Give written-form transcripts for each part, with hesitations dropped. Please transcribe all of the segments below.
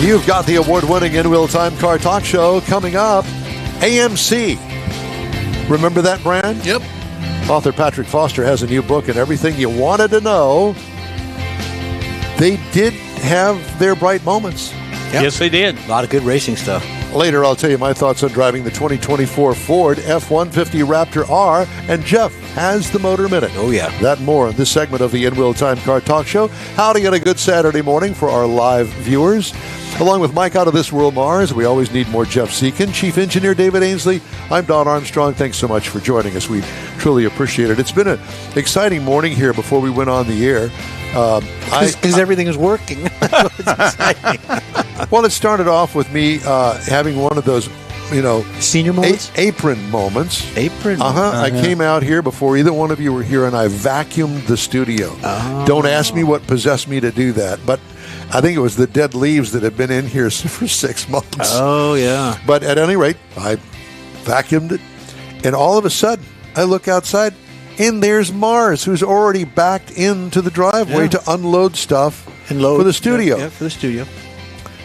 You've got the award-winning In-Wheel Time Car Talk Show coming up. AMC. Remember that brand? Yep. Author Patrick Foster has a new book, and everything you wanted to know. They did have their bright moments. Yep. Yes, they did. A lot of good racing stuff. Later, I'll tell you my thoughts on driving the 2024 Ford F-150 Raptor R, and Jeff has the Motor Minute. Oh, yeah. That and more in this segment of the In-Wheel Time Car Talk Show. How to get a good Saturday morning for our live viewers. Along with Mike out of This World Mars, we always need more Jeff Seekin. Chief Engineer David Ainsley, I'm Don Armstrong. Thanks so much for joining us. We truly appreciate it. It's been an exciting morning here before we went on the air. Because everything is working. It's exciting. Well, it started off with me having one of those, senior moments? Apron moments. Apron? I came out here before either one of you were here, and I vacuumed the studio. Don't ask me what possessed me to do that, but I think it was the dead leaves that had been in here for 6 months. Oh, yeah. But at any rate, I vacuumed it, and all of a sudden, I look outside, and there's Mars, who's already backed into the driveway to unload stuff for the studio. Yeah, for the studio.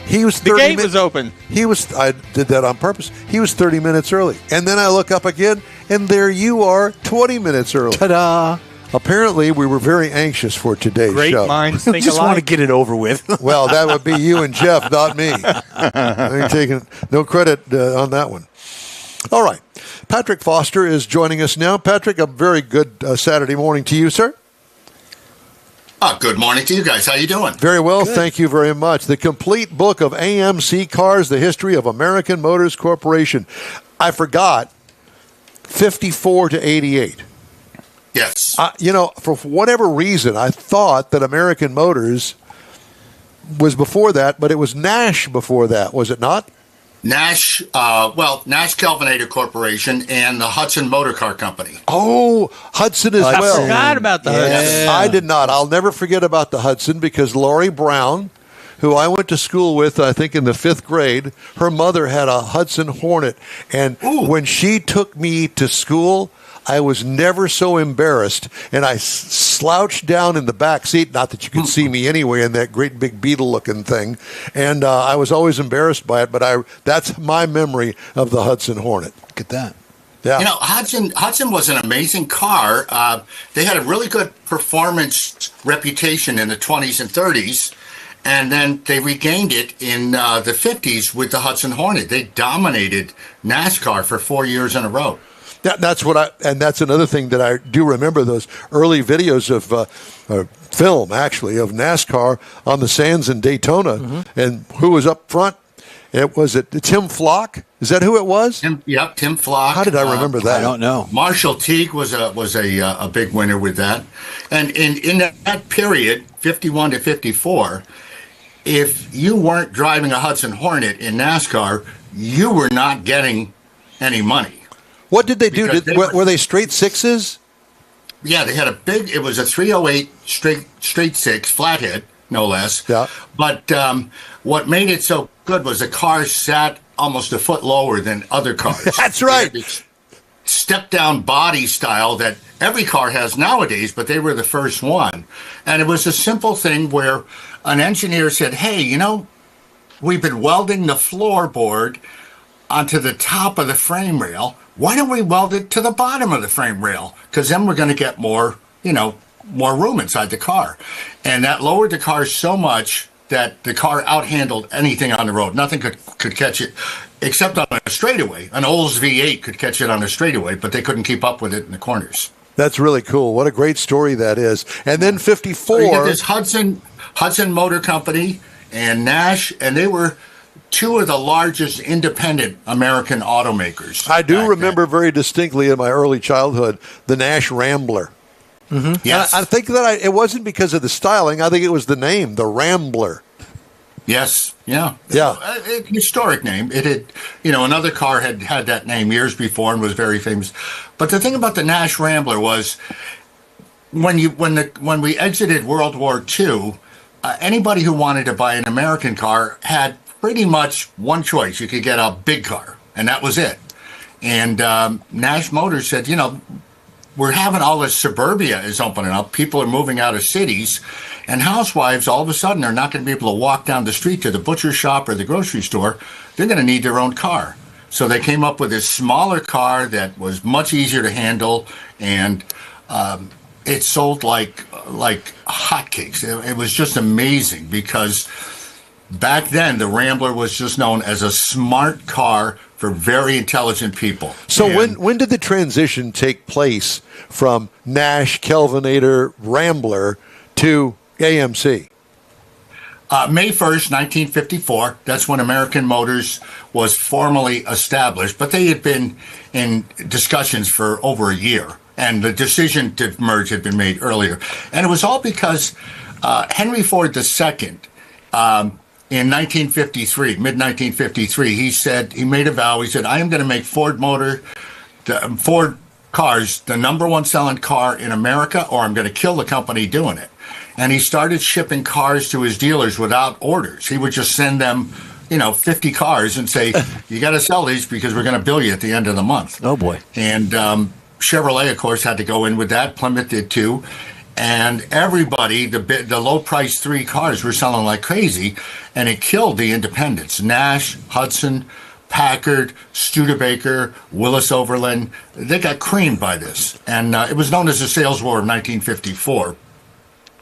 He was the gate was open. I did that on purpose. He was 30 minutes early. And then I look up again, and there you are, 20 minutes early. Ta-da! Apparently, we were very anxious for today's Great show. minds think just alike. want to get it over with. Well, that would be you and Jeff, not me. I ain't taking no credit on that one. All right. Patrick Foster is joining us now. Patrick, a very good Saturday morning to you, sir. Good morning to you guys. How you doing? Very well. Good. Thank you very much. The complete book of AMC Cars, the history of American Motors Corporation. I forgot, 54 to 88. Yes. For whatever reason, I thought that American Motors was before that, but it was Nash before that, was it not? Nash Kelvinator Corporation and the Hudson Motor Car Company. Oh, Hudson as I well. forgot about the Hudson. Yes, I did not. I'll never forget about the Hudson because Laurie Brown, who I went to school with, I think in the 5th grade, her mother had a Hudson Hornet. And when she took me to school, I was never so embarrassed, and I slouched down in the back seat, not that you could see me anyway in that great big beetle-looking thing, and I was always embarrassed by it, but that's my memory of the Hudson Hornet. Look at that. Yeah. Hudson was an amazing car. They had a really good performance reputation in the 20s and 30s, and then they regained it in the 50s with the Hudson Hornet. They dominated NASCAR for 4 years in a row. That's that's another thing that I do remember, those early videos of film, actually, of NASCAR on the sands in Daytona, and who was up front? Was it Tim Flock? Is that who it was? Tim Flock. How did I remember that? I don't know. Marshall Teague was a big winner with that, and in that period, 51 to 54, if you weren't driving a Hudson Hornet in NASCAR, you were not getting any money. What did they do? Were they straight sixes? Yeah, they had it was a 308 straight six, flathead, no less. Yeah. But what made it so good was the car sat almost a foot lower than other cars. That's right. Step-down body style that every car has nowadays, but they were the first one. And it was a simple thing where an engineer said, hey, we've been welding the floorboard onto the top of the frame rail. Why don't we weld it to the bottom of the frame rail? Because then we're going to get more room inside the car. And that lowered the car so much that the car outhandled anything on the road. Nothing could catch it except on a straightaway. An Olds V8 could catch it on a straightaway, but they couldn't keep up with it in the corners. That's really cool. What a great story that is. And then 54. You got this Hudson Motor Company and Nash, and they were two of the largest independent American automakers. I do remember very distinctly in my early childhood the Nash Rambler. Mm-hmm. Yes. I think that it wasn't because of the styling. I think it was the name, the Rambler. Yes. Yeah. Yeah. Historic name. It had, another car had that name years before and was very famous. But the thing about the Nash Rambler was when we exited World War II, anybody who wanted to buy an American car had pretty much one choice. You could get a big car, and that was it. And Nash Motors said, we're having all this suburbia is opening up. People are moving out of cities, and housewives all of a sudden are not going to be able to walk down the street to the butcher shop or the grocery store. They're going to need their own car. So they came up with this smaller car that was much easier to handle, and it sold like hotcakes. It was just amazing because back then the Rambler was just known as a smart car for very intelligent people. So when did the transition take place from Nash, Kelvinator, Rambler to AMC? May 1st, 1954. That's when American Motors was formally established, but they had been in discussions for over a year, and the decision to merge had been made earlier. And it was all because Henry Ford II, in 1953, mid-1953, he made a vow. He said, I am going to make Ford cars the number one selling car in America, or I'm going to kill the company doing it. And he started shipping cars to his dealers without orders. He would just send them, 50 cars and say, you got to sell these because we're going to bill you at the end of the month. Oh, boy. And Chevrolet, of course, had to go in with that. Plymouth did too. And everybody, the low-priced 3 cars were selling like crazy, and it killed the independents. Nash, Hudson, Packard, Studebaker, Willis Overland, they got creamed by this. And it was known as the sales war of 1954.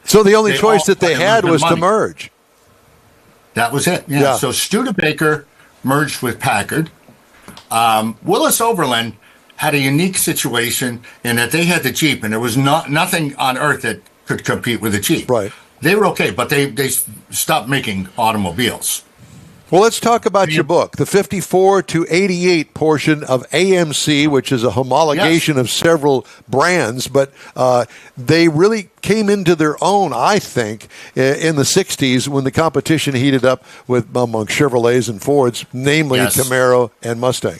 So the only choice that they all had was to money. merge. That was it. Yeah. So Studebaker merged with Packard. Willis Overland had a unique situation in that they had the Jeep, and there was nothing on earth that could compete with the Jeep. Right. They were okay, but they stopped making automobiles. Well, let's talk about your book, the 54 to 88 portion of AMC, which is a homologation of several brands, but they really came into their own, I think, in the 60s when the competition heated up among Chevrolets and Fords, namely Camaro and Mustang.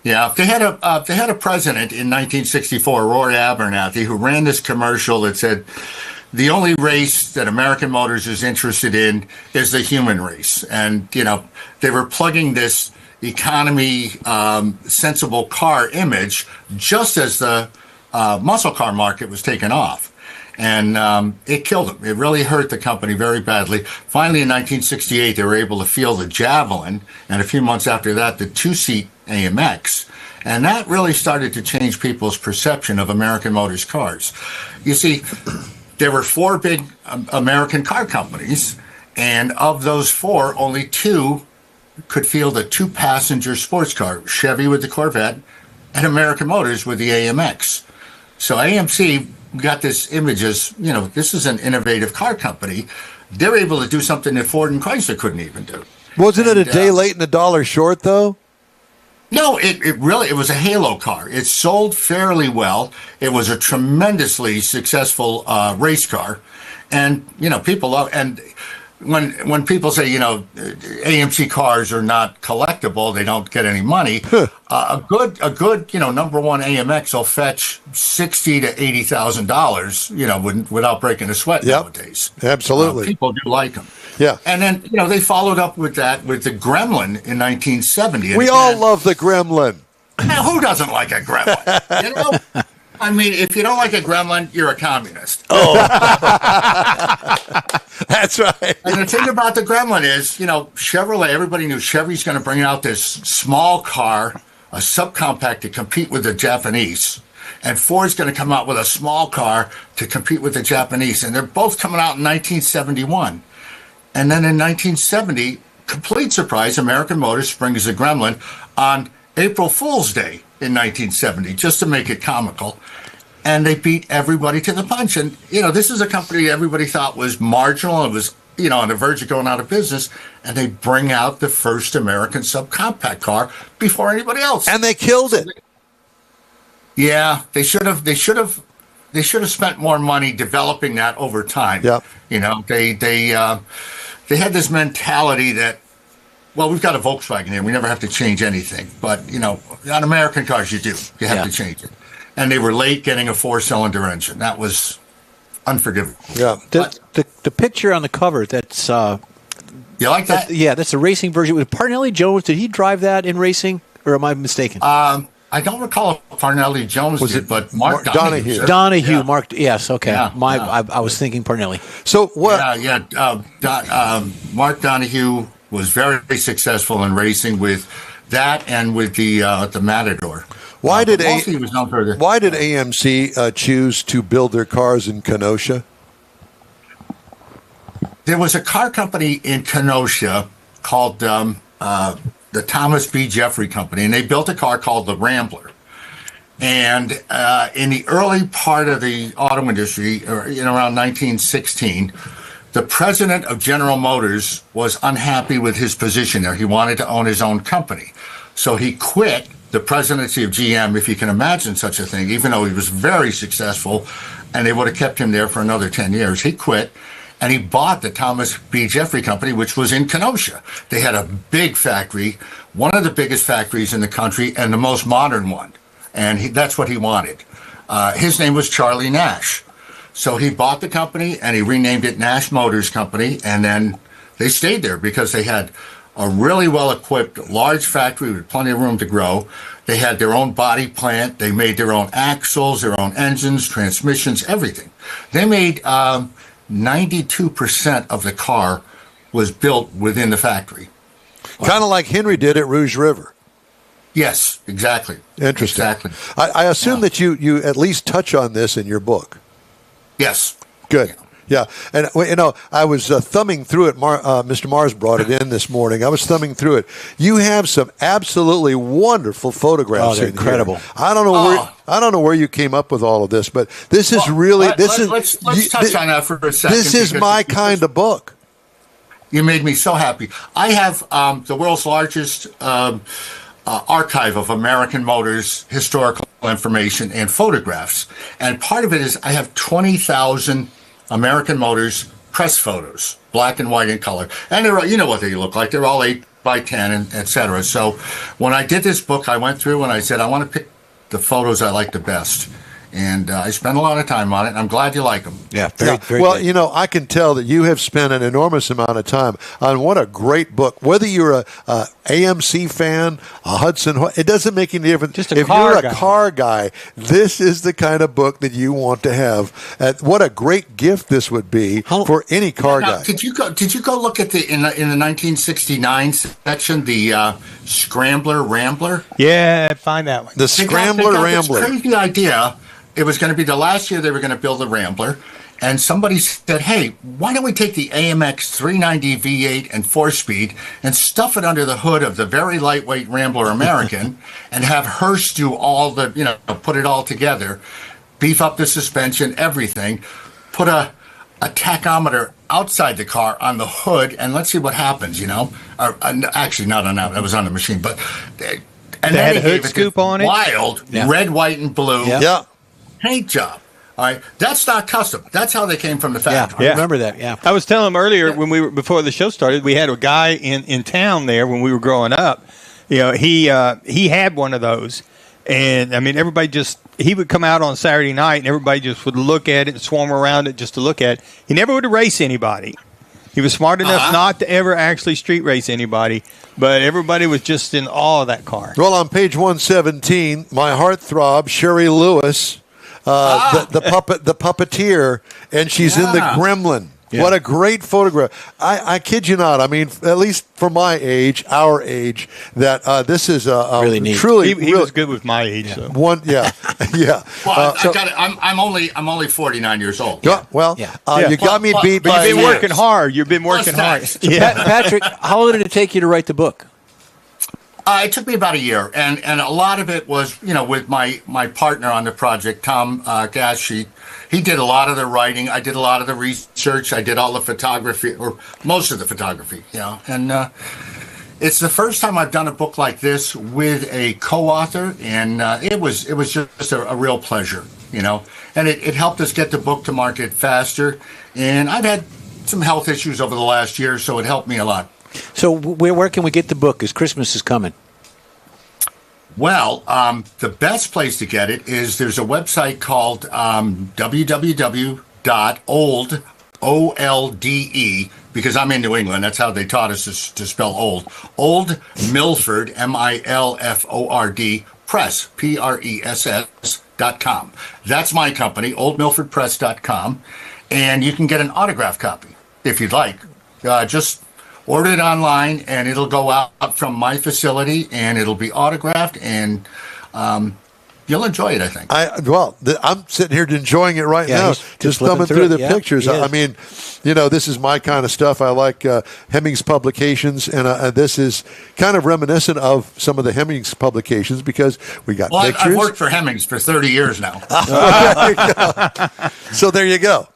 Yeah, they had a president in 1964, Roy Abernathy, who ran this commercial that said, the only race that American Motors is interested in is the human race. And, they were plugging this economy, sensible car image just as the muscle car market was taking off. And it killed them. It really hurt the company very badly. Finally, in 1968, they were able to field the Javelin, and a few months after that, the 2-seat AMX. And that really started to change people's perception of American Motors cars. You see, there were 4 big American car companies, and of those 4, only 2 could field a 2-passenger sports car, Chevy with the Corvette and American Motors with the AMX. So AMC got this image as, this is an innovative car company. They're able to do something that Ford and Chrysler couldn't even do. Wasn't it a day late and a dollar short, though? No, it was a halo car. It sold fairly well. It was a tremendously successful race car, and people love. And when people say AMC cars are not collectible, they don't get any money. A good number one AMX will fetch $60,000 to $80,000 without breaking a sweat nowadays. Absolutely, people do like them. Yeah. And then, they followed up with that with the Gremlin in 1970. We all love the Gremlin. Now, who doesn't like a Gremlin? I mean, if you don't like a Gremlin, you're a communist. Oh. That's right. And the thing about the Gremlin is, Chevrolet, everybody knew Chevy's going to bring out this small car, a subcompact to compete with the Japanese. And Ford's going to come out with a small car to compete with the Japanese. And they're both coming out in 1971. And then in 1970, complete surprise, American Motors brings the Gremlin on April Fool's Day in 1970, just to make it comical. And they beat everybody to the punch. And, this is a company everybody thought was marginal. It was, on the verge of going out of business. And they bring out the first American subcompact car before anybody else. And they killed it. Yeah, they should have spent more money developing that over time. Yep. They had this mentality that, well, we've got a Volkswagen here. We never have to change anything. But, on American cars, you do. You have to change it. And they were late getting a 4-cylinder engine. That was unforgivable. Yeah. The picture on the cover, that's... you like that? That's a racing version. Was Parnelli Jones, did he drive that in racing? Or am I mistaken? I don't recall if Parnelli Jones Was did, it but Mark Donahue? Donahue. sir. Donahue, Yeah. Mark. Yes, okay. Yeah, yeah. I was thinking Parnelli. So what? Mark Donahue was very successful in racing with that and with the Matador. Why did But mostly he was known for the- Why did AMC choose to build their cars in Kenosha? There was a car company in Kenosha called the Thomas B. Jeffrey Company, and they built a car called the Rambler. And in the early part of the auto industry, or around 1916, the president of General Motors was unhappy with his position there. He wanted to own his own company. So he quit the presidency of GM, if you can imagine such a thing, even though he was very successful, and they would have kept him there for another 10 years. He quit, and he bought the Thomas B. Jeffrey Company, which was in Kenosha. They had a big factory, one of the biggest factories in the country, and the most modern one. And that's what he wanted. His name was Charlie Nash. So he bought the company, and he renamed it Nash Motors Company, and then they stayed there because they had a really well-equipped, large factory with plenty of room to grow. They had their own body plant. They made their own axles, their own engines, transmissions, everything. They made 92% of the car was built within the factory. Kind of like Henry did at Rouge River. Yes, exactly. Interesting. Exactly. I assume that you at least touch on this in your book. Yes. Good. Yeah. And, I was thumbing through it. Mr. Mars brought it in this morning. I was thumbing through it. You have some absolutely wonderful photographs. Oh, they're in incredible. Here. I don't know where you came up with all of this, but this is really Let's touch on that for a second. This is my kind of book. You made me so happy. I have the world's largest archive of American Motors historical information and photographs. And part of it is I have 20,000 American Motors press photos, black and white in color. And they're, you know what they look like. They're all 8x10 and et cetera. So when I did this book, I went through and I said, I want to pick the photos I like the best. And I spent a lot of time on it, and I'm glad you like them. Yeah, very well, good. I can tell that you have spent an enormous amount of time on what a great book. Whether you're a AMC fan, a Hudson, it doesn't make any difference. Just a if car you're a guy. car guy, this is the kind of book that you want to have. What a great gift this would be for any car Now, guy. Did you go look at in the 1969 section, the Scrambler Rambler? Yeah, find that one. The They got Scrambler this Rambler. crazy idea. It was going to be the last year they were going to build the Rambler. And somebody said, hey, why don't we take the AMX 390 V8 and 4-speed and stuff it under the hood of the very lightweight Rambler American and have Hearst do all the, put it all together, beef up the suspension, everything, put a tachometer outside the car on the hood, and let's see what happens, actually, not on that was on the machine, but... And They then had they a hood gave it scoop this on it? wild red, white, and blue Yeah. paint job. All right, that's not custom. That's how they came from the factory. I remember that. Yeah. I was telling him earlier before the show started, we had a guy in town there when we were growing up. He had one of those, and I mean he would come out on Saturday night, and everybody just would look at it and swarm around it just to look at it. He never would race anybody. He was smart enough not to ever actually street race anybody, but everybody was just in awe of that car. Well, on page 117, my heartthrob, Sherry Lewis, the puppeteer, and she's in the Gremlin. Yeah. What a great photograph. I kid you not. I mean, at least for my age, our age, that this is a Really neat. truly He was good with my age, so. one. Yeah, yeah. Well, I'm only 49 years old. Well, Yeah. you got me But- beat but by You've been years. working hard. You've been working hard. Mustache. Yeah. Patrick, how long did it take you to write the book? It took me about a year, and a lot of it was, with my partner on the project, Tom Gash. He did a lot of the writing. I did a lot of the research. I did all the photography, or most of the photography, And it's the first time I've done a book like this with a co-author, and it was just a real pleasure, And it helped us get the book to market faster. And I've had some health issues over the last year, so it helped me a lot. So where can we get the book? Because Christmas is coming. Well, the best place to get it is there's a website called www.olde, O-L-D-E, because I'm in New England. That's how they taught us to spell old. Old Milford, M-I-L-F-O-R-D, Press, PRESS.com. That's my company, oldmilfordpress.com. And you can get an autograph copy if you'd like. Just order it online, and it'll go out from my facility, and it'll be autographed, and you'll enjoy it, I think. I'm sitting here enjoying it right now, just thumbing through the pictures. I mean, this is my kind of stuff. I like Hemmings publications, and this is kind of reminiscent of some of the Hemmings publications because we got pictures. I've worked for Hemmings for 30 years now. So there you go.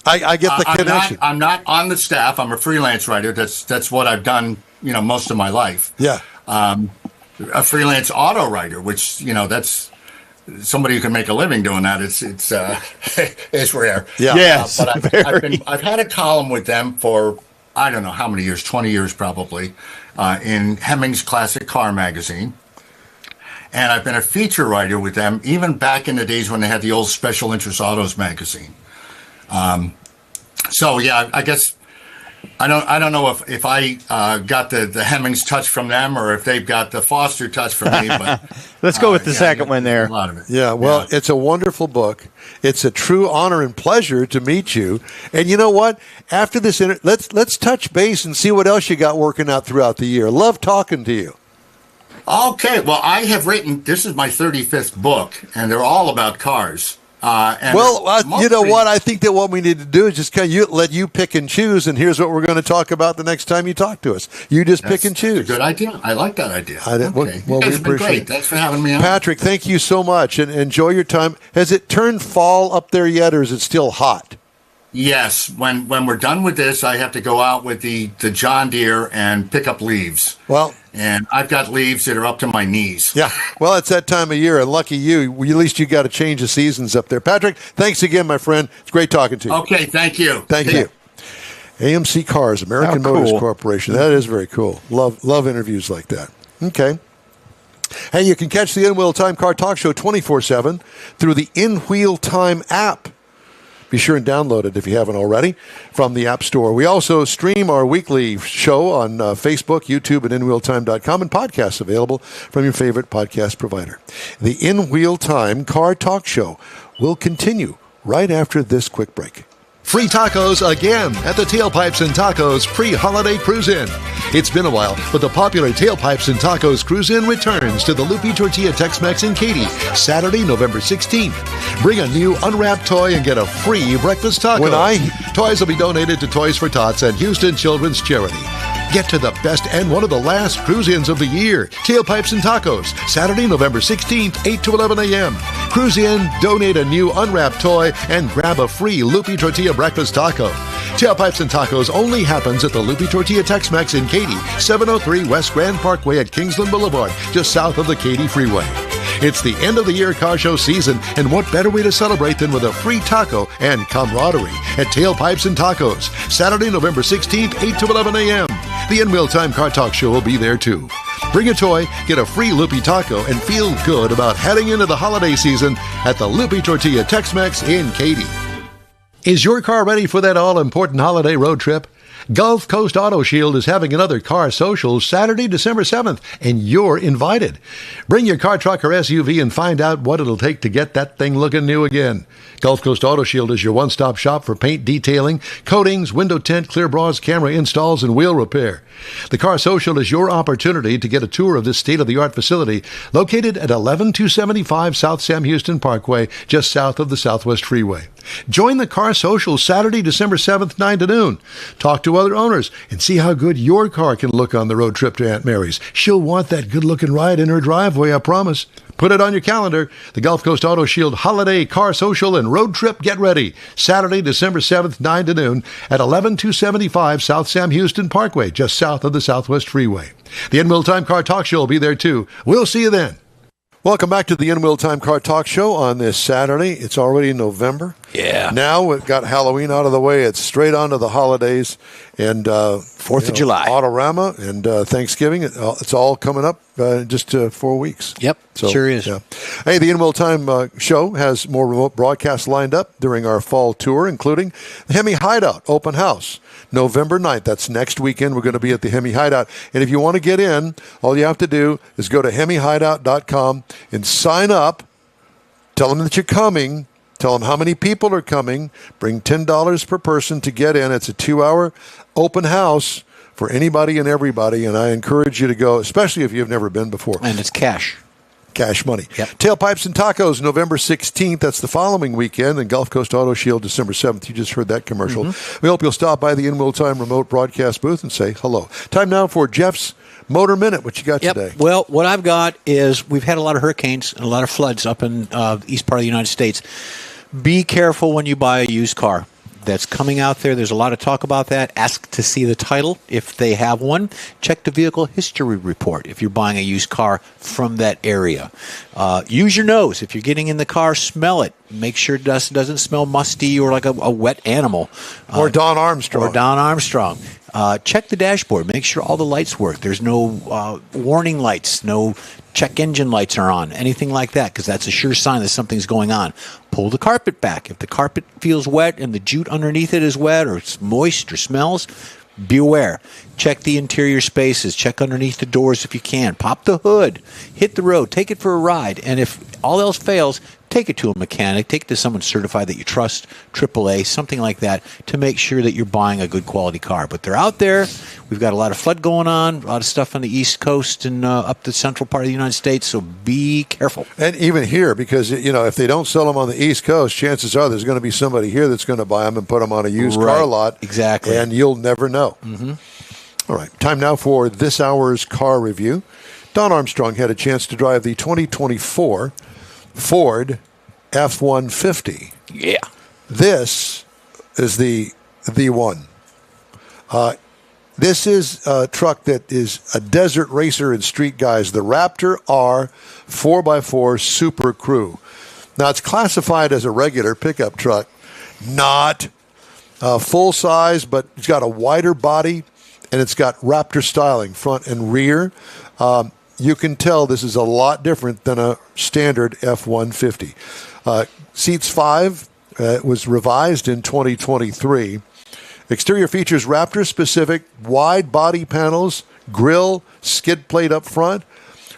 I get the connection. I'm not on the staff. I'm a freelance writer. That's what I've done, most of my life. Yeah. A freelance auto writer, which, that's somebody who can make a living doing that. It's rare. Yeah. Yes, but I've had a column with them for, I don't know how many years, 20 years probably, in Hemmings Classic Car Magazine. And I've been a feature writer with them even back in the days when they had the old Special Interest Autos magazine. So yeah, I guess I don't know if I got the Hemmings touch from them or if they've got the Foster touch from me. But let's go with the second one there. A lot of it. Yeah, well, It's a wonderful book. It's a true honor and pleasure to meet you. And you know what? After this, let's touch base and see what else you got working out throughout the year. Love talking to you. Okay, well, I have written. This is my 35th book, and they're all about cars. You know what? I think that what we need to do is just let you pick and choose, and here's what we're going to talk about the next time you talk to us. You just pick and choose. That's a good idea. I like that idea. Okay. Well, we appreciate it. Thanks for having me on. Patrick, thank you so much, and enjoy your time. Has it turned fall up there yet, or is it still hot? Yes. When we're done with this, I have to go out with the John Deere and pick up leaves. And I've got leaves that are up to my knees. Yeah. Well, it's that time of year, and lucky you. At least you got a change of seasons up there. Patrick, thanks again, my friend. It's great talking to you. Okay, thank you. Thank you. AMC Cars, American Motors Corporation. That is very cool. Love interviews like that. Okay. Hey, you can catch the In-Wheel Time Car Talk Show 24/7 through the In-Wheel Time app. Be sure and download it if you haven't already from the App Store. We also stream our weekly show on Facebook, YouTube, and InWheelTime.com, and podcasts available from your favorite podcast provider. The In-Wheel Time Car Talk Show will continue right after this quick break. Free tacos again at the Tailpipes and Tacos pre-holiday cruise-in. It's been a while, but the popular Tailpipes and Tacos cruise-in returns to the Lupi Tortilla Tex-Mex in Katy, Saturday, November 16th. Bring a new unwrapped toy and get a free breakfast taco. Toys will be donated to Toys for Tots and Houston Children's Charity. Get to the best and one of the last cruise-ins of the year. Tailpipes and Tacos, Saturday, November 16th, 8 to 11 a.m. Cruise in, donate a new unwrapped toy, and grab a free Lupi Tortilla breakfast taco. Tailpipes and Tacos only happens at the Lupi Tortilla Tex-Mex in Katy, 703 West Grand Parkway at Kingsland Boulevard, just south of the Katy Freeway. It's the end of the year car show season, and what better way to celebrate than with a free taco and camaraderie at Tailpipes and Tacos, Saturday, November 16th, 8 to 11 a.m. The In-Wheel Time Car Talk Show will be there too. Bring a toy, get a free Lupi taco, and feel good about heading into the holiday season at the Lupi Tortilla Tex-Mex in Katy. Is your car ready for that all-important holiday road trip? Gulf Coast Auto Shield is having another car social Saturday, December 7th, and you're invited. Bring your car, truck, or SUV and find out what it'll take to get that thing looking new again. Gulf Coast Auto Shield is your one-stop shop for paint detailing, coatings, window tint, clear bras, camera installs, and wheel repair. The car social is your opportunity to get a tour of this state-of-the-art facility located at 11275 South Sam Houston Parkway, just south of the Southwest Freeway. Join the car social Saturday, December 7th, 9 to noon. Talk to other owners and see how good your car can look on the road trip to Aunt Mary's. She'll want that good-looking ride in her driveway, I promise. Put it on your calendar. The Gulf Coast Auto Shield Holiday Car Social and Road Trip Get Ready. Saturday, December 7th, 9 to noon at 11275 South Sam Houston Parkway, just south of the Southwest Freeway. The In-Wheel Time Car Talk Show will be there too. We'll see you then. Welcome back to the In-Wheel Time Car Talk Show on this Saturday. It's already November. Yeah. Now we've got Halloween out of the way. It's straight on to the holidays and 4th of July. Autorama and Thanksgiving. It's all coming up in just 4 weeks. Yep, sure is. Yeah. Hey, the In Will Time show has more remote broadcasts lined up during our fall tour, including the Hemi Hideout Open House. November 9th. That's next weekend. We're going to be at the Hemi Hideout. And if you want to get in, all you have to do is go to HemiHideout.com and sign up. Tell them that you're coming. Tell them how many people are coming. Bring $10 per person to get in. It's a 2-hour open house for anybody and everybody. And I encourage you to go, especially if you've never been before. And it's cash. Cash money. Yep. Tailpipes and Tacos, November 16th. That's the following weekend. And Gulf Coast Auto Shield, December 7th. You just heard that commercial. We hope you'll stop by the In Will Time remote broadcast booth and say hello. Time now for Jeff's Motor Minute. What you got today? Well, what I've got is we've had a lot of hurricanes and a lot of floods up in the east part of the United States. Be careful when you buy a used car. That's coming out there. There's a lot of talk about that. Ask to see the title if they have one. Check the vehicle history report if you're buying a used car from that area. Use your nose. If you're getting in the car, smell it. Make sure it doesn't smell musty or like a wet animal. Or Don Armstrong. Check the dashboard. Make sure all the lights work. There's no warning lights, no check engine lights are on, anything like that, because that's a sure sign that something's going on. Pull the carpet back. If the carpet feels wet and the jute underneath it is wet or it's moist or smells, be aware. Check the interior spaces. Check underneath the doors if you can. Pop the hood. Hit the road. Take it for a ride. And if all else fails, take it to a mechanic. Take it to someone certified that you trust, AAA, something like that, to make sure that you're buying a good quality car. But they're out there. We've got a lot of flood going on, a lot of stuff on the East Coast and up the central part of the United States, so be careful. And even here, because, if they don't sell them on the East Coast, chances are there's going to be somebody here that's going to buy them and put them on a used car lot. Exactly. And you'll never know. Mm-hmm. All right, time now for this hour's car review. Don Armstrong had a chance to drive the 2024 Ford F-150. Yeah. This is the one. This is a truck that is a desert racer and street guys, the Raptor R 4x4 Super Crew. Now, it's classified as a regular pickup truck, not full size, but it's got a wider body, and it's got Raptor styling, front and rear. You can tell this is a lot different than a standard F-150. Seats 5 was revised in 2023. Exterior features Raptor-specific wide body panels, grille, skid plate up front.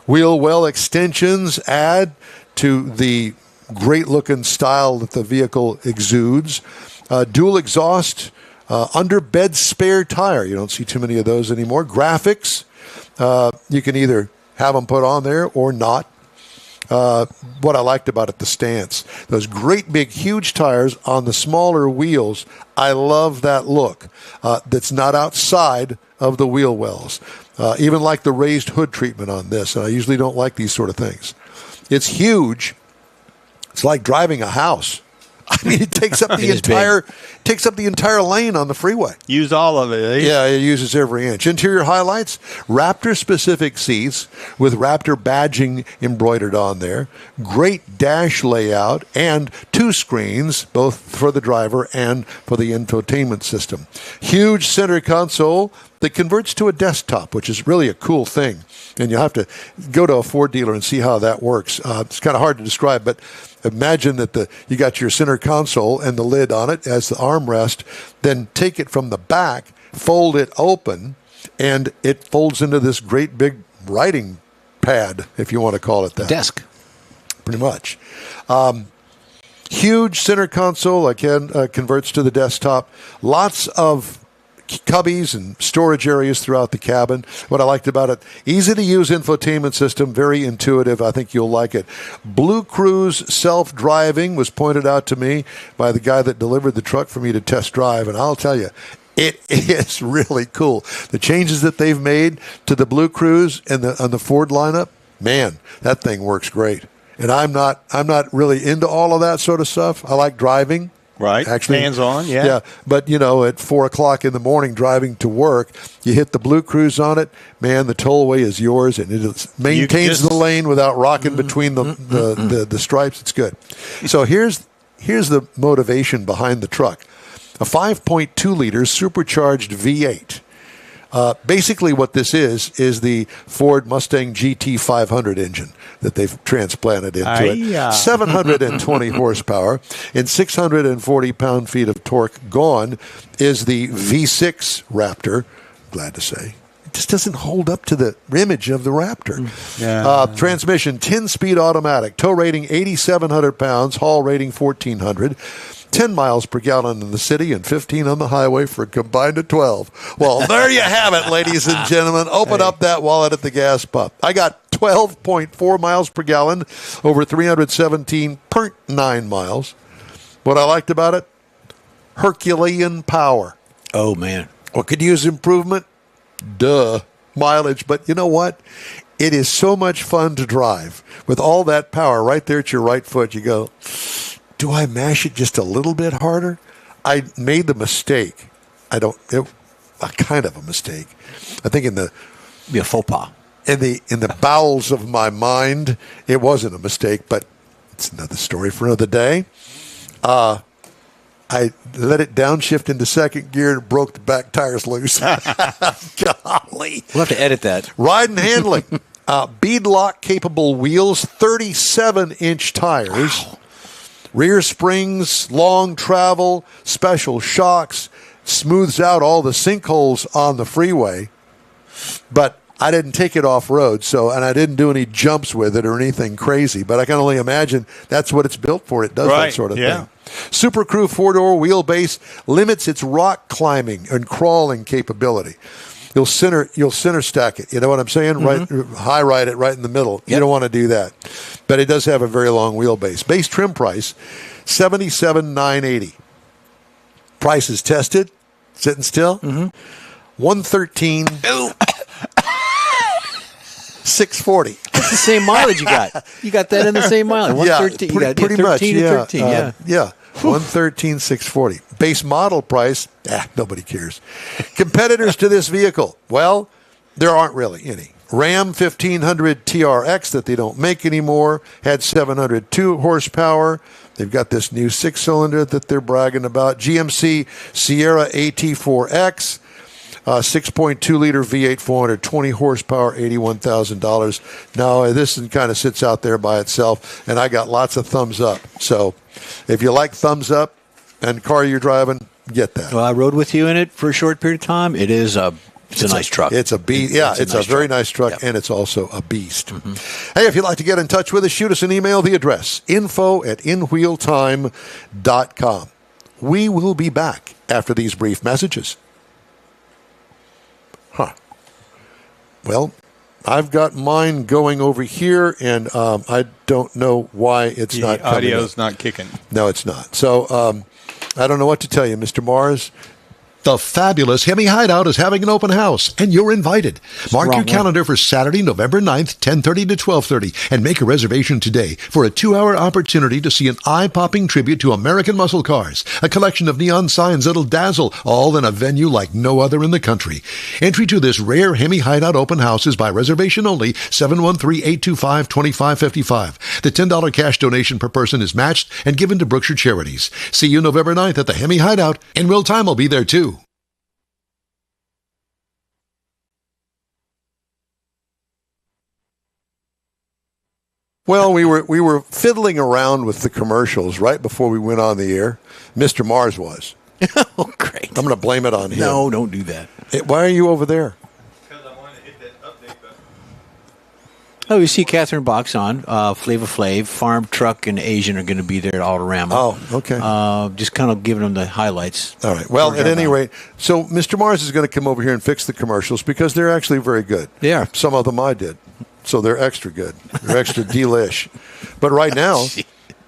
Wheel well extensions add to the great-looking style that the vehicle exudes. Dual exhaust, under bed spare tire. You don't see too many of those anymore. Graphics, you can either have them put on there or not. What I liked about it, the stance. Those great big huge tires on the smaller wheels. I love that look. That's not outside of the wheel wells. Even like the raised hood treatment on this. And I usually don't like these sort of things. It's huge. It's like driving a house. I mean, it takes up the entire lane on the freeway. Use all of it. Eh? Yeah, it uses every inch. Interior highlights: Raptor-specific seats with Raptor badging embroidered on there. Great dash layout and 2 screens, both for the driver and for the infotainment system. Huge center console that converts to a desktop, which is really a cool thing. And you'll have to go to a Ford dealer and see how that works. It's kind of hard to describe, but imagine that you got your center console and the lid on it as the armrest. Then take it from the back, fold it open, and it folds into this great big writing pad, if you want to call it that. Desk. Pretty much. Huge center console, again, converts to the desktop. Lots of cubbies and storage areas throughout the cabin. What I liked about it, easy to use infotainment system, very intuitive. I think you'll like it. Blue Cruise self-driving was pointed out to me by the guy that delivered the truck for me to test drive, and I'll tell you, it is really cool. The changes that they've made to the Blue Cruise and on the Ford lineup, man, that thing works great. And I'm not really into all of that sort of stuff. I like driving. Right. Actually, hands on, yeah. Yeah. But, at 4 o'clock in the morning driving to work, you hit the Blue Cruise on it, man, the tollway is yours, and it maintains the lane without rocking between the stripes. It's good. So here's here's the motivation behind the truck. A 5.2-liter supercharged V8. Basically what this is the Ford Mustang GT 500 engine that they've transplanted into it. 720 horsepower and 640 pound-feet of torque. Gone is the V6 Raptor, glad to say. It just doesn't hold up to the image of the Raptor. Transmission, 10-speed automatic. Tow rating, 8,700 pounds. Haul rating, 1,400. 10 miles per gallon in the city and 15 on the highway for a combined of 12. Well, there you have it, ladies and gentlemen. Open up that wallet at the gas pump. I got 12.4 miles per gallon over 317.9 miles. What I liked about it? Herculean power. Oh, man. What could use improvement? Duh. Mileage. But you know what? It is so much fun to drive. With all that power right there at your right foot, you go, do I mash it just a little bit harder? I made the mistake. Kind of a mistake. I think Be a faux pas. in the bowels of my mind, it wasn't a mistake, but it's another story for another day. I let it downshift into second gear and broke the back tires loose. Golly. We'll have to edit that. Ride and handling. Beadlock capable wheels, 37-inch tires. Wow. Rear springs, long travel, special shocks, smooths out all the sinkholes on the freeway. But I didn't take it off-road, and I didn't do any jumps with it or anything crazy. But I can only imagine that's what it's built for. It does that sort of thing. Super Crew 4-door wheelbase limits its rock climbing and crawling capability. You'll center stack it. You know what I'm saying? Right, high ride it right in the middle. Yep. You don't want to do that. But it does have a very long wheelbase. Base trim price, $77,980. Price is tested, sitting still. $113,640. It's the same mileage you got. You got that in the same mileage. 113. Pretty much. 13 Yeah. 13, yeah. 113,640. Base model price, nobody cares. Competitors to this vehicle, well, there aren't really any. Ram 1500 TRX that they don't make anymore had 702 horsepower. They've got this new 6-cylinder that they're bragging about. GMC Sierra AT4X. 6.2-liter V8, 420 horsepower, $81,000. Now, this kind of sits out there by itself, and I got lots of thumbs up. So if you like thumbs up and car you're driving, get that. Well, I rode with you in it for a short period of time. It's a nice truck. It's a beast. Yeah, it's a very nice truck, and it's also a beast. Hey, if you'd like to get in touch with us, shoot us an email. The address, info@inwheeltime.com. We will be back after these brief messages. Well, I've got mine going over here, and I don't know why it's not coming audio's up. not kicking. No, it's not. So I don't know what to tell you, Mr. Mars. The fabulous Hemi Hideout is having an open house, and you're invited. Mark your calendar for Saturday, November 9th, 10:30 to 12:30, and make a reservation today for a 2-hour opportunity to see an eye-popping tribute to American muscle cars, a collection of neon signs that'll dazzle, all in a venue like no other in the country. Entry to this rare Hemi Hideout open house is by reservation only, 713-825-2555. The $10 cash donation per person is matched and given to Brookshire Charities. See you November 9th at the Hemi Hideout, and Will Time will be there too. Well, we were fiddling around with the commercials right before we went on the air. Mr. Mars was. Oh, great. I'm going to blame it on him. No, don't do that. Why are you over there? Because I wanted to hit that update button. Oh, you see Catherine Box on. Flava Flav, Farm Truck, and Asian are going to be there at Autorama. Oh, okay. Just kind of giving them the highlights. All right. Well, at any rate, so Mr. Mars is going to come over here and fix the commercials because they're actually very good. They are. Some of them I did. So they're extra good. They're extra delish. But right now,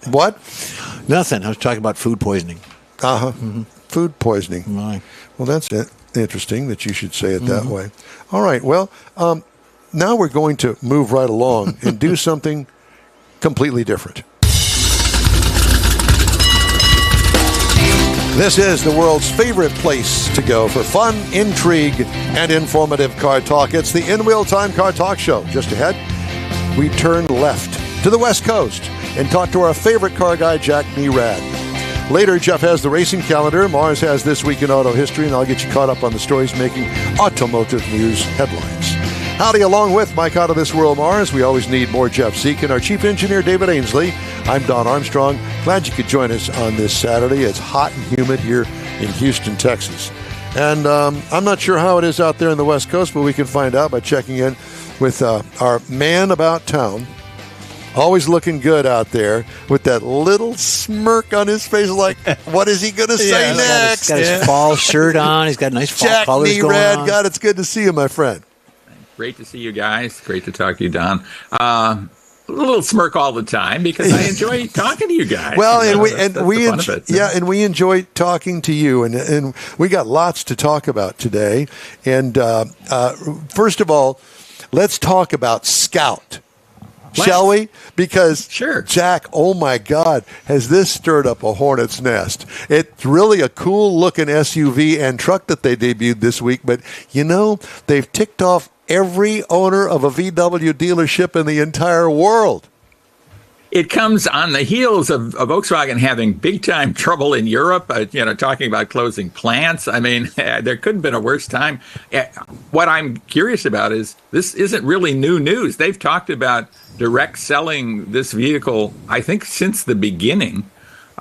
what? Nothing. I was talking about food poisoning. Food poisoning. My. Well, that's interesting that you should say it that way. All right. Well, now we're going to move right along and do something completely different. This is the world's favorite place to go for fun, intrigue, and informative car talk. It's the In Wheel Time Car Talk Show. Just ahead, we turn left to the West Coast and talk to our favorite car guy, Jack Nerad. Later, Jeff has the racing calendar. Mars has This Week in Auto History, and I'll get you caught up on the stories making automotive news headlines. Howdy, along with Mike Out of This World Mars. We always need more Jeff Zeek and our chief engineer, David Ainsley. I'm Don Armstrong. Glad you could join us on this Saturday. It's hot and humid here in Houston, Texas. And I'm not sure how it is out there in the West Coast, but we can find out by checking in with our man about town. Always looking good out there with that little smirk on his face, like, what is he going to say next? He's got his fall shirt on. He's got nice fall Jack colors Me going Red. on. God, it's good to see you, my friend. Great to see you guys. Great to talk to you, Don. A little smirk all the time because I enjoy talking to you guys. Well, and we enjoy talking to you, and we got lots to talk about today. And first of all, let's talk about Scout. Shall we? Because, sure. Jack, oh my God, has this stirred up a hornet's nest? It's really a cool-looking SUV and truck that they debuted this week, but, you know, they've ticked off every owner of a VW dealership in the entire world. It comes on the heels of Volkswagen having big-time trouble in Europe, talking about closing plants. I mean, there couldn't have been a worse time. What I'm curious about is this isn't really new news. They've talked about direct selling this vehicle, I think, since the beginning.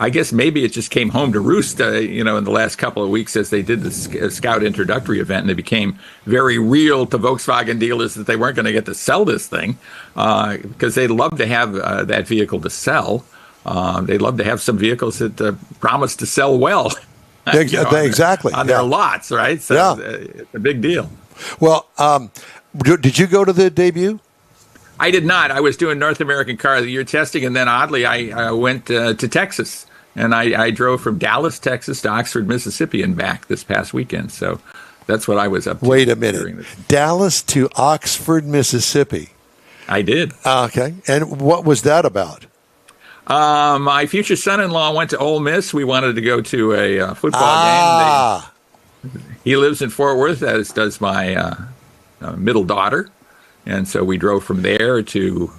I guess maybe it just came home to roost, in the last couple of weeks as they did the Scout introductory event, and it became very real to Volkswagen dealers that they weren't going to get to sell this thing because they'd love to have that vehicle to sell. They'd love to have some vehicles that promise to sell well. Exactly. On their lots, right? So it's a big deal. Well, did you go to the debut? I did not. I was doing North American Car of the Year testing, and then oddly, I went to Texas, and I drove from Dallas, Texas, to Oxford, Mississippi, and back this past weekend. So that's what I was up to. Wait a minute, Dallas to Oxford, Mississippi. I did. Okay, and what was that about? My future son-in-law went to Ole Miss. We wanted to go to a football game. He lives in Fort Worth, as does my middle daughter. And so we drove from there to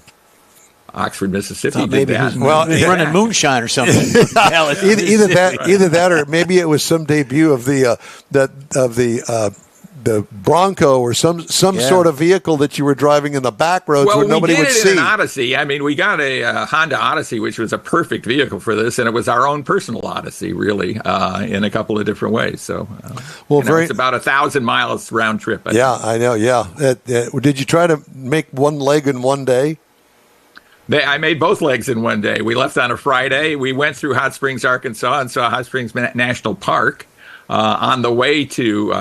Oxford, Mississippi. Maybe he's running moonshine or something. Either that, or maybe it was some debut of the Bronco or some sort of vehicle that you were driving in the back roads where nobody would see. We did it in an Odyssey. I mean, we got a Honda Odyssey, which was a perfect vehicle for this, and it was our own personal Odyssey, really, in a couple of different ways. So, it's about 1,000 miles round trip. I know. Yeah. Did you try to make one leg in one day? I made both legs in one day. We left on a Friday. We went through Hot Springs, Arkansas, and saw Hot Springs National Park on the way to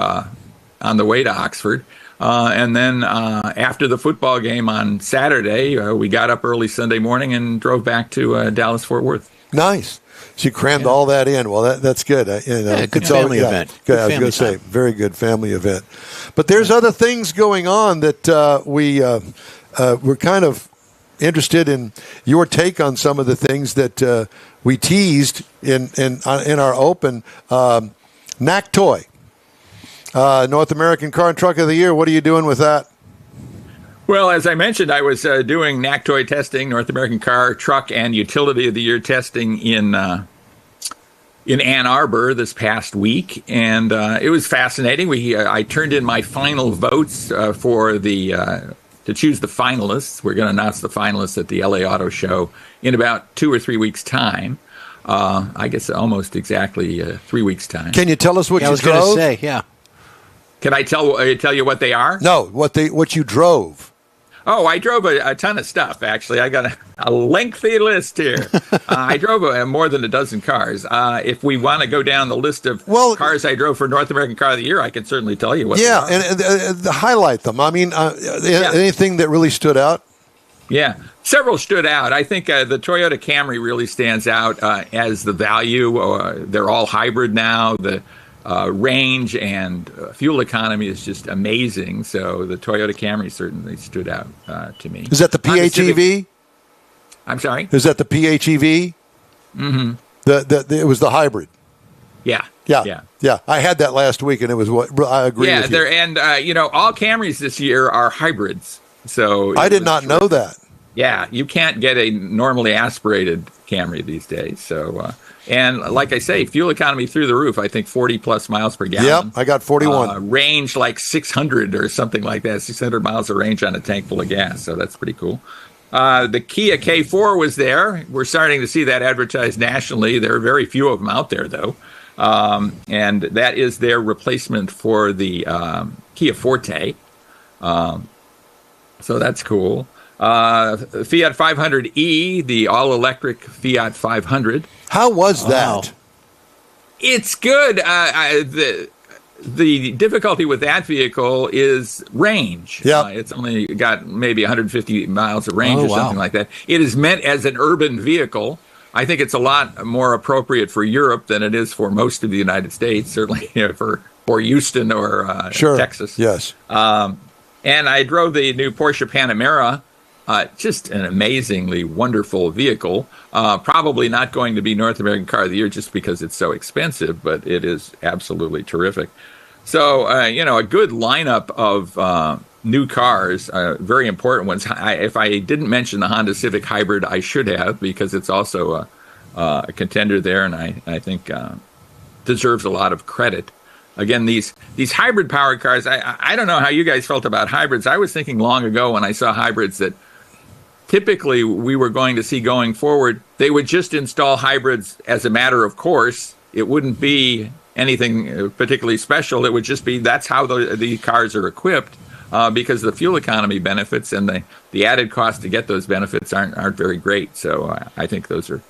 Oxford. And then after the football game on Saturday, we got up early Sunday morning and drove back to Dallas-Fort Worth. Nice. So you crammed all that in. Well, that's good. Good family event. Good. I was going to say, very good family event. But there's other things going on that we're kind of interested in your take on some of the things that we teased in our open. NACTOY. North American Car and Truck of the Year. What are you doing with that? Well, as I mentioned, I was doing NACTOY testing, North American Car, Truck, and Utility of the Year testing in Ann Arbor this past week, and it was fascinating. I turned in my final votes to choose the finalists. We're going to announce the finalists at the LA Auto Show in about 2 or 3 weeks' time. I guess almost exactly 3 weeks' time. Can you tell us what you drove? I was going to say, yeah. Can I tell you what they are? No, what you drove. Oh, I drove a ton of stuff, actually. I got a lengthy list here. I drove more than a dozen cars. If we want to go down the list of cars I drove for North American Car of the Year, I can certainly tell you what they are. And highlight them. I mean, anything that really stood out? Yeah, several stood out. I think the Toyota Camry really stands out as the value. They're all hybrid now. The range and fuel economy is just amazing. So the Toyota Camry certainly stood out to me. Is that the PHEV? I'm sorry? Is that the PHEV? Mm-hmm. It was the hybrid. Yeah. I had that last week, and it was what I agree with you. And all Camrys this year are hybrids. So I did not know that. Yeah, you can't get a normally aspirated Camry these days. So And like I say, fuel economy through the roof. I think 40 plus miles per gallon. Yep, I got 41. Range like 600 or something like that. 600 miles of range on a tank full of gas. So that's pretty cool. The Kia K4 was there. We're starting to see that advertised nationally. There are very few of them out there, though. And that is their replacement for the Kia Forte. So that's cool. Fiat 500e, the all-electric Fiat 500. How was that? It's good. The difficulty with that vehicle is range. Yep. It's only got maybe 150 miles of range or something like that. It is meant as an urban vehicle. I think it's a lot more appropriate for Europe than it is for most of the United States, certainly for Houston or Texas. Yes. And I drove the new Porsche Panamera. Just an amazingly wonderful vehicle. Probably not going to be North American Car of the Year just because it's so expensive, but it is absolutely terrific. So, a good lineup of new cars, very important ones. If I didn't mention the Honda Civic Hybrid, I should have, because it's also a contender there, and I think deserves a lot of credit. Again, these hybrid powered cars, I don't know how you guys felt about hybrids. I was thinking long ago when I saw hybrids that typically we were going to see going forward, they would just install hybrids as a matter of course. It wouldn't be anything particularly special. It would just be that's how the cars are equipped, because the fuel economy benefits and the added cost to get those benefits aren't very great. So I think those are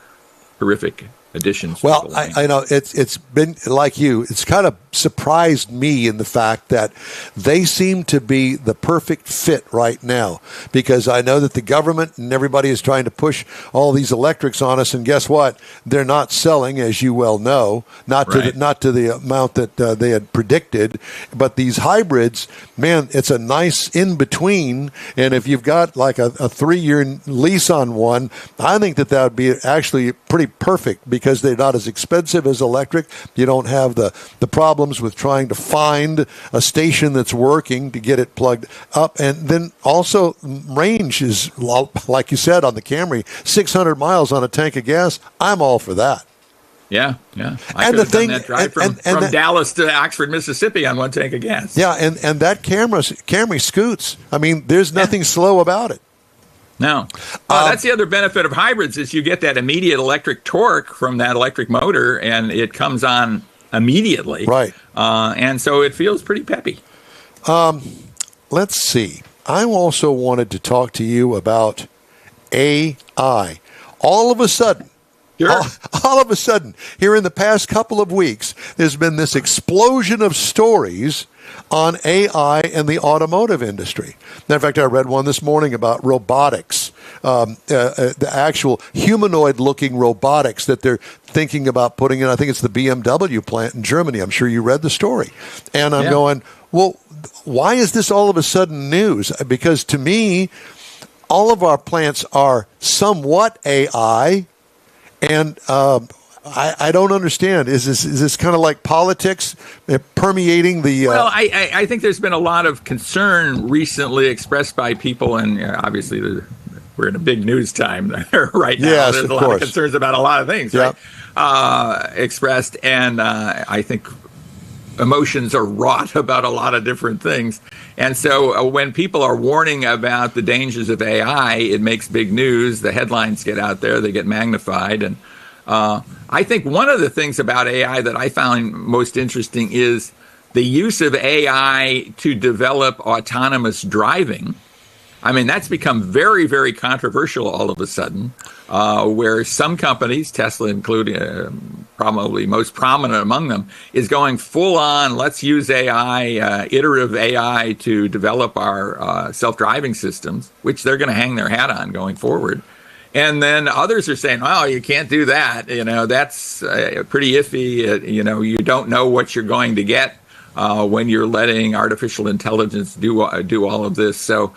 terrific additions. Well, I know it's been like you. It's kind of surprised me in the fact that they seem to be the perfect fit right now, because I know that the government and everybody is trying to push all these electrics on us, and guess what? They're not selling, as you well know, not to the amount that they had predicted. But these hybrids, man, it's a nice in between. And if you've got like a 3-year lease on one, I think that would be actually pretty perfect, because they're not as expensive as electric. You don't have the problems with trying to find a station that's working to get it plugged up. And then also range is, like you said, on the Camry, 600 miles on a tank of gas. I'm all for that. Yeah. I could have done that drive from Dallas to Oxford, Mississippi on one tank of gas. Yeah, and that Camry scoots. I mean, there's nothing slow about it. No. That's the other benefit of hybrids, is you get that immediate electric torque from that electric motor, and it comes on immediately. Right. And so it feels pretty peppy. Let's see. I also wanted to talk to you about AI. All of a sudden, here in the past couple of weeks, there's been this explosion of stories on AI and the automotive industry. In fact, I read one this morning about robotics, the actual humanoid-looking robotics that they're thinking about putting in. I think it's the BMW plant in Germany. I'm sure you read the story. And I'm going, well, why is this all of a sudden news? Because to me, all of our plants are somewhat AI, and I don't understand. Is this kind of like politics permeating the? Well, I think there's been a lot of concern recently expressed by people, and obviously we're in a big news time right now. Yes, there's a lot of concerns about a lot of things, right? Expressed, and I think emotions are wrought about a lot of different things. And so when people are warning about the dangers of AI, it makes big news. The headlines get out there, they get magnified. And I think one of the things about AI that I found most interesting is the use of AI to develop autonomous driving. I mean, that's become very, very controversial all of a sudden, where some companies, Tesla including, probably most prominent among them, is going full on, let's use AI, iterative AI to develop our self-driving systems, which they're going to hang their hat on going forward. And then others are saying, oh, you can't do that. That's pretty iffy. You don't know what you're going to get when you're letting artificial intelligence do all of this. So,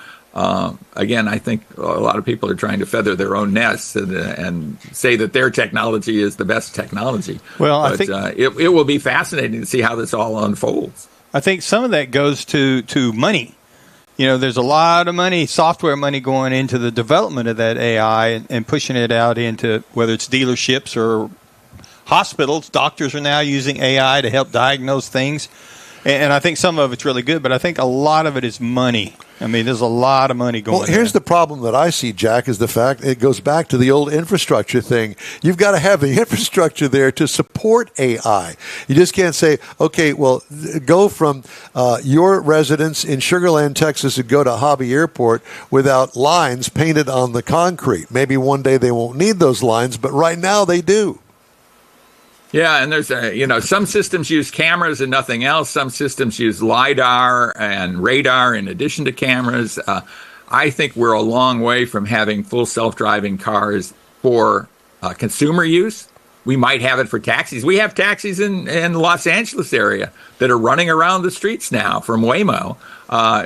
again, I think a lot of people are trying to feather their own nests and say that their technology is the best technology. Well, but, I think it will be fascinating to see how this all unfolds. I think some of that goes to money. There's a lot of money, software money, going into the development of that AI and pushing it out into whether it's dealerships or hospitals, doctors are now using AI to help diagnose things. And I think some of it's really good, but I think a lot of it is money. I mean, there's a lot of money going on. Well, here's the problem that I see, Jack, is the fact it goes back to the old infrastructure thing. You've got to have the infrastructure there to support AI. You just can't say, okay, well, go from your residence in Sugar Land, Texas, and go to Hobby Airport without lines painted on the concrete. Maybe one day they won't need those lines, but right now they do. Yeah, and there's some systems use cameras and nothing else. Some systems use LiDAR and radar in addition to cameras. I think we're a long way from having full self-driving cars for consumer use. We might have it for taxis. We have taxis in the Los Angeles area that are running around the streets now from Waymo.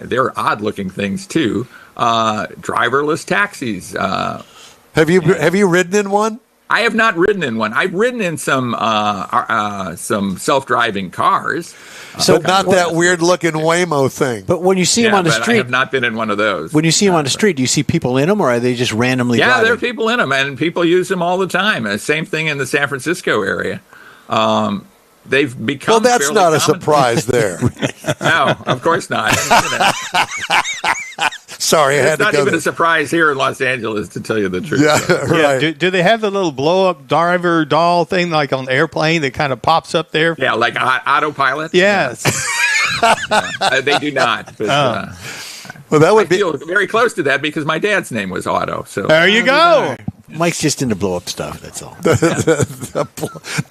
They're odd-looking things too. Driverless taxis. Have you ridden in one? I have not ridden in one. I've ridden in some self-driving cars. So not that weird-looking Waymo thing. But when you see them on the but street, I have not been in one of those. When you see them on the street, do you see people in them, or are they just randomly Yeah, driving? there are people in them, and people use them all the time. Same thing in the San Francisco area. They've become Well, that's fairly not a common. surprise there. No, of course not. Sorry, I had It's to not go even there. a surprise here in Los Angeles, to tell you the truth. Yeah, So. right. Yeah, do they have the little blow-up driver doll thing like on the airplane that kind of pops up there? Yeah, like autopilot. Yes. They do not. But, Well, that I would be. feel very close to that because my dad's name was Otto. So There you go. Mike's just into blow up stuff. That's all. The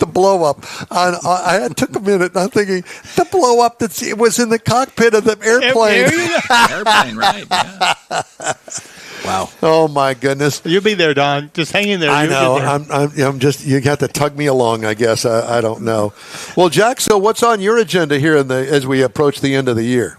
blow up. I took a minute. And I'm thinking the blow up it was in the cockpit of the airplane. There you go. airplane, right? Yeah. Wow. Oh my goodness! You'll be there, Don. Just hang in there. I You'll know. get there. I'm just. You got to tug me along. I guess. I don't know. Well, Jack. So what's on your agenda here as we approach the end of the year?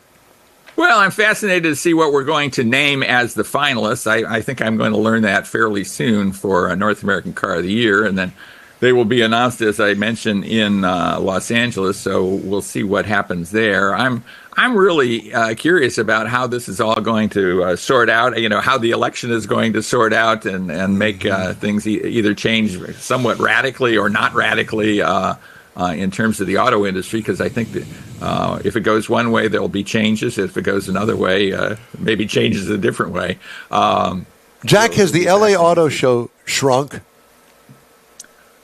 Well, I'm fascinated to see what we're going to name as the finalists. I think I'm going to learn that fairly soon for a North American Car of the Year, and then they will be announced, as I mentioned, in Los Angeles. So we'll see what happens there. I'm really curious about how this is all going to sort out. You know, how the election is going to sort out and make things either change somewhat radically or not radically. In terms of the auto industry, because I think that if it goes one way, there'll be changes. If it goes another way, maybe changes a different way. Jack, has the LA Auto Show shrunk?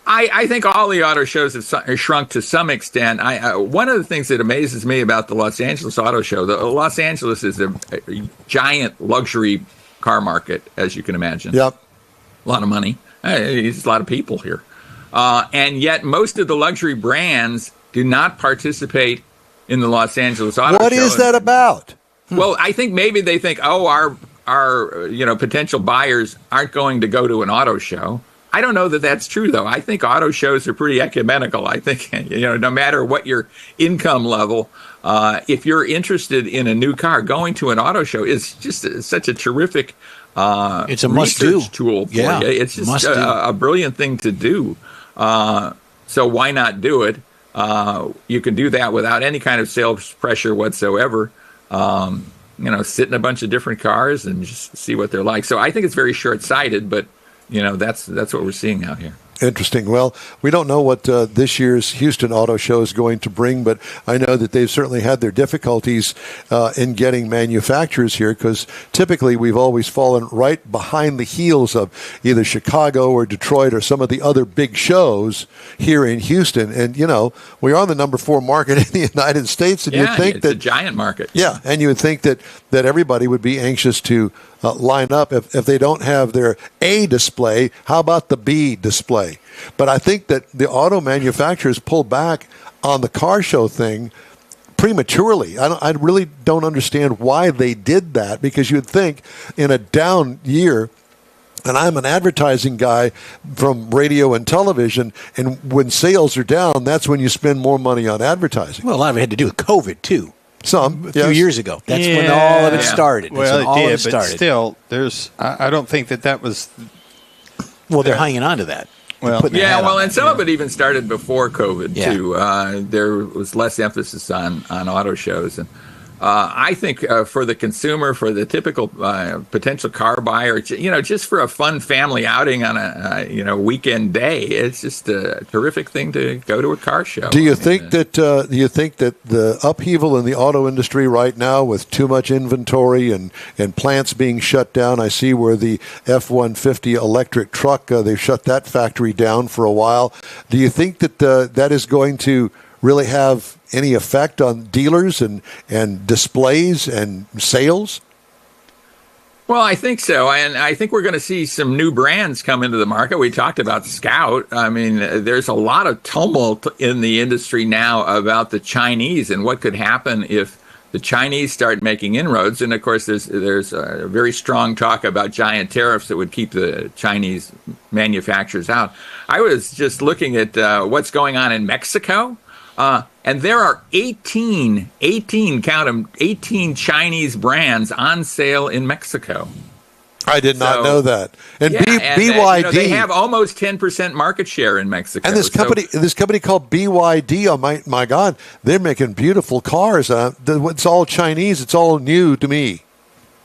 I think all the auto shows have shrunk to some extent. One of the things that amazes me about the Los Angeles Auto Show, Los Angeles is a giant luxury car market, as you can imagine. Yep. A lot of money. There's a lot of people here. And yet most of the luxury brands do not participate in the Los Angeles Auto Show. What is that about? Well, I think maybe they think, our potential buyers aren't going to go to an auto show. I don't know that that's true, though. I think auto shows are pretty ecumenical. I think, no matter what your income level, if you're interested in a new car, going to an auto show is just such a terrific It's a must-do research tool for Yeah, you. It's just must-do. a brilliant thing to do. So why not do it? You can do that without any kind of sales pressure whatsoever. Sit in a bunch of different cars and just see what they're like. So I think it's very short-sighted, but that's what we're seeing out here. Interesting. Well, we don't know what this year's Houston Auto Show is going to bring, but I know that they've certainly had their difficulties in getting manufacturers here, because typically we've always fallen right behind the heels of either Chicago or Detroit or some of the other big shows here in Houston. And, we are the number 4 market in the United States. And you'd think it's a giant market. Yeah, and you would think that everybody would be anxious to line up. If they don't have their A display, how about the B display? But I think that the auto manufacturers pull back on the car show thing prematurely. I really don't understand why they did that, because you'd think in a down year, and I'm an advertising guy from radio and television, and when sales are down, that's when you spend more money on advertising. Well, a lot of it had to do with COVID, too. Some, A few yes. years ago. That's when all of it started. That's Well, when all it of did, it started. but still, I don't think that was. Well, they're hanging on to that. Well, Putting their hat on and that. some of it even started before COVID Yeah. too. There was less emphasis on auto shows, and I think for the consumer, for the typical potential car buyer, just for a fun family outing on a weekend day, it's just a terrific thing to go to a car show. Do you think that the upheaval in the auto industry right now, with too much inventory and plants being shut down? I see where the F-150 electric truck, they've shut that factory down for a while. Do you think that that is going to really have any effect on dealers and displays and sales? Well, I think so. And I think we're going to see some new brands come into the market. We talked about Scout. I mean, there's a lot of tumult in the industry now about the Chinese and what could happen if the Chinese start making inroads. And of course, there's a very strong talk about giant tariffs that would keep the Chinese manufacturers out. I was just looking at what's going on in Mexico. And there are 18 Chinese brands on sale in Mexico. I did not know that. And BYD, they have almost 10% market share in Mexico. And this company called BYD, oh my God, they're making beautiful cars. It's all Chinese. It's all new to me.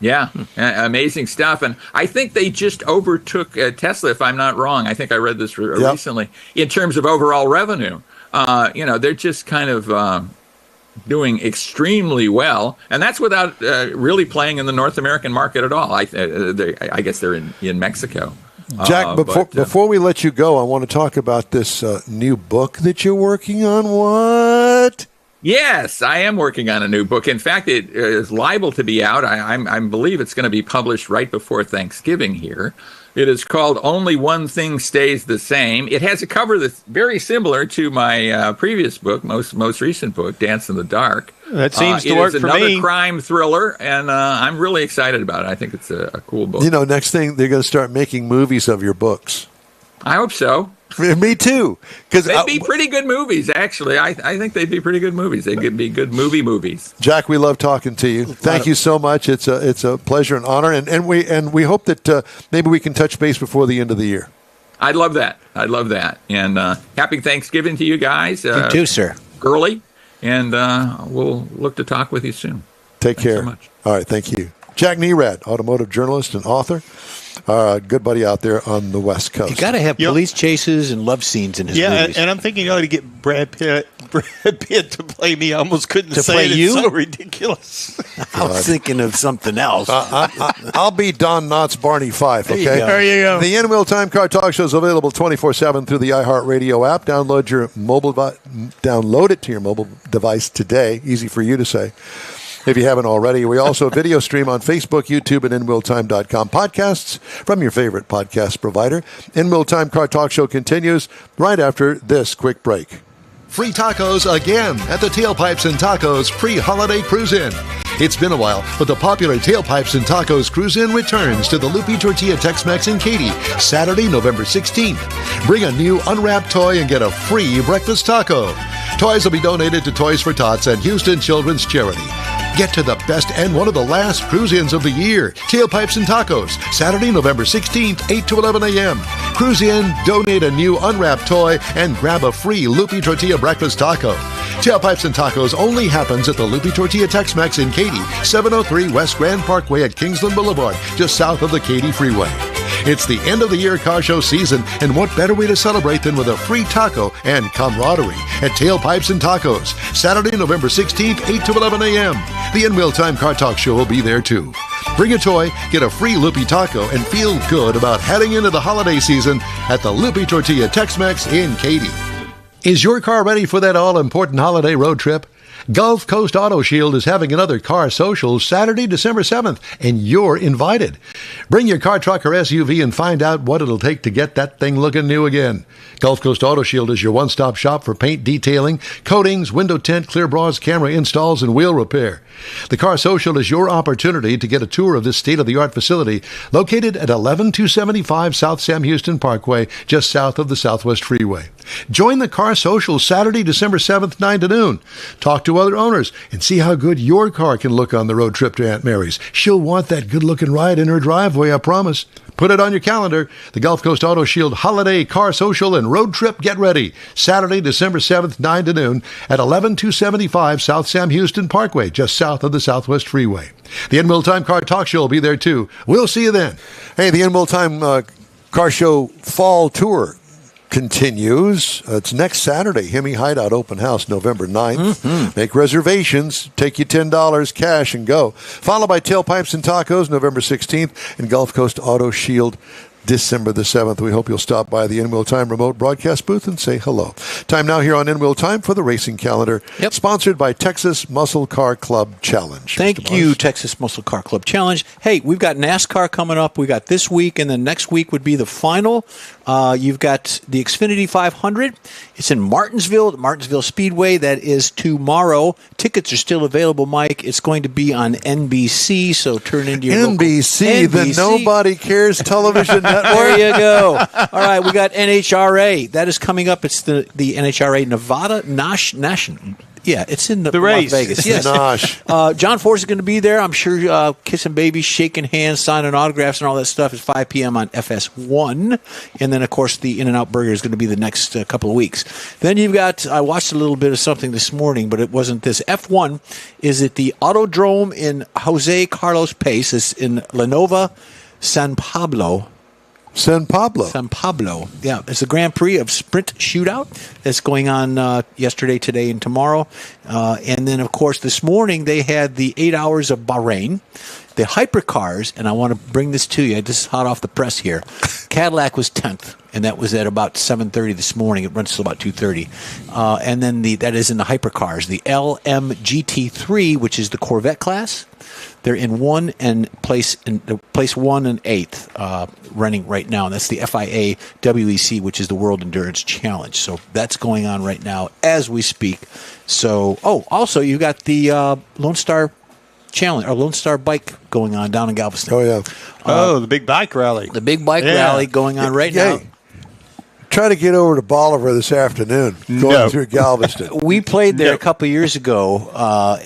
Yeah, amazing stuff. And I think they just overtook Tesla, if I'm not wrong. I think I read this recently, in terms of overall revenue. They're just kind of doing extremely well, and that's without really playing in the North American market at all. I guess they're in Mexico. Jack, before we let you go, I want to talk about this new book that you're working on. What? Yes, I am working on a new book. In fact, it is liable to be out. I believe it's going to be published right before Thanksgiving here. It is called Only One Thing Stays the Same. It has a cover that's very similar to my previous book, most recent book, Dance in the Dark. That seems to work for me. It is another crime thriller, and I'm really excited about it. I think it's a cool book. Next thing, they're going to start making movies of your books. I hope so. Me too. They'd be pretty good movies, actually. I think they'd be pretty good movies. They could be good movies. Jack, we love talking to you. Thank you so much. It's a pleasure and honor, and we hope that maybe we can touch base before the end of the year. I'd love that. And happy Thanksgiving to you guys. You too, sir. Early, and we'll look to talk with you soon. Take care. So much. All right, thank you. Jack Nerad, automotive journalist and author. Good buddy out there on the West Coast. You got to have police chases and love scenes in his movies. And I'm thinking you ought to get Brad Pitt to play me. I almost couldn't say it. It's so ridiculous. I was thinking of something else. I'll be Don Knotts, Barney Fife, okay? There you go. The N-Wheel Time Car Talk Show is available 24/7 through the iHeartRadio app. Download it to your mobile device today. Easy for you to say, if you haven't already. We also video stream on Facebook, YouTube, and InWheelTime.com podcasts from your favorite podcast provider. In-Wheel Time Car Talk Show continues right after this quick break. Free tacos again at the Tailpipes and Tacos pre-holiday cruise-in. It's been a while, but the popular Tailpipes and Tacos cruise-in returns to the Lupi Tortilla Tex-Mex in Katy, Saturday, November 16th. Bring a new unwrapped toy and get a free breakfast taco. Toys will be donated to Toys for Tots and Houston Children's Charity. Get to the best and one of the last cruise-ins of the year. Tailpipes and Tacos, Saturday, November 16th, 8 to 11 a.m. Cruise in, donate a new unwrapped toy, and grab a free Lupi Tortilla breakfast taco. Tailpipes and Tacos only happens at the Lupi Tortilla Tex-Mex in Katy, 703 West Grand Parkway at Kingsland Boulevard, just south of the Katy Freeway. It's the end of the year car show season, and what better way to celebrate than with a free taco and camaraderie at Tailpipes and Tacos, Saturday, November 16th, 8 to 11 a.m. The In-Wheel Time Car Talk Show will be there too. Bring a toy, get a free Lupi taco, and feel good about heading into the holiday season at the Lupi Tortilla Tex-Mex in Katy. Is your car ready for that all-important holiday road trip? Gulf Coast Auto Shield is having another car social Saturday, December 7th, and you're invited. Bring your car, truck, or SUV and find out what it'll take to get that thing looking new again. Gulf Coast Auto Shield is your one-stop shop for paint detailing, coatings, window tint, clear bras, camera installs, and wheel repair. The Car Social is your opportunity to get a tour of this state-of-the-art facility located at 11275 South Sam Houston Parkway, just south of the Southwest Freeway. Join the Car Social Saturday, December 7th, 9 to noon. Talk to other owners and see how good your car can look on the road trip to Aunt Mary's. She'll want that good-looking ride in her driveway, I promise. Put it on your calendar. The Gulf Coast Auto Shield Holiday Car Social and Road Trip Get Ready. Saturday, December 7th, 9 to noon at 11275 South Sam Houston Parkway, just south of the Southwest Freeway. The In Will Time Car Talk Show will be there too. We'll see you then. Hey, the In Will Time Car Show Fall Tour continues. It's next Saturday, Hemi Hideout Open House, November 9th. Make reservations, take you $10 cash and go. Followed by Tailpipes and Tacos, November 16th, and Gulf Coast Auto Shield, December the 7th. We hope you'll stop by the In Will Time remote broadcast booth and say hello. Time now here on In Will Time for the racing calendar, sponsored by Texas Muscle Car Club Challenge. Thank you, Texas Muscle Car Club Challenge. Hey, we've got NASCAR coming up. We got this week, and then next week would be the final. You've got the Xfinity 500. It's in Martinsville, at Martinsville Speedway. That is tomorrow. Tickets are still available, Mike. It's going to be on NBC, so turn into your NBC, local the Nobody Cares Television Network. There you go. All right, we got NHRA. That is coming up. It's the NHRA Nevada National. Yeah, it's in the race. Las Vegas. Yes. Nosh. John Force is going to be there. I'm sure kissing babies, shaking hands, signing autographs, and all that stuff is 5 p.m. on FS1. And then, of course, the In-N-Out Burger is going to be the next couple of weeks. Then you've got, I watched a little bit of something this morning, but it wasn't this. F1 is at the Autodrome in Jose Carlos Pace. It's in La Nova, San Pablo. San Pablo. Yeah. It's the Grand Prix of Sprint Shootout that's going on yesterday, today, and tomorrow. And then, of course, this morning they had the 8 hours of Bahrain. The hypercars, and I want to bring this to you. This is hot off the press here. Cadillac was 10th, and that was at about 7:30 this morning. It runs till about 2:30. And then that is in the hypercars. The LMGT3, which is the Corvette class, they're in place 1 and 8th, running right now. And that's the FIA WEC, which is the World Endurance Challenge. So that's going on right now as we speak. So, also you got the Lone Star Challenge, or Lone Star Bike going on down in Galveston. Oh, yeah. The big bike rally. The big bike rally going on right now. Try to get over to Bolivar this afternoon, going through Galveston. We played there a couple of years ago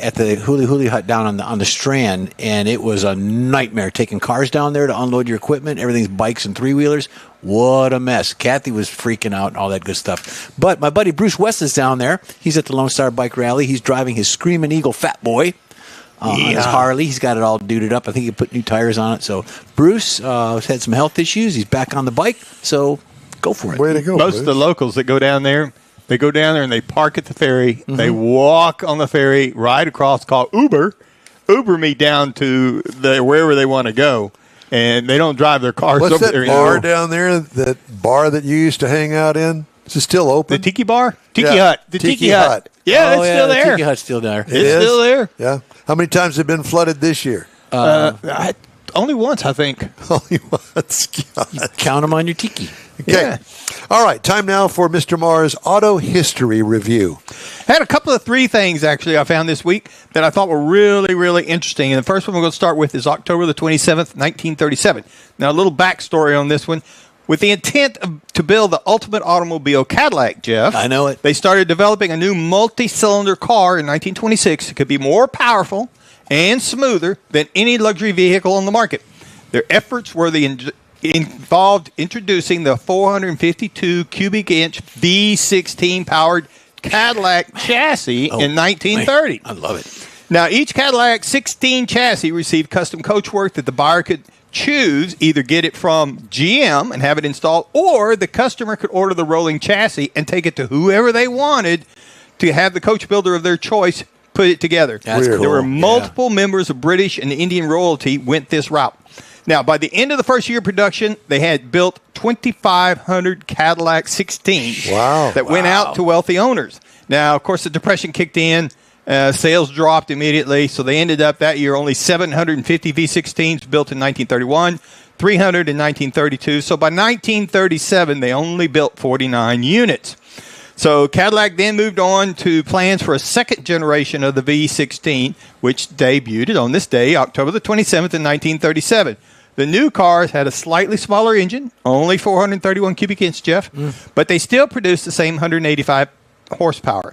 at the Huli Huli Hut down on the Strand, and it was a nightmare taking cars down there to unload your equipment. Everything's bikes and three-wheelers. What a mess. Kathy was freaking out and all that good stuff. But my buddy Bruce West is down there. He's at the Lone Star Bike Rally. He's driving his Screaming Eagle Fat Boy. On his Harley. He's got it all duded up. I think he put new tires on it. So Bruce has had some health issues. He's back on the bike. So go for it. Way to go, Most of the locals that go down there, they go down there and they park at the ferry. Mm-hmm. They walk on the ferry right across, call Uber me down to wherever they want to go. And they don't drive their cars What's over that there. bar down there, that bar that you used to hang out in? Is it still open? The Tiki Bar? Hut. The Tiki Hut. Yeah, it's still there. The Tiki Hut's still there. It's still there. Yeah. How many times have been flooded this year? Only once, I think. Only once. God. Count them on your Tiki. Okay. Yeah. All right. Time now for Mr. Mars' Auto History Review. I had a couple of 3 things, actually, I found this week that I thought were really, really interesting. And the first one we're going to start with is October the 27th, 1937. Now, a little backstory on this one. With the intent to build the ultimate automobile, Cadillac, Jeff. I know it. They started developing a new multi-cylinder car in 1926. It could be more powerful and smoother than any luxury vehicle on the market. Their efforts were involved introducing the 452 cubic inch V16 powered Cadillac chassis in 1930. Man, I love it. Now, each Cadillac 16 chassis received custom coachwork that the buyer could choose, either get it from GM and have it installed, or the customer could order the rolling chassis and take it to whoever they wanted to have the coach builder of their choice put it together. That's cool. There were multiple members of British and Indian royalty went this route. Now, by the end of the first year of production, they had built 2,500 Cadillac 16s that went out to wealthy owners. Now, of course, the Depression kicked in. Sales dropped immediately, so they ended up that year only 750 V16s built in 1931, 300 in 1932. So by 1937, they only built 49 units. So Cadillac then moved on to plans for a second generation of the V16, which debuted on this day, October the 27th in 1937. The new cars had a slightly smaller engine, only 431 cubic inch, Jeff, but they still produced the same 185 horsepower.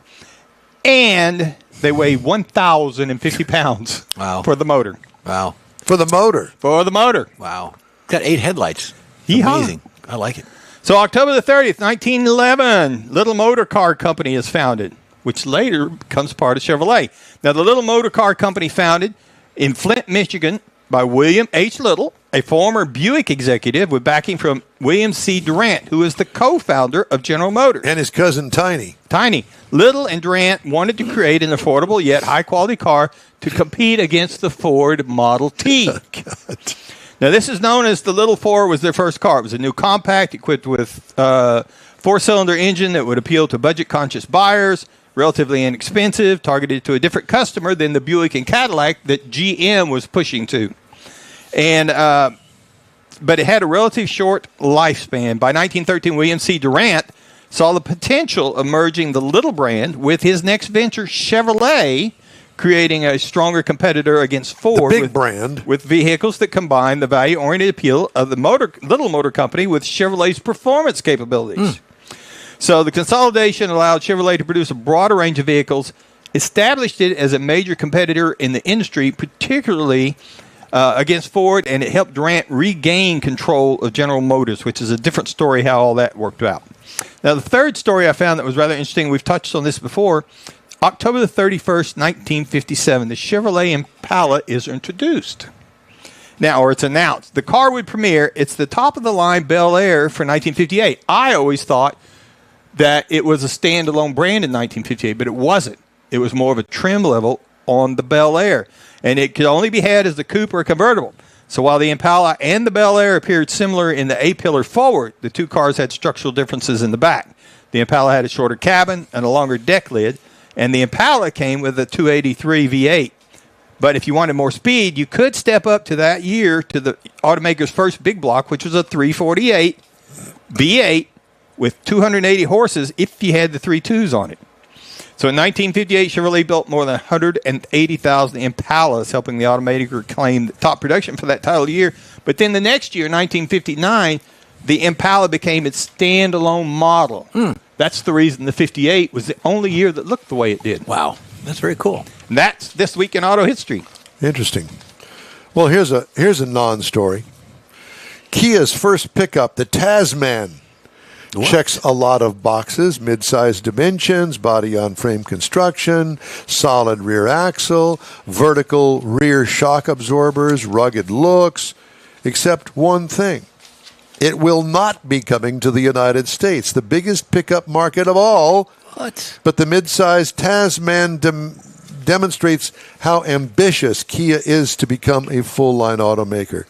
And they weigh 1,050 pounds for the motor. Wow. For the motor. For the motor. Wow. Got 8 headlights. Yeehaw. Amazing. I like it. So October the 30th, 1911, Little Motor Car Company is founded, which later becomes part of Chevrolet. Now, the Little Motor Car Company founded in Flint, Michigan by William H. Little, a former Buick executive with backing from William C. Durant, who is the co-founder of General Motors. And his cousin Tiny. Tiny. Little and Durant wanted to create an affordable yet high-quality car to compete against the Ford Model T. Now, this is known as the Little 4 was their first car. It was a new compact equipped with a 4-cylinder engine that would appeal to budget-conscious buyers, relatively inexpensive, targeted to a different customer than the Buick and Cadillac that GM was pushing to. And but it had a relatively short lifespan. By 1913, William C. Durant saw the potential of merging the Little brand with his next venture, Chevrolet, creating a stronger competitor against Ford The big brand. with vehicles that combine the value-oriented appeal of the Little Motor Company with Chevrolet's performance capabilities. So the consolidation allowed Chevrolet to produce a broader range of vehicles, established it as a major competitor in the industry, particularly against Ford, and it helped Durant regain control of General Motors, which is a different story how all that worked out. Now, the third story I found that was rather interesting, we've touched on this before, October the 31st, 1957, the Chevrolet Impala is introduced. Now, or it's announced. The car would premiere. It's the top-of-the-line Bel Air for 1958. I always thought that it was a standalone brand in 1958, but it wasn't. It was more of a trim level on the Bel Air, and it could only be had as the coupe or convertible. So while the Impala and the Bel Air appeared similar in the A-pillar forward, the two cars had structural differences in the back. The Impala had a shorter cabin and a longer deck lid, and the Impala came with a 283 V8. But if you wanted more speed, you could step up to that year to the automaker's first big block, which was a 348 V8 with 280 horses if you had the 3.2s on it. So in 1958, Chevrolet built more than 180,000 Impalas, helping the automaker claim the top production for that title year. But then the next year, 1959, the Impala became its standalone model. That's the reason the 58 was the only year that looked the way it did. Wow. That's very cool. And that's This Week in Auto History. Interesting. Well, here's a non-story. Kia's first pickup, the Tasman, checks a lot of boxes: mid-size dimensions, body-on-frame construction, solid rear axle, vertical rear shock absorbers, rugged looks, except one thing. It will not be coming to the United States, the biggest pickup market of all. What? But the mid-size Tasman demonstrates how ambitious Kia is to become a full-line automaker.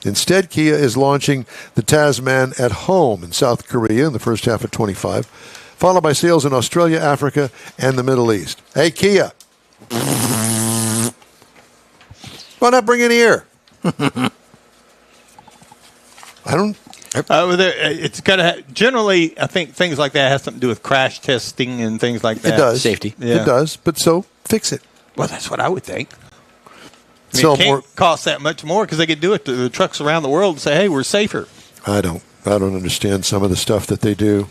Instead, Kia is launching the Tasman at home in South Korea in the first half of 25, followed by sales in Australia, Africa, and the Middle East. Hey, Kia. Why not bring it here? I don't... It's got to generally, I think things like that has something to do with crash testing and things like that. It does. Safety. It does, but so fix it. Well, that's what I would think. So it can't cost that much more because they could do it to the trucks around the world and say, hey, we're safer. I don't understand some of the stuff that they do.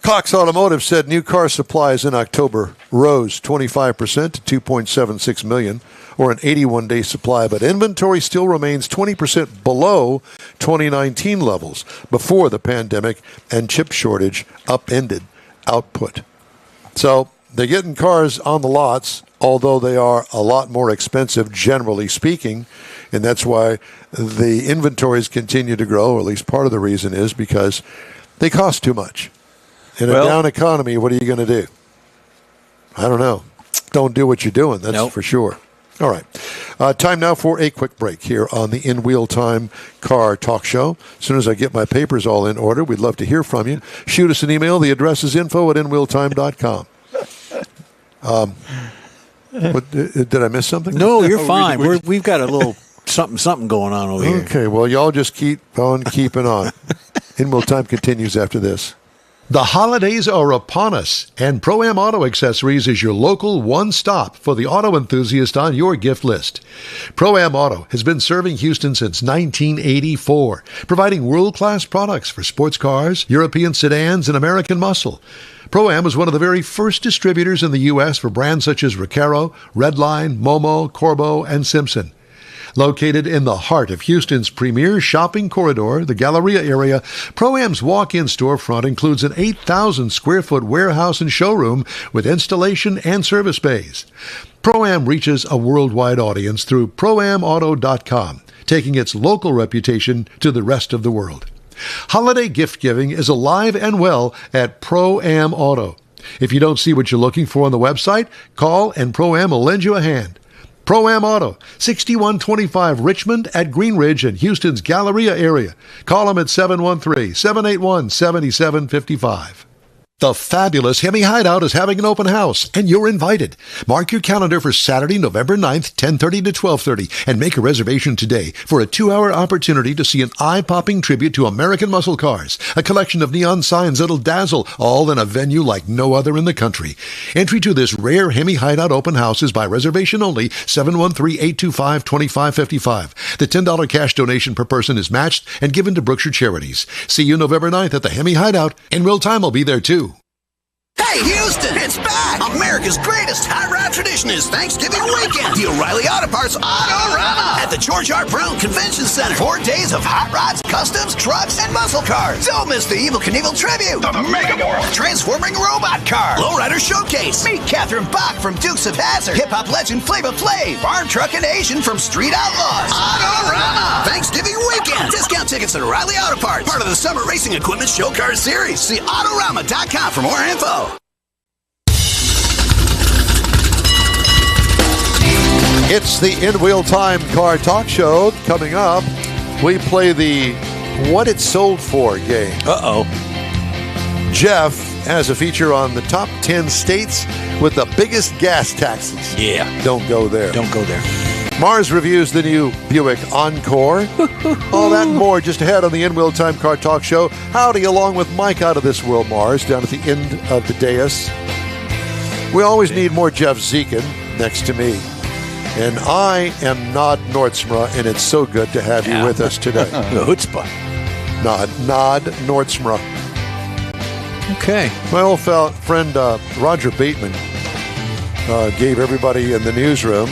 Cox Automotive said new car supplies in October rose 25% to 2.76 million, or an 81-day supply, but inventory still remains 20% below 2019 levels before the pandemic and chip shortage upended output. So they're getting cars on the lots, although they are a lot more expensive, generally speaking, and that's why the inventories continue to grow, or at least part of the reason is because they cost too much. In a down economy, what are you going to do? I don't know. Don't do what you're doing, that's for sure. All right. Time now for a quick break here on the In Wheel Time Car Talk Show. As soon as I get my papers all in order, we'd love to hear from you. Shoot us an email. The address is info@inwheeltime.com. Did I miss something? No, you're fine. We've got a little something going on over here. Okay, well, y'all just keep on keeping on. In Wheel Time continues after this. The holidays are upon us, and Pro-Am Auto Accessories is your local one-stop for the auto enthusiast on your gift list. Pro-Am Auto has been serving Houston since 1984, providing world-class products for sports cars, European sedans, and American muscle. Pro-Am was one of the very first distributors in the U.S. for brands such as Recaro, Redline, Momo, Corbeau, and Simpson. Located in the heart of Houston's premier shopping corridor, the Galleria area, Pro-Am's walk-in storefront includes an 8,000-square-foot warehouse and showroom with installation and service bays. Pro-Am reaches a worldwide audience through ProAmAuto.com, taking its local reputation to the rest of the world. Holiday gift giving is alive and well at Pro-Am Auto. If you don't see what you're looking for on the website, call and Pro-Am will lend you a hand. Pro-Am Auto, 6125 Richmond at Greenridge in Houston's Galleria area. Call them at 713-781-7755. The fabulous Hemi Hideout is having an open house, and you're invited. Mark your calendar for Saturday, November 9th, 10:30 to 12:30, and make a reservation today for a 2-hour opportunity to see an eye-popping tribute to American muscle cars, a collection of neon signs that'll dazzle, all in a venue like no other in the country. Entry to this rare Hemi Hideout open house is by reservation only, 713-825-2555. The $10 cash donation per person is matched and given to Brookshire Charities. See you November 9th at the Hemi Hideout, and Will Time will be there too. Hey, Houston, it's back! America's greatest hot rod tradition is Thanksgiving weekend. The O'Reilly Auto Parts Autorama at the George R. Brown Convention Center. 4 days of hot rods, customs, trucks, and muscle cars. Don't miss the Evel Knievel tribute, the Mega World Transforming Robot Car, Lowrider Showcase. Meet Catherine Bach from Dukes of Hazzard, hip-hop legend Flava Flav, Farm Truck and Asian from Street Outlaws. Autorama! Thanksgiving weekend. Discount tickets at O'Reilly Auto Parts. Part of the Summer Racing Equipment Show Car Series. See Autorama.com for more info. It's the In Wheel Time Car Talk Show. Coming up, we play the What It Sold For game. Uh-oh. Jeff has a feature on the top 10 states with the biggest gas taxes. Yeah. Don't go there. Don't go there. Mars reviews the new Buick Encore. All that and more just ahead on the In Wheel Time Car Talk Show. Howdy, along with Mike out of this world, Mars, down at the end of the dais. We always need more Jeff Zekin next to me. And I am Nod Nordsma, and it's so good to have you with us today. The chutzpah. Nod Nordsma. Okay. My old friend Roger Bateman gave everybody in the newsroom,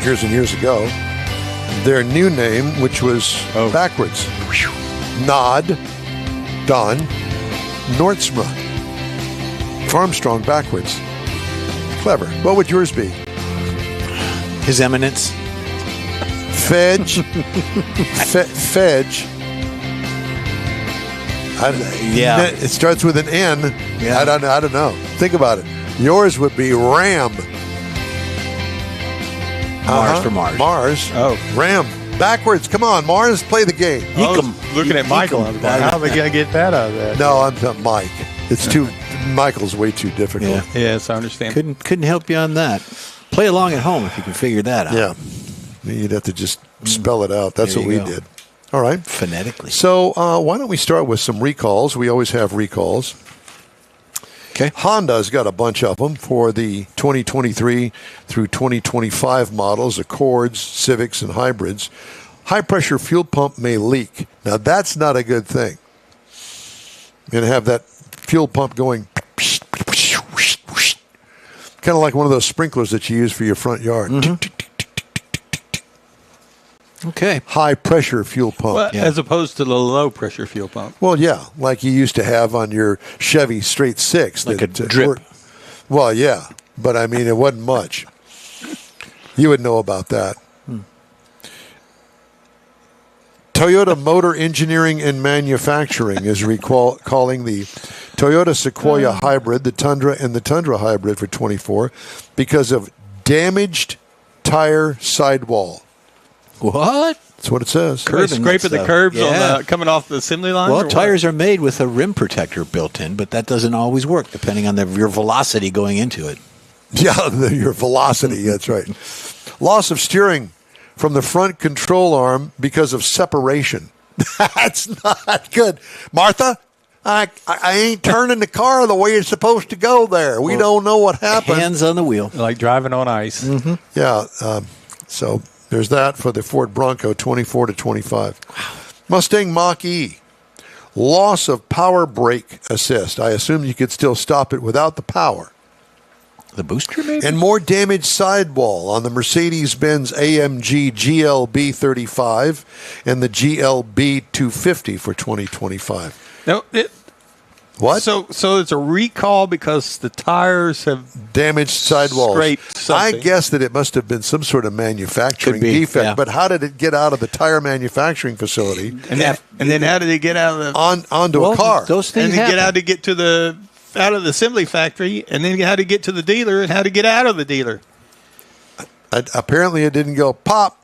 years and years ago, their new name, which was backwards. Nod Don Nordsma. Armstrong backwards. Clever. What would yours be? His Eminence. Fedge. Fedge. Yeah. It starts with an N. Yeah. I don't know. Think about it. Yours would be Ram. Mars for Mars. Mars. Oh. Ram. Backwards. Come on, Mars. Play the game. I was looking at Michael. I was like, how am I going to get that out of that? No, I'm not Mike. It's too. Michael's way too difficult. Yeah. Yes, I understand. Couldn't help you on that. Play along at home if you can figure that out. Yeah. You'd have to just spell it out. That's There what you we go. did. All right. Phonetically. So why don't we start with some recalls? We always have recalls. Okay. Honda's got a bunch of them for the 2023 through 2025 models, Accords, Civics, and hybrids. High-pressure fuel pump may leak. Now, that's not a good thing. You're going to have that fuel pump going kind of like one of those sprinklers that you use for your front yard. Okay. High-pressure fuel pump. Well, as opposed to the low-pressure fuel pump. Well, yeah, like you used to have on your Chevy Straight Six. Like a drip. Well, yeah, but I mean, it wasn't much. You would know about that. Toyota Motor Engineering and Manufacturing is calling the Toyota Sequoia Hybrid, the Tundra, and the Tundra Hybrid for 24 because of damaged tire sidewall. What? That's what it says. They're scraping the curbs on coming off the assembly line? Well, tires are made with a rim protector built in, but that doesn't always work depending on your velocity going into it. Yeah, your velocity, that's right. Loss of steering from the front control arm because of separation. That's not good. Martha, I ain't turning the car the way it's supposed to go there. We don't know what happened. Hands on the wheel. Like driving on ice. Mm-hmm. Yeah, so there's that for the Ford Bronco 24 to 25. Mustang Mach-E. Loss of power brake assist. I assume you could still stop it without the power. The booster, maybe? And more damaged sidewall on the Mercedes-Benz AMG GLB 35 and the GLB 250 for 2025. No, What? So it's a recall because the tires have damaged sidewalls. Scraped something. I guess that it must have been some sort of manufacturing Could be, defect. yeah. But how did it get out of the tire manufacturing facility and then how did it get out of the onto a car? Those things and then happen. get out of the assembly factory, and then how to get to the dealer, and how to get out of the dealer. Apparently, it didn't go pop.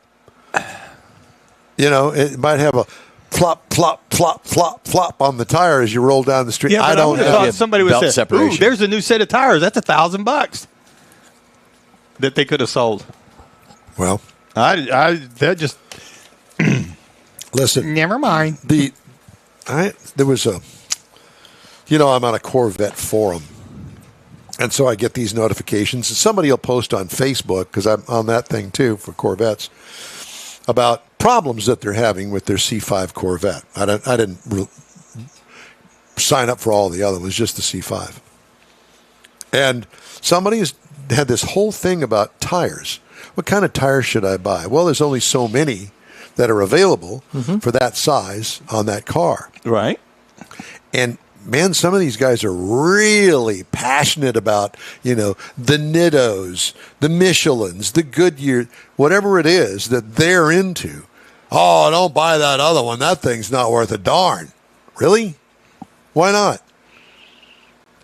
It might have a flop, flop, flop, flop, flop on the tire as you roll down the street. I don't know. Somebody would Belt say, separation. "Ooh, there's a new set of tires. That's $1,000 that they could have sold." Well, That just listen. never mind. There was I'm on a Corvette forum, and so I get these notifications. And somebody will post on Facebook, because I'm on that thing too for Corvettes, about problems that they're having with their C5 Corvette. I didn't sign up for all the other ones, just the C5. And somebody has had this whole thing about tires. What kind of tires should I buy? Well, there's only so many that are available for that size on that car. Right. And man, some of these guys are really passionate about, the Nittos, the Michelins, the Goodyear, whatever it is that they're into. Oh, don't buy that other one. That thing's not worth a darn. Really? Why not?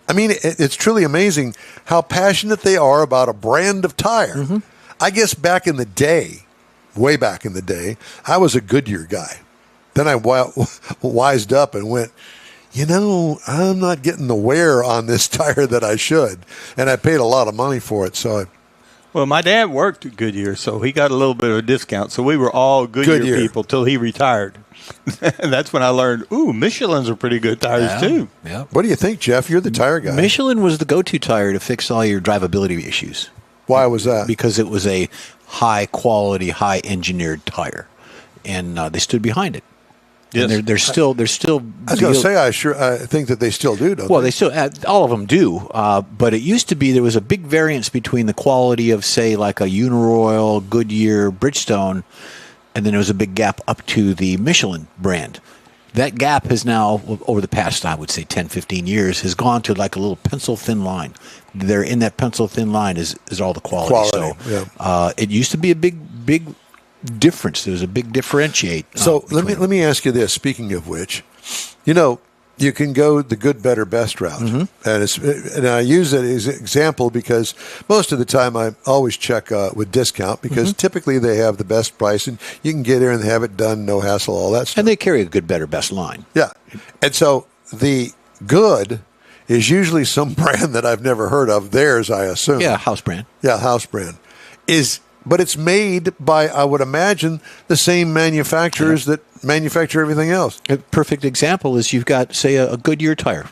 I mean, it's truly amazing how passionate they are about a brand of tire. I guess back in the day, way back in the day, I was a Goodyear guy. Then I wised up and went, I'm not getting the wear on this tire that I should. And I paid a lot of money for it. So, Well, my dad worked at Goodyear, so he got a little bit of a discount. So we were all Goodyear. People till he retired. And that's when I learned, Michelins are pretty good tires too. Yeah. what do you think, Jeff? You're the tire guy. Michelin was the go-to tire to fix all your drivability issues Why was that? because it was a high-quality, high-engineered tire, and they stood behind it. Yes. And they're still. I was going to say, I think that they still do, don't Well, they? they still all of them do, but it used to be there was a big variance between the quality of, say, like a Uniroyal, Goodyear, Bridgestone, and then there was a big gap up to the Michelin brand. That gap has now, over the past, I would say, 10, 15 years, has gone to like a little pencil-thin line. There, in that pencil-thin line is all the quality. So it used to be a big difference. There was a big differentiate. So let me ask you this. Speaking of which, you can go the good, better, best route, and I use that as an example because most of the time I always check with discount because typically they have the best price and you can get there and have it done, no hassle, all that stuff. And they carry a good, better, best line. Yeah, and so the good is usually some brand that I've never heard of. Theirs, I assume. Yeah, house brand. Yeah, house brand but it's made by, I would imagine, the same manufacturers that manufacture everything else. A perfect example is you've got, say, a Goodyear tire,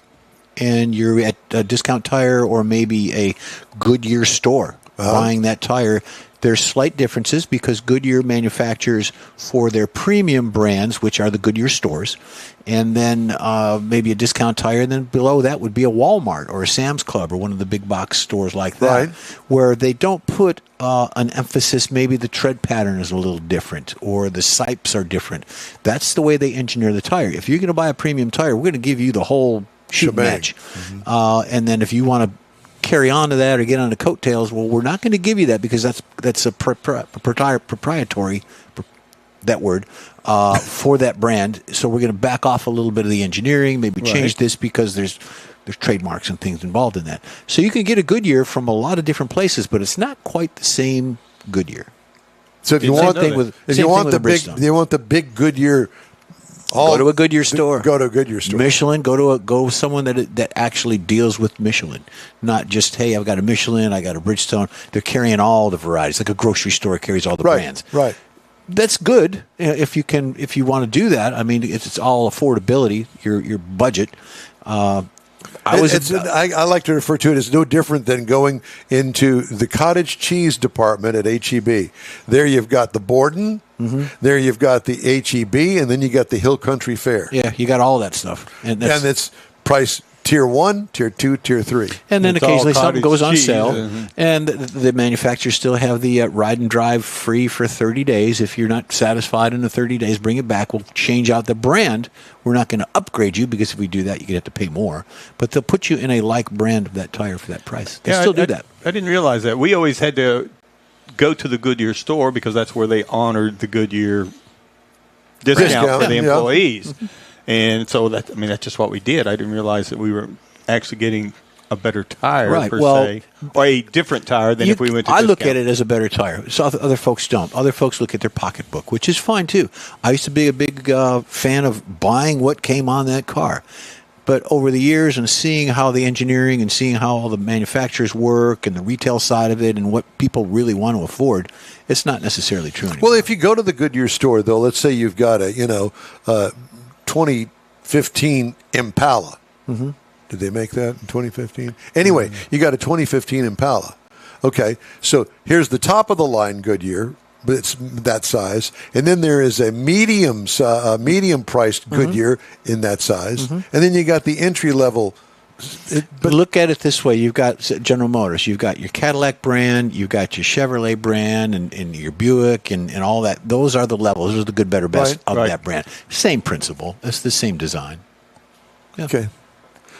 and you're at a Discount Tire or maybe a Goodyear store buying that tire. There's slight differences because Goodyear manufactures for their premium brands, which are the Goodyear stores, and then maybe a Discount Tire, and then below that would be a Walmart or a Sam's Club or one of the big box stores like that, Right. where they don't put an emphasis. Maybe the tread pattern is a little different or the sipes are different. That's the way they engineer the tire. If you're going to buy a premium tire, we're going to give you the whole shoot Shebang. match. And then if you want to carry on to that or get on the coattails, well, we're not going to give you that because that's a proprietary, that word, for that brand. So we're going to back off a little bit of the engineering, maybe change this because there's trademarks and things involved in that. So you can get a Goodyear from a lot of different places, but it's not quite the same Goodyear. So if you Same want thing with- if same you thing want with the a big, Bridgestone. you want the big Goodyear. Go to a Goodyear store. Go to a Goodyear store. Michelin, go with someone that actually deals with Michelin, not just, hey, I've got a Michelin, I got a Bridgestone. They're carrying all the varieties, like a grocery store carries all the brands. Right. That's good if you want to do that. I mean, it's all affordability, your budget. I like to refer to it as no different than going into the cottage cheese department at H-E-B. There you've got the Borden, there you've got the H-E-B, and then you got the Hill Country Fair. Yeah, you got all that stuff, And it's price Tier 1, Tier 2, Tier 3. And then It's all occasionally something cottage goes on cheese, sale, mhm. and the manufacturers still have the ride and drive free for 30 days. If you're not satisfied in the 30 days, bring it back. We'll change out the brand. We're not going to upgrade you because if we do that, you're going to have to pay more. But they'll put you in a like brand of that tire for that price. They still do that. I didn't realize that. We always had to go to the Goodyear store because that's where they honored the Goodyear discount for the yeah. employees. And so that's just what we did. I didn't realize that we were actually getting a better tire Right, per well, se, or a different tire than if we went to I look discount. at it as a better tire. So other folks don't. Other folks look at their pocketbook, which is fine too. I used to be a big fan of buying what came on that car. But over the years and seeing how the engineering and seeing how all the manufacturers work and the retail side of it and what people really want to afford, it's not necessarily true anymore. Well, if you go to the Goodyear store, though, let's say you've got a 2015 Impala. Mm-hmm. Did they make that in 2015? Anyway, you got a 2015 Impala. Okay, so here's the top of the line Goodyear, but it's that size, and then there is a medium priced Goodyear in that size, and then you got the entry level. But look at it this way. You've got General Motors. You've got your Cadillac brand. You've got your Chevrolet brand and your Buick and all that. Those are the levels. Those are the good, better, best of that brand. Same principle. It's the same design. Yeah. Okay.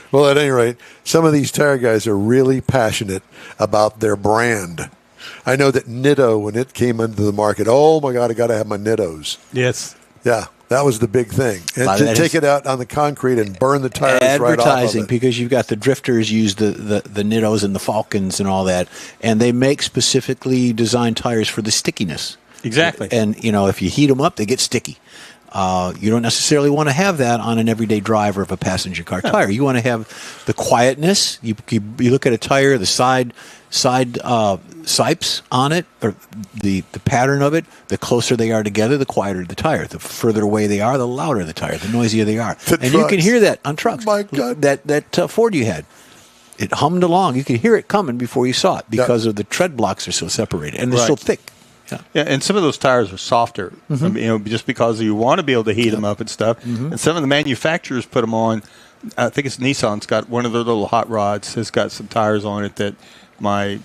Well, at any rate, some of these tire guys are really passionate about their brand. I know that Nitto, when it came into the market, oh my God, I got to have my Nittos. Yes. Yeah, that was the big thing. And Well, to that take is- it out on the concrete and burn the tires right off Advertising, of it. because you've got the drifters use the Nittos and the Falcons and all that, and they make specifically designed tires for the stickiness. Exactly. And if you heat them up, they get sticky. You don't necessarily want to have that on an everyday driver of a passenger car tire. You want to have the quietness. You look at a tire, the side sipes on it, or the pattern of it. The closer they are together, the quieter the tire. The further away they are, the louder the tire. The noisier they are. The And you can trucks. hear that on trucks. My God. That Ford you had. It hummed along. You could hear it coming before you saw it because of the tread blocks are so separated and they're so Right. thick. Yeah. Yeah, and some of those tires are softer, just because you want to be able to heat them up and stuff. And some of the manufacturers put them on. I think it's Nissan's got one of their little hot rods has got some tires on it that my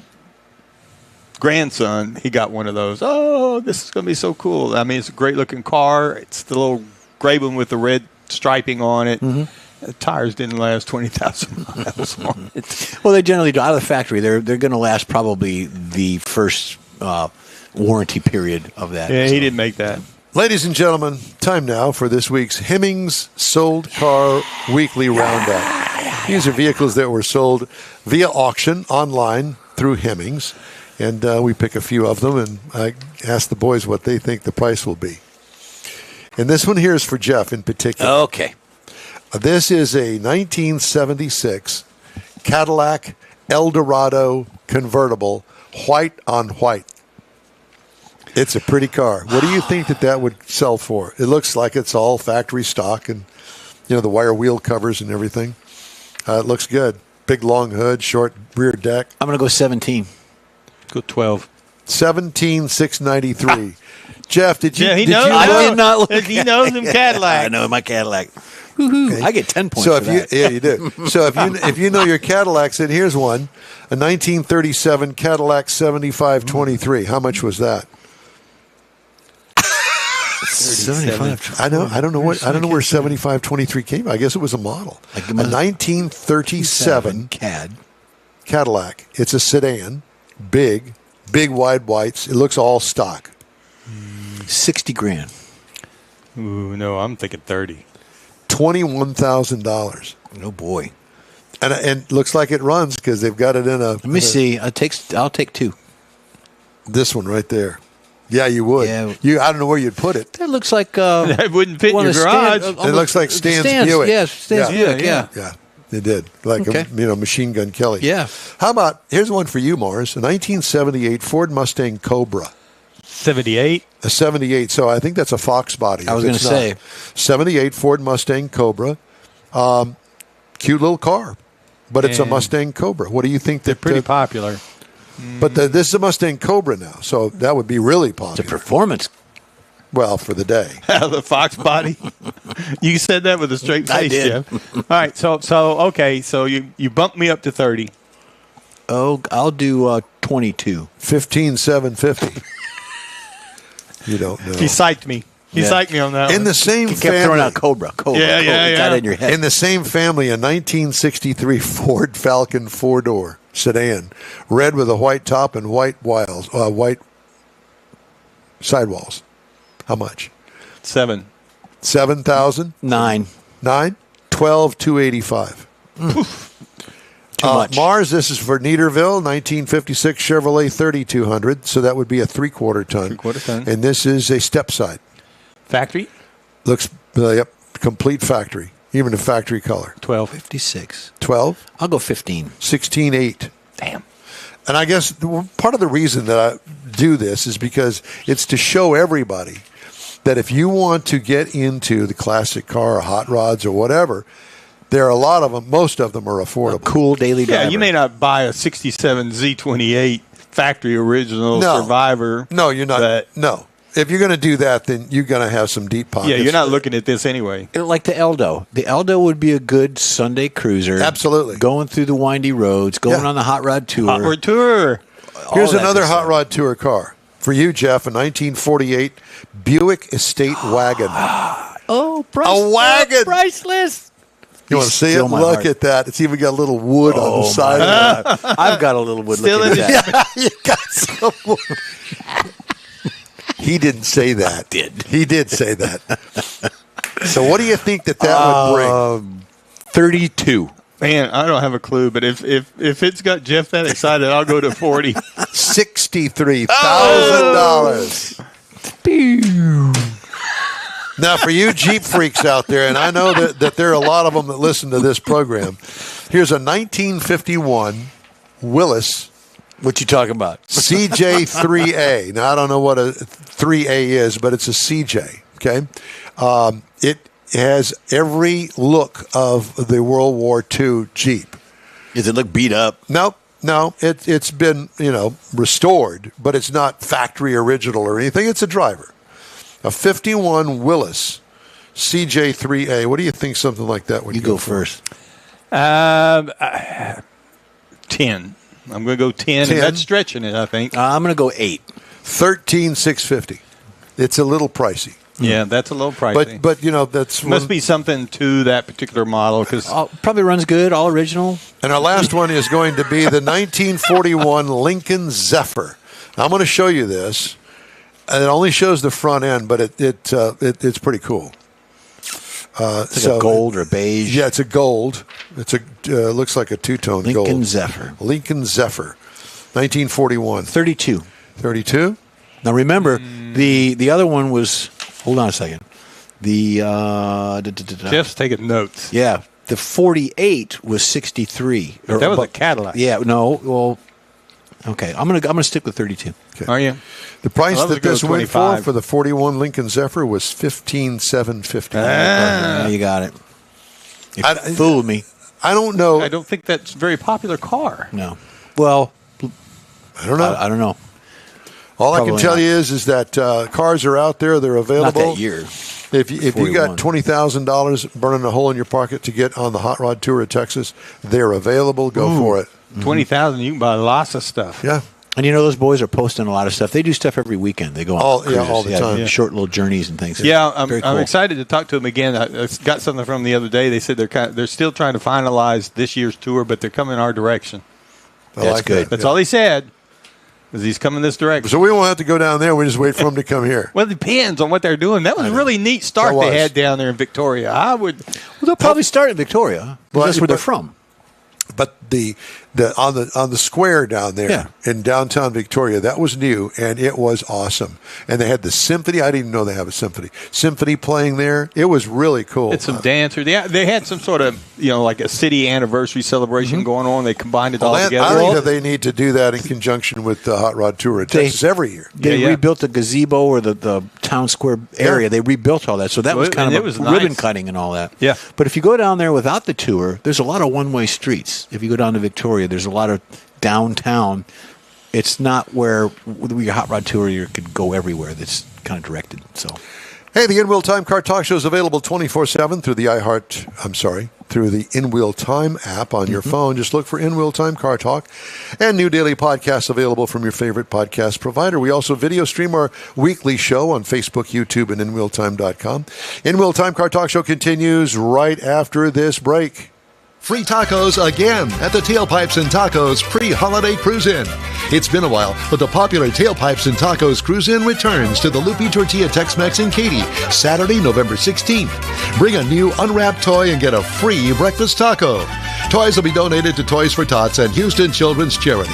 grandson, he got one of those. Oh, this is going to be so cool. I mean, it's a great looking car. It's the little gray one with the red striping on it. The tires didn't last 20,000 miles on it. Well, they generally do out of the factory. They're going to last probably the first warranty period of that. Yeah, So- he didn't make that. Ladies and gentlemen, time now for this week's Hemmings Sold Car Weekly Roundup. These are vehicles that were sold via auction online through Hemmings, and we pick a few of them, and I ask the boys what they think the price will be. And this one here is for Jeff in particular. Okay. This is a 1976 Cadillac Eldorado convertible, white on white. It's a pretty car. What do you think that would sell for? It looks like it's all factory stock and, the wire wheel covers and everything. It looks good. Big long hood, short rear deck. I'm going to go 17. Go 12. 17,693. Jeff, did you? Yeah, he did knows. you I look? did not look. He knows him Cadillac. I know my Cadillac. Woohoo. I get 10 points So for if that. you do. So if you know your Cadillacs, then here's one, a 1937 Cadillac 7523. How much was that? 75. I don't know where 7523 came. I guess it was a model. Like A the 1937 CAD. Cadillac. It's a sedan, big wide whites. It looks all stock. 60 grand. Ooh, no, I'm thinking 30. $21,000. Oh, boy. And it looks like it runs because they've got it in a. Let me see. I'll take 2. This one right there. Yeah, you would. Yeah. I don't know where you'd put it. That looks like That wouldn't fit in one your of the garage. It looks like Stan's Buick. Yeah, Stan's Yeah. Buick. Yeah. Yeah, it did. Like Okay. a Machine Gun Kelly. Yeah. How about here's one for you, Mars? A 1978 Ford Mustang Cobra. 78. A 78. So I think that's a Fox body. I was If gonna it's say. not. 78 Ford Mustang Cobra. Cute little car, but it's a And Mustang Cobra. What do you think? They're pretty popular. But this is a Mustang Cobra now, so that would be really It's a popular. performance. Well, for the day. The Fox body. You said that with a straight face, I did. Jeff. All right, so okay, so you bumped me up to 30. Oh, I'll do 22. 15,750. You don't know. He psyched me. He Yeah. psyched me on that. In one. the same You kept throwing family, out Cobra. Yeah, yeah, It got yeah. in your head. in the same family, a 1963 Ford Falcon 4-door sedan, red with a white top and white sidewalls. How much? 7. 7,000. 9. 9. 12,285. Too much. Mars, this is for Neaterville, 1956 Chevrolet 3200. So that would be a 3/4 ton. 3/4 ton. And this is a step side. Factory? Looks, yep, complete factory, even a factory color. 12. 56. 12, I'll go 15. 16.8. Damn. And I guess part of the reason that I do this is because it's to show everybody that if you want to get into the classic car or hot rods or whatever, there are a lot of them. Most of them are affordable. Cool daily driver. Yeah, you may not buy a 67 Z28 factory original No. Survivor. No, you're not. but- No. If you're going to do that, then you're going to have some deep pockets. Yeah, you're not looking at this anyway. Like the Eldo. The Eldo would be a good Sunday cruiser. Absolutely. Going through the windy roads, going Yeah. on the hot rod tour. Hot Rod Tour. Here's all that another good hot stuff. rod tour car for you, Jeff. A 1948 Buick Estate wagon. Oh, A wagon. priceless. You want to see it? Steal my Look heart. at that. It's even got a little wood on the Oh, side my of it. God. I've got a little wood Still looking in at that. You got some wood. He didn't say that. He did say that. So what do you think that would bring? 32. Man, I don't have a clue, but if it's got Jeff that excited, I'll go to 40. $63,000. Now, for you Jeep freaks out there, and I know that there are a lot of them that listen to this program, here's a 1951 Willis What you talking about? CJ3A. Now, I don't know what a 3A is, but it's a CJ, okay? It has every look of the World War II Jeep. Does it look beat up? No, it's been, restored, but it's not factory original or anything. It's a driver. A 51 Willis CJ3A. What do you think something like that would You go first. 10. I'm going to go 10, 10. and that's stretching it, I think. I'm going to go 8. 13,650. It's a little pricey. Yeah, that's a little pricey. But that's Must be something to that particular model because Probably runs good, all original. And our last one is going to be the 1941 Lincoln Zephyr. Now, I'm going to show you this. And it only shows the front end, but it's pretty cool. It's like a gold or beige. Yeah, it's a gold. It's looks like a two-tone gold. Lincoln Zephyr. Lincoln Zephyr, 1941. 32. 32? Now remember, the other one was. Hold on a second. The Jeff's taking notes. yeah, the 48 was 63. That was a Cadillac. Yeah, no. Well, okay. I'm gonna stick with 32. Are you? The price I'll have that to go this went 25. for the 41 Lincoln Zephyr was $15,750. Yeah, you got it. You I- fooled me. I don't know. I don't think that's a very popular car. No. Well, I don't know. I don't know. All I can probably tell not. you is that cars are out there. They're available. Not that year. If you 41. got $20,000 burning a hole in your pocket to get on the hot rod tour of Texas, they're available. Go for it. 20,000, you can buy lots of stuff. Yeah. And those boys are posting a lot of stuff. They do stuff every weekend. They go on All cruises. the time. Short little journeys and things. Yeah, Very I'm cool. excited to talk to them again. I got something from them the other day. They said they're still trying to finalize this year's tour, but they're coming our direction. I That's like good. that. That's Yeah. all he said. Is he's coming this direction? So we won't have to go down there. We just wait for them to come here. Well, it depends on what they're doing. That was a really neat start That they was. had down there in Victoria. I would. Well, they'll probably start in Victoria. Well, That's where they're but- from. But the on the square down there Yeah. in downtown Victoria, that was new and it was awesome. And they had the symphony. I didn't even know they have a symphony playing there. It was really cool. It's some dancer. They had some sort of like a city anniversary celebration going on. They combined it all I together. think that they need to do that in conjunction with the Hot Rod Tour of Texas every year. They Yeah. rebuilt the gazebo or the town square area. Yeah. They rebuilt all that. So that was Well, kind and of it was ribbon nice. cutting and all that. Yeah. But if you go down there without the tour, there's a lot of one-way streets. If you go down to Victoria, there's a lot of downtown. It's not where with your hot rod tour you could go everywhere. That's kind of directed. So Hey, the In Wheel Time Car Talk Show is available 24/7 through the In Wheel Time app on your phone. Just look for In Wheel Time Car Talk, and new daily podcasts available from your favorite podcast provider. We also video stream our weekly show on Facebook, YouTube, and InWheelTime.com. In Wheel Time Car Talk Show continues right after this break. Free tacos again at the Tailpipes and Tacos pre-holiday cruise-in. It's been a while, but the popular Tailpipes and Tacos cruise-in returns to the Lupi Tortilla Tex-Mex in Katy, Saturday, November 16th. Bring a new unwrapped toy and get a free breakfast taco. Toys will be donated to Toys for Tots and Houston Children's Charity.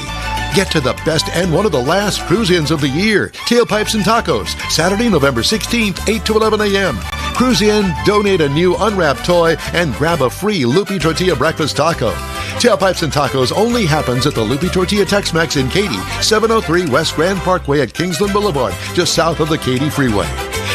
Get to the best and one of the last cruise-ins of the year. Tailpipes and Tacos, Saturday, November 16th, 8 to 11 a.m. Cruise in, donate a new unwrapped toy, and grab a free Lupi Tortilla breakfast taco. Tailpipes and Tacos only happens at the Lupi Tortilla Tex-Mex in Katy, 703 West Grand Parkway at Kingsland Boulevard, just south of the Katy Freeway.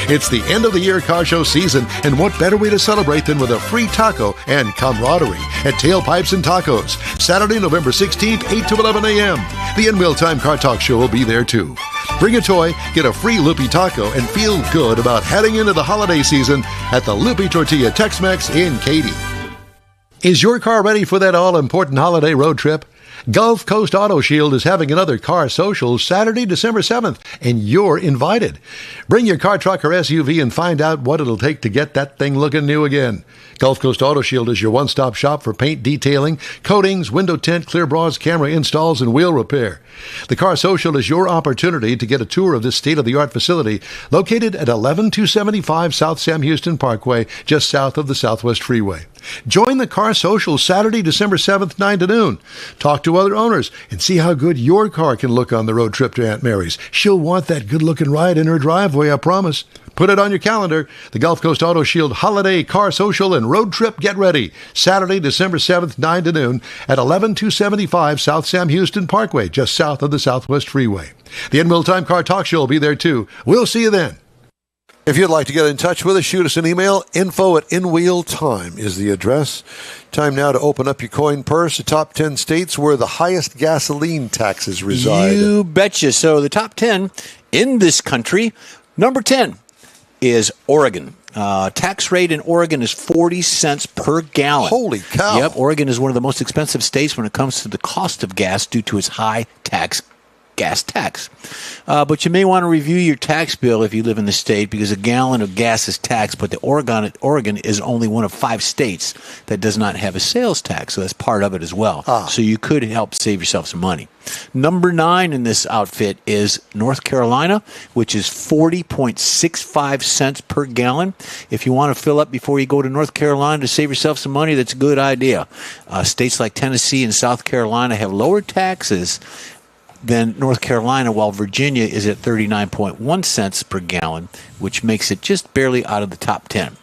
It's the end of the year car show season, and what better way to celebrate than with a free taco and camaraderie at Tailpipes and Tacos, Saturday, November 16th, 8 to 11 a.m. The In Wheel Time Car Talk Show will be there too. Bring a toy, get a free Lupi taco, and feel good about heading into the holiday season at the Lupi Tortilla Tex-Mex in Katy. Is your car ready for that all-important holiday road trip? Gulf Coast Auto Shield is having another car social Saturday, December 7th, and you're invited. Bring your car, truck, or SUV and find out what it'll take to get that thing looking new again. Gulf Coast Auto Shield is your one-stop shop for paint detailing, coatings, window tint, clear bras, camera installs, and wheel repair. The Car Social is your opportunity to get a tour of this state-of-the-art facility located at 11275 South Sam Houston Parkway, just south of the Southwest Freeway. Join the Car Social Saturday, December 7th, 9 to noon. Talk to other owners and see how good your car can look on the road trip to Aunt Mary's. She'll want that good-looking ride in her driveway, I promise. Put it on your calendar. The Gulf Coast Auto Shield Holiday Car Social and Road Trip Get Ready. Saturday, December 7th, 9 to noon at 11275 South Sam Houston Parkway, just south of the Southwest Freeway. The In Wheel Time Car Talk Show will be there too. We'll see you then. If you'd like to get in touch with us, shoot us an email. info@InWheelTime is the address. Time now to open up your coin purse. The top 10 states where the highest gasoline taxes reside. You betcha. So the top 10 in this country, number 10 is Oregon. Tax rate in Oregon is 40 cents per gallon. Holy cow. Yep, Oregon is one of the most expensive states when it comes to the cost of gas due to its high gas tax. But you may want to review your tax bill if you live in the state, because a gallon of gas is taxed, but Oregon is only one of 5 states that does not have a sales tax, so that's part of it as well. So you could help save yourself some money. Number 9 in this outfit is North Carolina, which is 40.65 cents per gallon. If you want to fill up before you go to North Carolina to save yourself some money, that's a good idea. States like Tennessee and South Carolina have lower taxes than North Carolina, while Virginia is at 39.1 cents per gallon, which makes it just barely out of the top 10.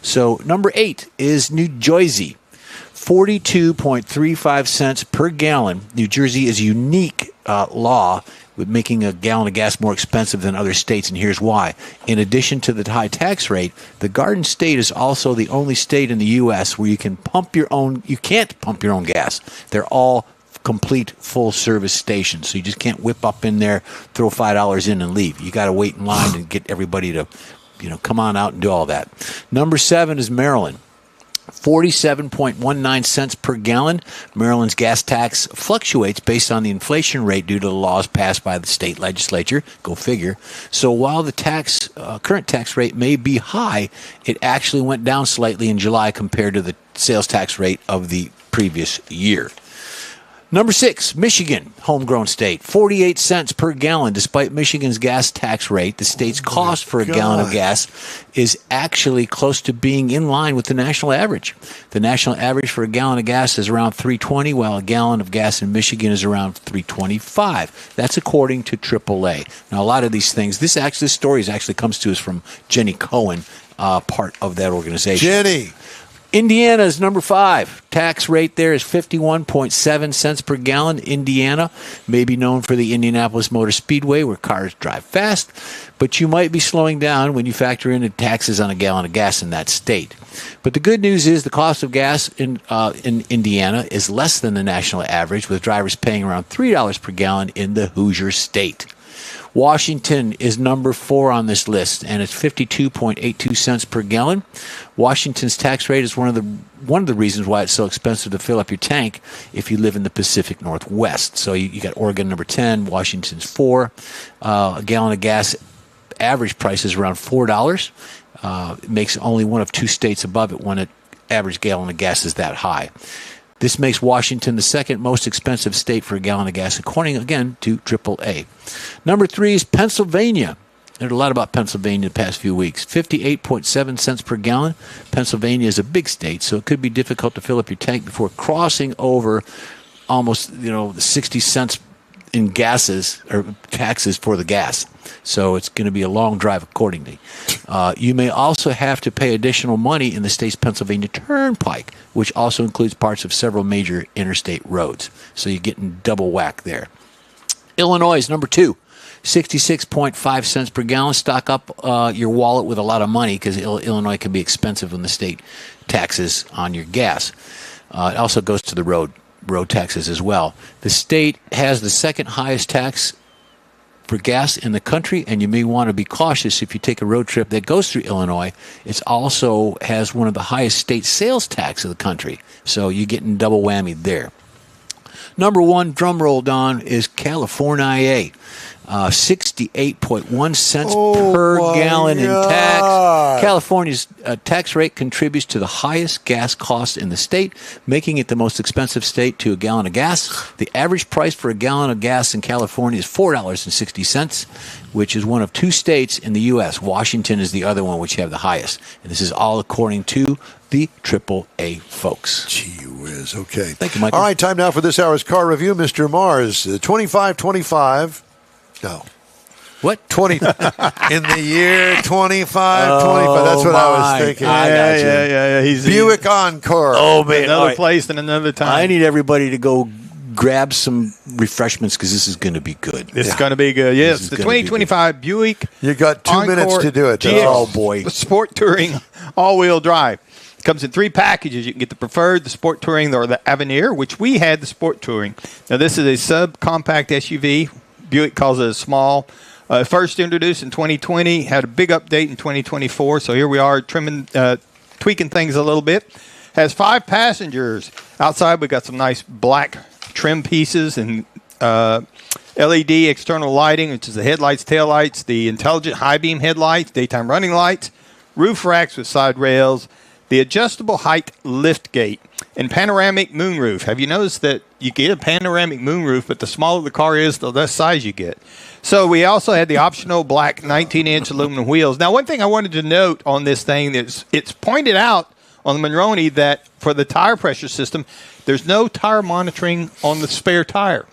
So number 8 is New Jersey, 42.35 cents per gallon. New Jersey is a unique law with making a gallon of gas more expensive than other states, and here's why. In addition to the high tax rate, the Garden State is also the only state in the U.S. where you can't pump your own gas. They're all complete full-service stations, so you just can't whip up in there, throw $5 in, and leave. You got to wait in line and get everybody to, come on out and do all that. Number 7 is Maryland. 47.19 cents per gallon. Maryland's gas tax fluctuates based on the inflation rate due to the laws passed by the state legislature. Go figure. So while the current tax rate may be high, it actually went down slightly in July compared to the sales tax rate of the previous year. Number 6, Michigan, homegrown state, 48 cents per gallon. Despite Michigan's gas tax rate, the state's cost for a gallon of gas is actually close to being in line with the national average. The national average for a gallon of gas is around $3.20, while a gallon of gas in Michigan is around $3.25. That's according to AAA. Now, a lot of these things, this story actually comes to us from Jenny Cohen, part of that organization. Jenny. Indiana is number 5. Tax rate there is 51.7 cents per gallon. Indiana may be known for the Indianapolis Motor Speedway, where cars drive fast, but you might be slowing down when you factor in the taxes on a gallon of gas in that state. But the good news is the cost of gas in Indiana is less than the national average, with drivers paying around $3 per gallon in the Hoosier State. Washington is number 4 on this list, and it's 52.82 cents per gallon. Washington's tax rate is one of the reasons why it's so expensive to fill up your tank if you live in the Pacific Northwest. So you got Oregon number 10, Washington's 4. A gallon of gas average price is around $4. It makes only one of 2 states above it when an average gallon of gas is that high. This makes Washington the second most expensive state for a gallon of gas, according, again, to AAA. Number 3 is Pennsylvania. I heard a lot about Pennsylvania the past few weeks. 58.7 cents per gallon. Pennsylvania is a big state, so it could be difficult to fill up your tank before crossing over almost, 60 cents in gases or taxes for the gas. So it's going to be a long drive accordingly. You may also have to pay additional money in the state's Pennsylvania Turnpike, which also includes parts of several major interstate roads. So you're getting double whack there. Illinois is number 2, 66.5 cents per gallon. Stock up your wallet with a lot of money because Illinois can be expensive when the state taxes on your gas. It also goes to the road taxes as well. The state has the second highest tax for gas in the country, and you may want to be cautious if you take a road trip that goes through Illinois. It also has one of the highest state sales tax of the country, so you're getting double whammy there. Number 1, drum roll, Don, is California. 68.1 cents per gallon in tax. California's tax rate contributes to the highest gas cost in the state, making it the most expensive state to a gallon of gas. The average price for a gallon of gas in California is $4.60, which is one of 2 states in the U.S. Washington is the other one which have the highest. And this is all according to the AAA folks. Gee whiz. Okay. Thank you, Michael. All right, time now for this hour's car review. Mr. Mars, 2525. No. What? 20 in the year 2525. That's what I was thinking. I got you. Yeah. He's Buick Encore. Oh, man. another All right. place and another time. I need everybody to go grab some refreshments because this is going to be good. It's going to be good. Yes, is the gonna be 2025 Buick. You got 2 minutes Encore to do it. GX Oh, boy. Sport Touring all-wheel drive. Comes in 3 packages. You can get the Preferred, the Sport Touring, or the Avenir, which we had the Sport Touring. Now, this is a subcompact SUV. Buick calls it a small. First introduced in 2020, had a big update in 2024. So here we are trimming, tweaking things a little bit. Has 5 passengers. Outside, we got some nice black trim pieces and LED external lighting, which is the headlights, taillights, the intelligent high beam headlights, daytime running lights, roof racks with side rails, the adjustable height lift gate, and panoramic moonroof. Have you noticed that you get a panoramic moonroof, but the smaller the car is, the less size you get? So we also had the optional black 19-inch aluminum wheels. Now, one thing I wanted to note on this thing is it's pointed out on the Monroney that for the tire pressure system, there's no tire monitoring on the spare tire.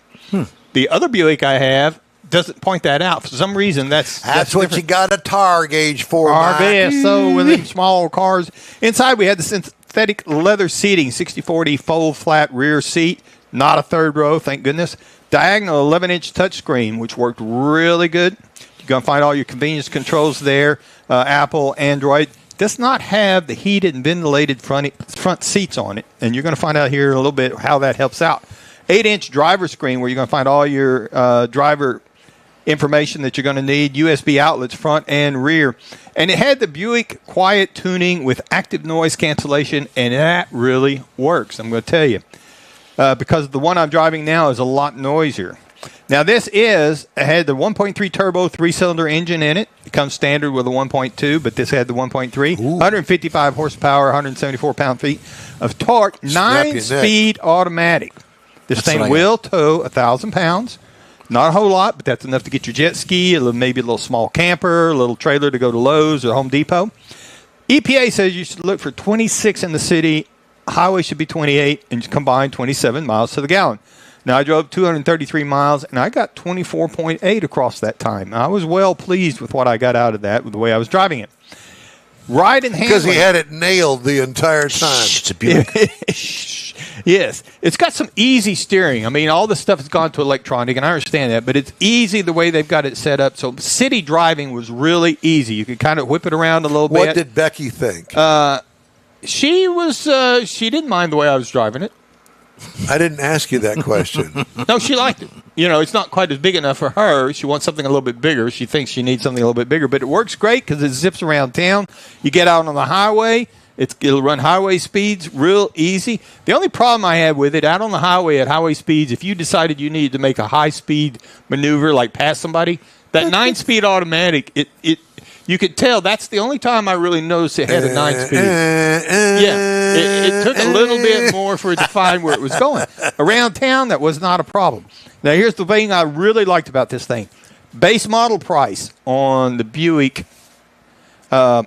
The other Buick I have doesn't point that out. For some reason, that's what different. you got a tar gauge for, RBS. So with them small cars. Inside, we had the synthetic leather seating, 60/40 fold flat rear seat. Not a third row, thank goodness. Diagonal 11-inch touchscreen, which worked really good. You're going to find all your convenience controls there. Apple, Android. Does not have the heated and ventilated front seats on it. And you're going to find out here in a little bit how that helps out. 8-inch driver screen where you're going to find all your driver information that you're going to need, USB outlets front and rear. And it had the Buick quiet tuning with active noise cancellation, and that really works, I'm going to tell you. Because the one I'm driving now is a lot noisier. Now, this had the 1.3 turbo 3-cylinder engine in it. It comes standard with a 1.2, but this had the 1.3. 155 horsepower, 174 pound-feet of torque, 9-speed automatic. This thing will tow 1,000 pounds. Not a whole lot, but that's enough to get your jet ski, maybe a little small camper, a little trailer to go to Lowe's or Home Depot. EPA says you should look for 26 in the city. Highway should be 28 and combined 27 miles to the gallon. Now, I drove 233 miles, and I got 24.8 across that time. I was well pleased with what I got out of that, with the way I was driving it. Ride and handling. Because he had it nailed the entire time. It's a Buick. Yes. It's got some easy steering. I mean, all this stuff has gone to electronic, and I understand that, but it's easy the way they've got it set up. So city driving was really easy. You could kind of whip it around a little bit. What did Becky think? She didn't mind the way I was driving it. I didn't ask you that question. No, she liked it. You know, it's not quite as big enough for her. She wants something a little bit bigger. She thinks she needs something a little bit bigger, but it works great because it zips around town. You get out on the highway, it'll run highway speeds real easy. The only problem I had with it, out on the highway at highway speeds, if you decided you needed to make a high-speed maneuver, like pass somebody, that 9-speed automatic, you could tell that's the only time I really noticed it had a 9-speed. Yeah, it took a little bit more for it to find where it was going. Around town, that was not a problem. Now, here's the thing I really liked about this thing. Base model price on the Buick car.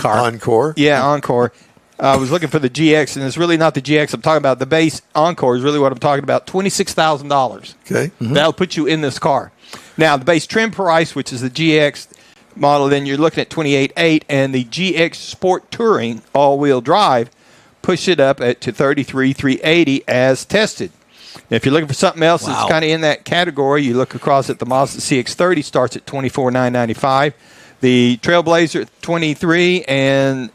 Encore. Yeah, Encore. I was looking for the GX, and it's really not the GX I'm talking about. The base Encore is really what I'm talking about, $26,000. Okay. Mm-hmm. That'll put you in this car. Now, the base trim price, which is the GX model, then you're looking at $28,800, and the GX Sport Touring all-wheel drive push it up to $33,380 as tested. Now, if you're looking for something else that's kind of in that category, you look across at the Mazda CX-30 starts at $24,995. The Trailblazer at $23,000, and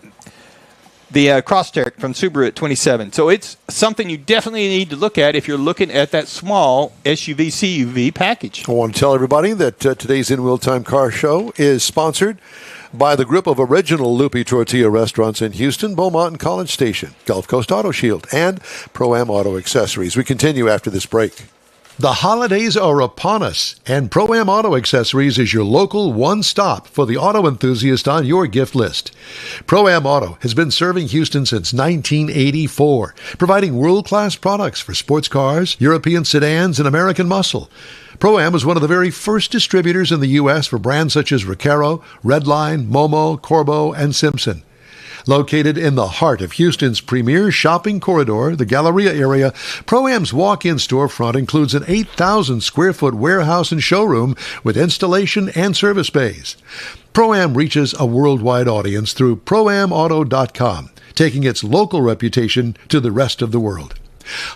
the Crosstrek from Subaru at $27,000. So it's something you definitely need to look at if you're looking at that small SUV CUV package. I want to tell everybody that today's In Wheel Time Car Show is sponsored by the group of original Lupi Tortilla restaurants in Houston, Beaumont, and College Station, Gulf Coast Auto Shield, and Pro-Am Auto Accessories. We continue after this break. The holidays are upon us, and Pro-Am Auto Accessories is your local one-stop for the auto enthusiast on your gift list. Pro-Am Auto has been serving Houston since 1984, providing world-class products for sports cars, European sedans, and American muscle. Pro-Am was one of the very first distributors in the U.S. for brands such as Recaro, Redline, Momo, Corbeau, and Simpson. Located in the heart of Houston's premier shopping corridor, the Galleria area, Pro-Am's walk-in storefront includes an 8,000-square-foot warehouse and showroom with installation and service bays. Pro-Am reaches a worldwide audience through ProAmAuto.com, taking its local reputation to the rest of the world.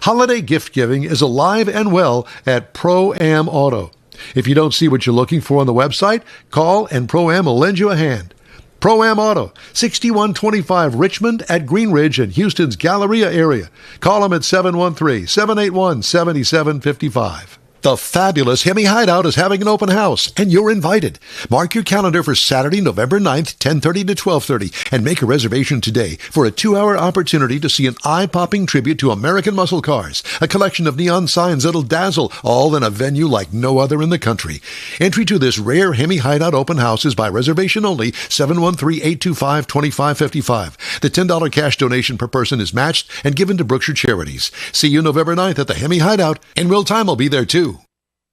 Holiday gift giving is alive and well at Pro-Am Auto. If you don't see what you're looking for on the website, call and Pro-Am will lend you a hand. Pro-Am Auto, 6125 Richmond at Green Ridge in Houston's Galleria area. Call them at 713-781-7755. The fabulous Hemi Hideout is having an open house, and you're invited. Mark your calendar for Saturday, November 9th, 10:30 to 12:30, and make a reservation today for a 2-hour opportunity to see an eye-popping tribute to American muscle cars, a collection of neon signs that'll dazzle, all in a venue like no other in the country. Entry to this rare Hemi Hideout open house is by reservation only, 713-825-2555. The $10 cash donation per person is matched and given to Brookshire Charities. See you November 9th at the Hemi Hideout, and Will Time will be there too.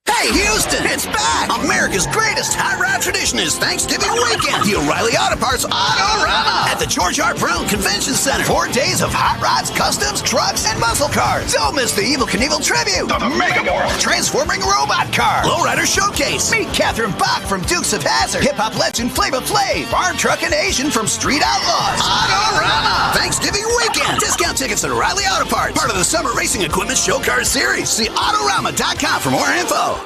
Hey, Houston, it's back! America's greatest hot rod tradition is Thanksgiving weekend. The O'Reilly Auto Parts Autorama at the George R. Brown Convention Center. 4 days of hot rods, customs, trucks, and muscle cars. Don't miss the Evel Knievel tribute. The Megamorph. Transforming robot car. Lowrider Showcase. Meet Catherine Bach from Dukes of Hazzard. Hip-hop legend Flava Flav. Farm Truck and Asian from Street Outlaws. Autorama. Thanksgiving weekend. Discount tickets at O'Reilly Auto Parts. Part of the Summer Racing Equipment Show Car Series. See Autorama.com for more info.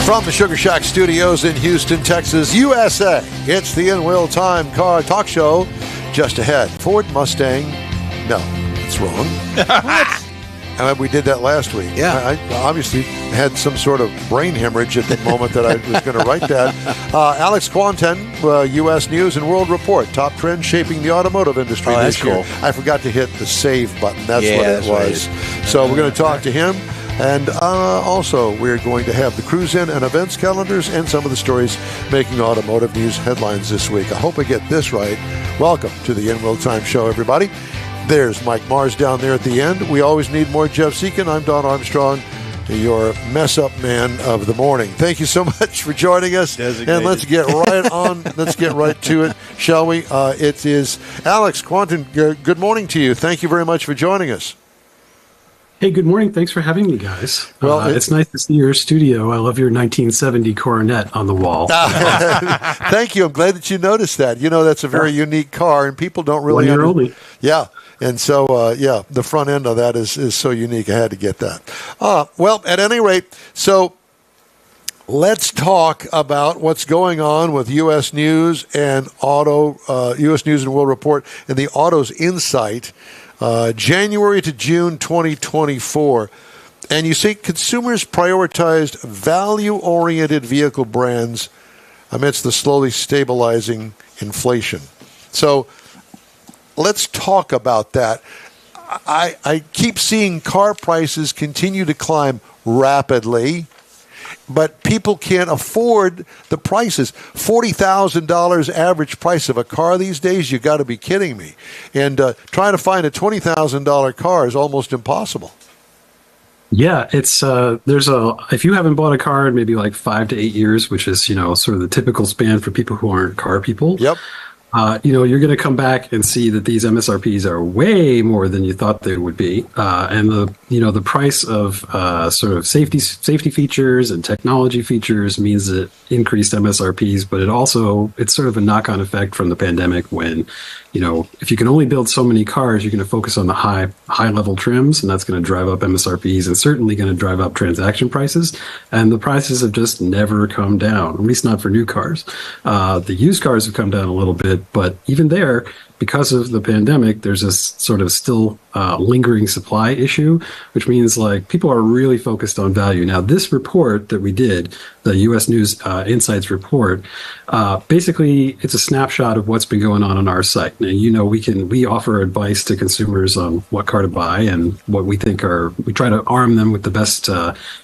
From the Sugar Shack Studios in Houston, Texas, USA, it's the In Wheel Time Car Talk Show. Just ahead, Ford Mustang. No, it's wrong. What? We did that last week. Yeah. I obviously had some sort of brain hemorrhage at the moment that I was going to write that. Alex Quanten, U.S. News and World Report, top trends shaping the automotive industry this year. Cool. I forgot to hit the save button. That's what it was. Right. So we're going to talk to him. And also, we're going to have the cruise-in and events calendars and some of the stories making automotive news headlines this week. I hope I get this right. Welcome to the In Wheel Time Show, everybody. There's Mike Mars down there at the end. We always need more Jeff Seekin. I'm Don Armstrong, your mess-up man of the morning. Thank you so much for joining us. Designated. And let's get right on. Let's get right to it, shall we? It is Alex Quanten. Good morning to you. Thank you very much for joining us. Hey, good morning. Thanks for having me, guys. Well, it's nice to see your studio. I love your 1970 Coronet on the wall. Thank you. I'm glad that you noticed that. You know, that's a very unique car, and people don't really 1 year only. Yeah. And so, the front end of that is so unique. I had to get that. Well, at any rate, so Let's talk about what's going on with U.S. News and U.S. News and World Report and the Autos Insight, January to June 2024. And you see consumers prioritized value-oriented vehicle brands amidst the slowly stabilizing inflation. So let's talk about that. I keep seeing car prices continue to climb rapidly, but people can't afford the prices. $40,000 average price of a car these days, you got to be kidding me. And trying to find a $20,000 car is almost impossible. Yeah, it's if you haven't bought a car in maybe like 5 to 8 years, which is, sort of the typical span for people who aren't car people. Yep. You're going to come back and see that these MSRPs are way more than you thought they would be, and the price of sort of safety features and technology features means that increased MSRPs. But it's sort of a knock-on effect from the pandemic when, if you can only build so many cars, you're going to focus on the high level trims, and that's going to drive up MSRPs and certainly going to drive up transaction prices. And the prices have just never come down, at least not for new cars. The used cars have come down a little bit. But even there, because of the pandemic, there's this sort of still lingering supply issue, which means like people are really focused on value. Now, this report that we did, the U.S. News Insights report, basically it's a snapshot of what's been going on our site. Now, we offer advice to consumers on what car to buy and what we think we try to arm them with the best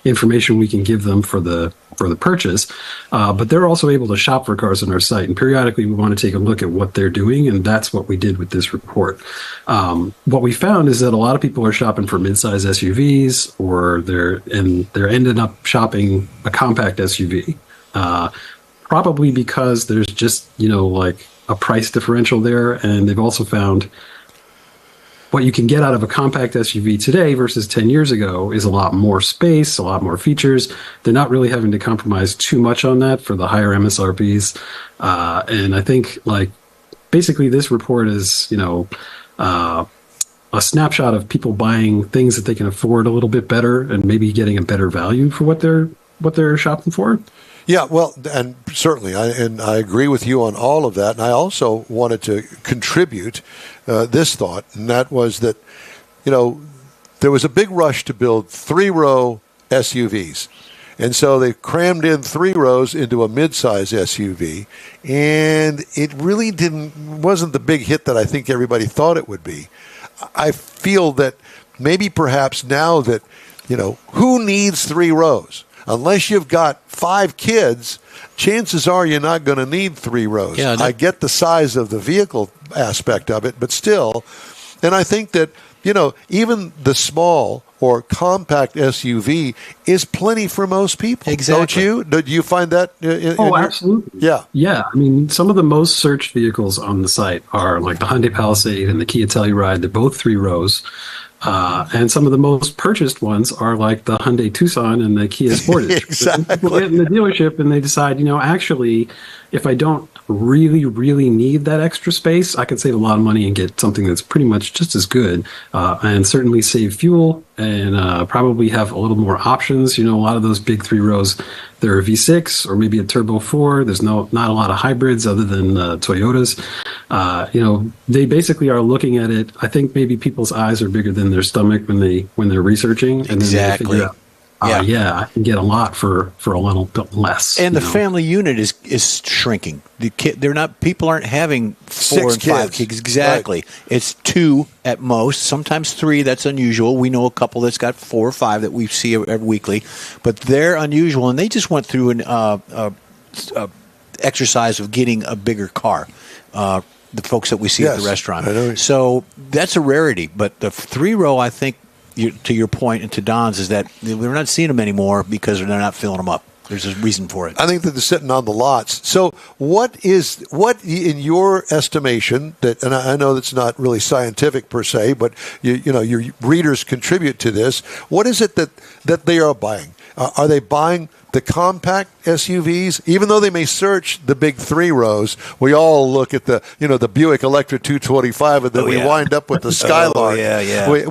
information we can give them for the purchase, but they're also able to shop for cars on our site. And periodically, we want to take a look at what they're doing, and that's what we did with this report. What we found is that a lot of people are shopping for midsize SUVs, or they're ending up shopping a compact SUV, probably because there's just like a price differential there, and they've also found what you can get out of a compact SUV today versus 10 years ago is a lot more space, a lot more features. They're not really having to compromise too much on that for the higher MSRPs. And I think basically this report is, a snapshot of people buying things that they can afford a little bit better and maybe getting a better value for what they're shopping for. Yeah, well, and certainly, I agree with you on all of that. And I also wanted to contribute this thought, and that was that, there was a big rush to build 3-row SUVs. And so they crammed in 3 rows into a midsize SUV, and it really wasn't the big hit that I think everybody thought it would be. I feel that maybe perhaps now that, who needs 3 rows? Unless you've got 5 kids, chances are you're not going to need 3 rows. Yeah, I get the size of the vehicle aspect of it, but still. And I think that, even the small or compact SUV is plenty for most people. Exactly. Don't you? Do you find that? Absolutely. Yeah. Yeah. I mean, some of the most searched vehicles on the site are like the Hyundai Palisade and the Kia Telluride. They're both 3 rows. And some of the most purchased ones are like the Hyundai Tucson and the Kia Sportage. Exactly. People get in the dealership and they decide, actually, if I don't really, really need that extra space, I can save a lot of money and get something that's pretty much just as good, and certainly save fuel and probably have a little more options. A lot of those big 3 rows, they're a V6 or maybe a Turbo 4. There's not a lot of hybrids other than Toyotas. They basically are looking at it. I think maybe people's eyes are bigger than their stomach when they're researching. And exactly. Then they figure out, I can get a lot for a little bit less. And the family unit is shrinking. People aren't having 4 and 5 kids. Exactly. Right. It's 2 at most, sometimes 3. That's unusual. We know a couple that's got 4 or 5 that we see every weekly, but they're unusual, and they just went through an exercise of getting a bigger car. The folks that we see at the restaurant. So that's a rarity. But the 3-row, I think, to your point and to Don's, is that we're not seeing them anymore because they're not filling them up. There's a reason for it. I think that they're sitting on the lots. So what in your estimation, that, and I know that's not really scientific per se, but your readers contribute to this. What is it that they are buying? Are they buying the compact SUVs, even though they may search the big three rows, we all look at the Buick Electra 225, and then we wind up with the Skylark.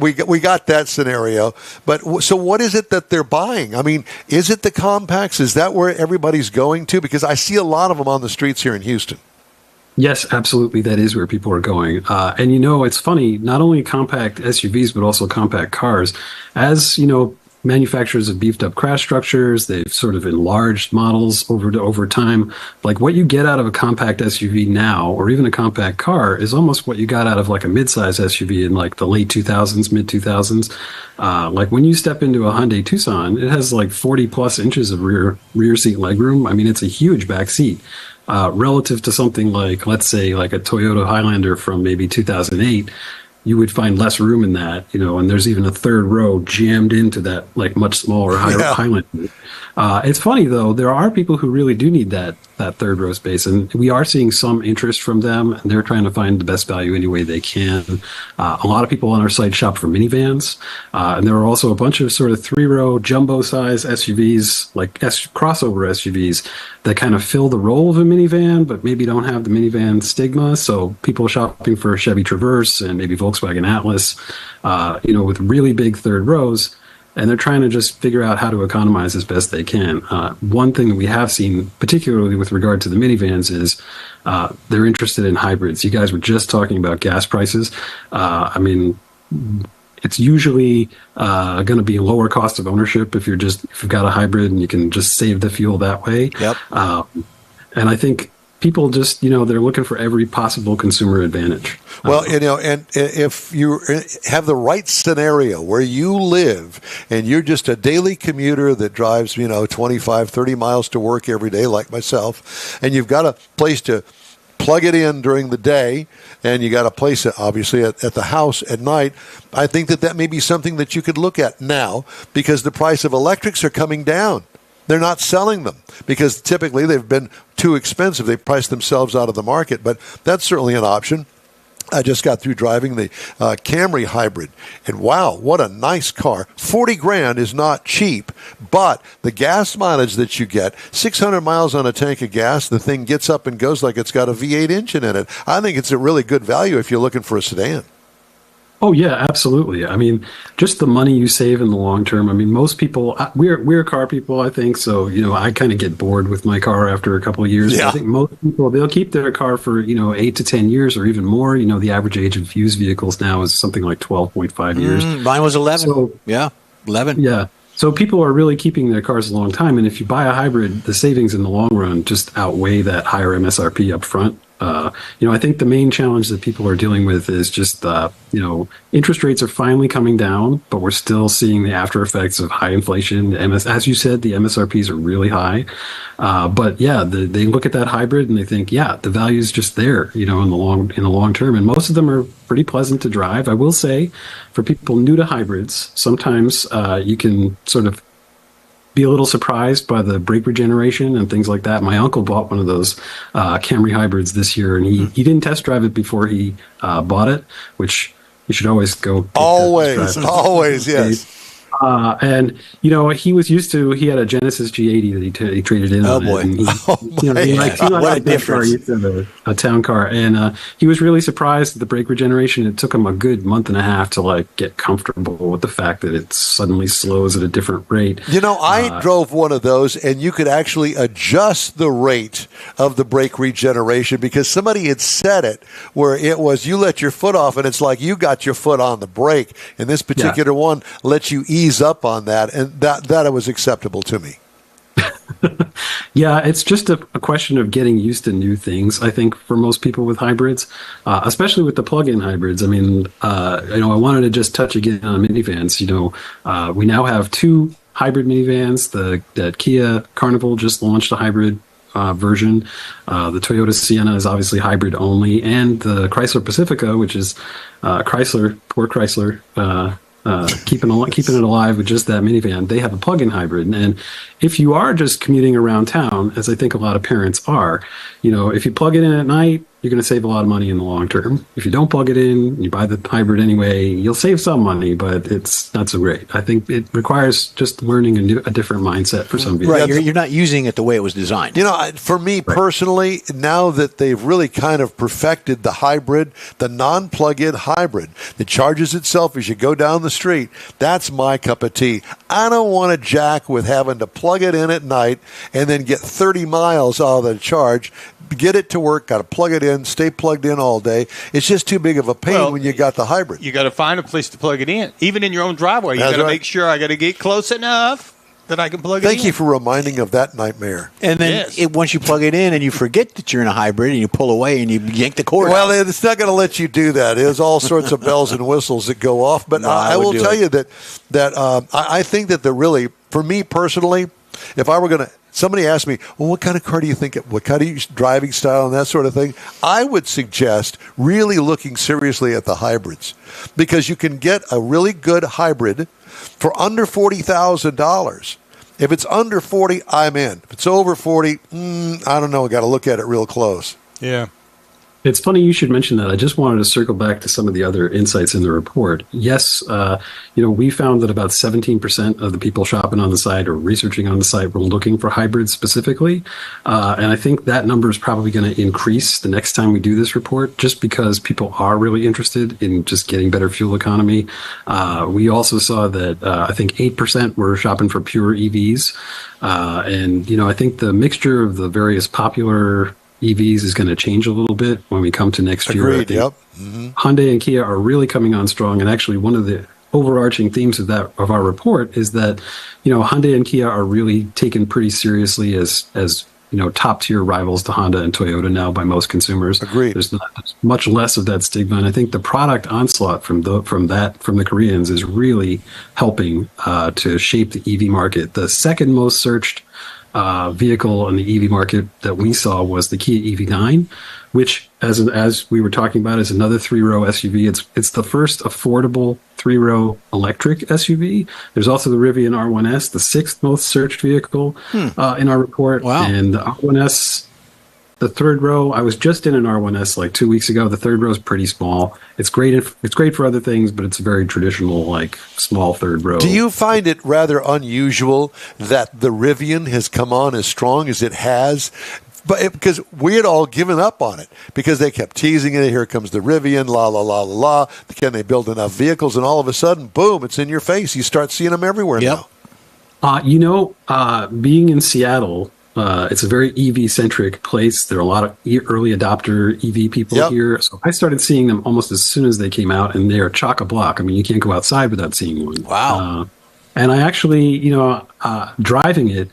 We got that scenario. But so what is it that they're buying? I mean, is it the compacts? Is that where everybody's going to? Because I see a lot of them on the streets here in Houston. Yes, absolutely. That is where people are going. And it's funny, not only compact SUVs, but also compact cars. As, manufacturers have beefed up crash structures, they've sort of enlarged models over time. Like what you get out of a compact SUV now, or even a compact car, is almost what you got out of like a midsize SUV in like the late 2000s, mid 2000s. Like when you step into a Hyundai Tucson, it has like 40 plus inches of rear seat legroom. I mean, it's a huge back seat. Relative to something like, let's say, like a Toyota Highlander from maybe 2008, you would find less room in that, and there's even a third row jammed into that, like much smaller Highlander. It's funny, though, there are people who really do need that third row space, and we are seeing some interest from them, and they're trying to find the best value any way they can. A lot of people on our site shop for minivans, and there are also a bunch of sort of 3-row jumbo-size SUVs, like crossover SUVs, that kind of fill the role of a minivan, but maybe don't have the minivan stigma. So people shopping for Chevy Traverse and maybe Volkswagen Atlas, with really big third rows, and they're trying to just figure out how to economize as best they can. One thing that we have seen, particularly with regard to the minivans, is they're interested in hybrids. You guys were just talking about gas prices. It's usually going to be a lower cost of ownership if you've got a hybrid and you can just save the fuel that way. Yep. And I think people just, they're looking for every possible consumer advantage. Well, and if you have the right scenario where you live and you're just a daily commuter that drives, 25, 30 miles to work every day like myself, and you've got a place to plug it in during the day, and you got to place it, obviously, at the house at night, I think that may be something that you could look at now, because the price of electrics are coming down. They're not selling them because typically they've been too expensive. They've priced themselves out of the market, but that's certainly an option. I just got through driving the Camry hybrid, and wow, what a nice car. $40,000 is not cheap, but the gas mileage that you get, 600 miles on a tank of gas, the thing gets up and goes like it's got a V8 engine in it. I think it's a really good value if you're looking for a sedan. Oh, yeah, absolutely. I mean, just the money you save in the long term. I mean, most people, we're car people, I think. So, I kind of get bored with my car after a couple of years. Yeah. I think most people, they'll keep their car for, 8 to 10 years or even more. The average age of used vehicles now is something like 12.5 years. Mine was 11. So, 11. Yeah. So people are really keeping their cars a long time. And if you buy a hybrid, the savings in the long run just outweigh that higher MSRP up front. I think the main challenge that people are dealing with is just, interest rates are finally coming down, but we're still seeing the after effects of high inflation. As you said, the MSRPs are really high. But yeah, they look at that hybrid and they think, yeah, the value is just there, in the long term. And most of them are pretty pleasant to drive. I will say, for people new to hybrids, sometimes you can sort of be a little surprised by the brake regeneration and things like that. My uncle bought one of those Camry hybrids this year, and he didn't test drive it before he bought it, which you should always go. Always, yes. And he was used to. He had a Genesis G80 that he traded in. Oh boy! What a difference! A town car, and he was really surprised at the brake regeneration. It took him a good month and a half to get comfortable with the fact that it suddenly slows at a different rate. I drove one of those, and you could actually adjust the rate of the brake regeneration because somebody had set it where it was you let your foot off, and it's like you got your foot on the brake. And this particular one lets you ease up on that, and that was acceptable to me. Yeah, it's just a question of getting used to new things, I think, for most people with hybrids, especially with the plug-in hybrids. I mean, I wanted to just touch again on minivans. We now have 2 hybrid minivans. The Kia Carnival just launched a hybrid version. The Toyota Sienna is obviously hybrid only, and the Chrysler Pacifica, which is poor Chrysler, keeping it alive with just that minivan. They have a plug-in hybrid, and if you are just commuting around town, as I think a lot of parents are, if you plug it in at night, you're going to save a lot of money in the long term. If you don't plug it in, you buy the hybrid anyway, you'll save some money, but it's not so great. I think it requires just learning a different mindset for some people. Right, you're not using it the way it was designed. For me personally, now that they've really kind of perfected the hybrid, the non-plug-in hybrid that charges itself as you go down the street, that's my cup of tea. I don't want to jack with having to plug it in at night and then get 30 miles out of the charge, get it to work, got to plug it in, stay plugged in all day. It's just too big of a pain when you got the hybrid. You got to find a place to plug it in, even in your own driveway. You got to make sure I got to get close enough that I can plug it in. Thank you for reminding of that nightmare. And then once you plug it in and you forget that you're in a hybrid and you pull away and you yank the cord Well, out. it's not going to let you do that. There's all sorts of bells and whistles that go off. But I will tell you that I think that for me personally, if I were going to, somebody asked me, well, what kind of car do you think, what kind of driving style and that sort of thing? I would suggest really looking seriously at the hybrids, because you can get a really good hybrid for under $40,000. If it's under 40, I'm in. If it's over 40, I don't know. I got to look at it real close. Yeah. It's funny you should mention that. I just wanted to circle back to some of the other insights in the report. Yes, we found that about 17% of the people shopping on the site or researching on the site were looking for hybrids specifically. And I think that number is probably going to increase the next time we do this report, just because people are really interested in just getting better fuel economy. We also saw that I think 8% were shopping for pure EVs. And I think the mixture of the various popular EVs is going to change a little bit when we come to next year. Agreed, yep. Hyundai and Kia are really coming on strong, and actually one of the overarching themes of our report is that Hyundai and Kia are really taken pretty seriously as top tier rivals to Honda and Toyota now by most consumers. Agreed. There's much less of that stigma, and I think the product onslaught from the Koreans is really helping to shape the EV market. The second most searched vehicle on the EV market that we saw was the Kia EV9, which, as we were talking about, is another 3-row SUV. It's the first affordable 3-row electric SUV. There's also the Rivian R1S, the sixth most searched vehicle in our report. Wow. And the R1S, the third row, I was just in an R1S like 2 weeks ago. The third row is pretty small. It's great for other things, but it's a very traditional, like, small third row. Do you find it rather unusual that the Rivian has come on as strong as it has? But because we had all given up on it because they kept teasing it. Here comes the Rivian, la, la, la, la, la. Can they build enough vehicles? And all of a sudden, boom, it's in your face. You start seeing them everywhere now. Being in Seattle, it's a very EV-centric place. There are a lot of early adopter EV people here. So I started seeing them almost as soon as they came out, and they are chock-a-block. I mean, you can't go outside without seeing one. Wow. And I actually, driving it,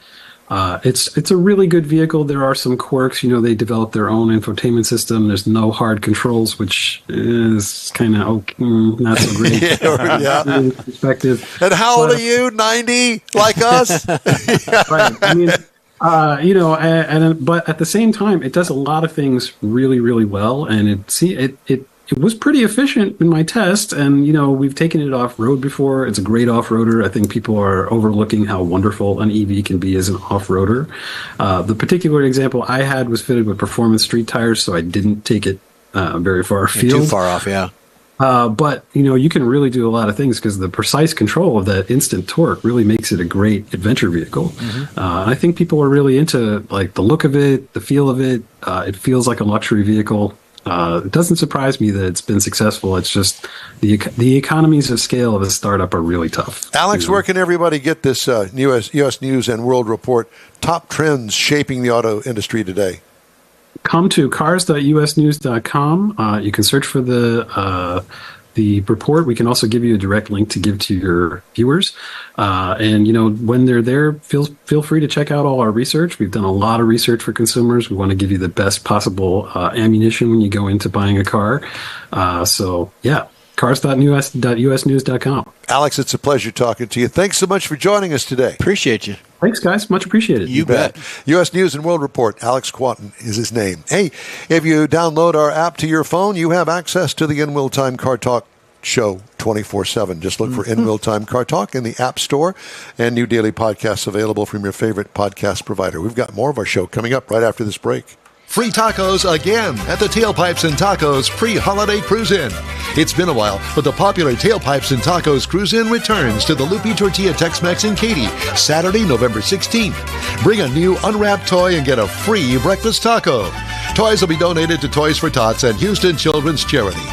it's a really good vehicle. There are some quirks. They developed their own infotainment system. There's no hard controls, which is kind of not so great. Perspective. And how old are you? 90, like us? Right. I mean, but at the same time, it does a lot of things really, really well, and it was pretty efficient in my test. And we've taken it off road before. It's a great off roader. I think people are overlooking how wonderful an EV can be as an off roader. The particular example I had was fitted with performance street tires, so I didn't take it very far afield. Too far off, yeah. But you can really do a lot of things because the precise control of that instant torque really makes it a great adventure vehicle. And I think people are really into like the look of it, the feel of it. It feels like a luxury vehicle. It doesn't surprise me that it's been successful. It's just the economies of scale of a startup are really tough. Alex, where can everybody get this U.S. News and World Report, top trends shaping the auto industry today? Come to cars.usnews.com. You can search for the report. We can also give you a direct link to give to your viewers. And when they're there, feel free to check out all our research. We've done a lot of research for consumers. We want to give you the best possible ammunition when you go into buying a car. Cars.usnews.com. Alex, it's a pleasure talking to you. Thanks so much for joining us today. Appreciate you. Thanks, guys. Much appreciated. You bet. U.S. News and World Report. Alex Quanton is his name. Hey, if you download our app to your phone, you have access to the In Real Time Car Talk show 24/7. Just look for In Real Time Car Talk in the App Store, and new daily podcasts available from your favorite podcast provider. We've got more of our show coming up right after this break. Free tacos again at the Tailpipes and Tacos pre-holiday cruise-in. It's been a while, but the popular Tailpipes and Tacos cruise-in returns to the Lupi Tortilla Tex-Mex in Katy, Saturday, November 16th. Bring a new unwrapped toy and get a free breakfast taco. Toys will be donated to Toys for Tots and Houston Children's Charity.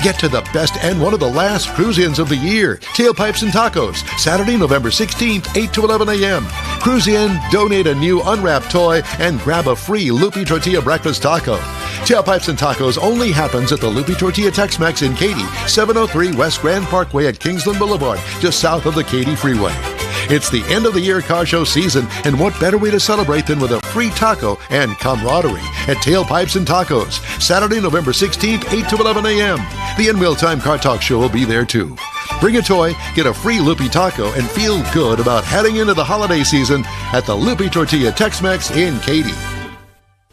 Get to the best and one of the last cruise-ins of the year. Tailpipes and Tacos, Saturday, November 16th, 8 to 11 a.m. Cruise in, donate a new unwrapped toy, and grab a free Lupi Tortilla breakfast taco. Tailpipes and Tacos only happens at the Lupi Tortilla Tex-Mex in Katy, 703 West Grand Parkway at Kingsland Boulevard, just south of the Katy Freeway. It's the end of the year car show season, and what better way to celebrate than with a free taco and camaraderie at Tailpipes and Tacos, Saturday, November 16th, 8 to 11 a.m. The In Wheel Time Car Talk Show will be there too. Bring a toy, get a free Lupi taco, and feel good about heading into the holiday season at the Lupi Tortilla Tex-Mex in Katy.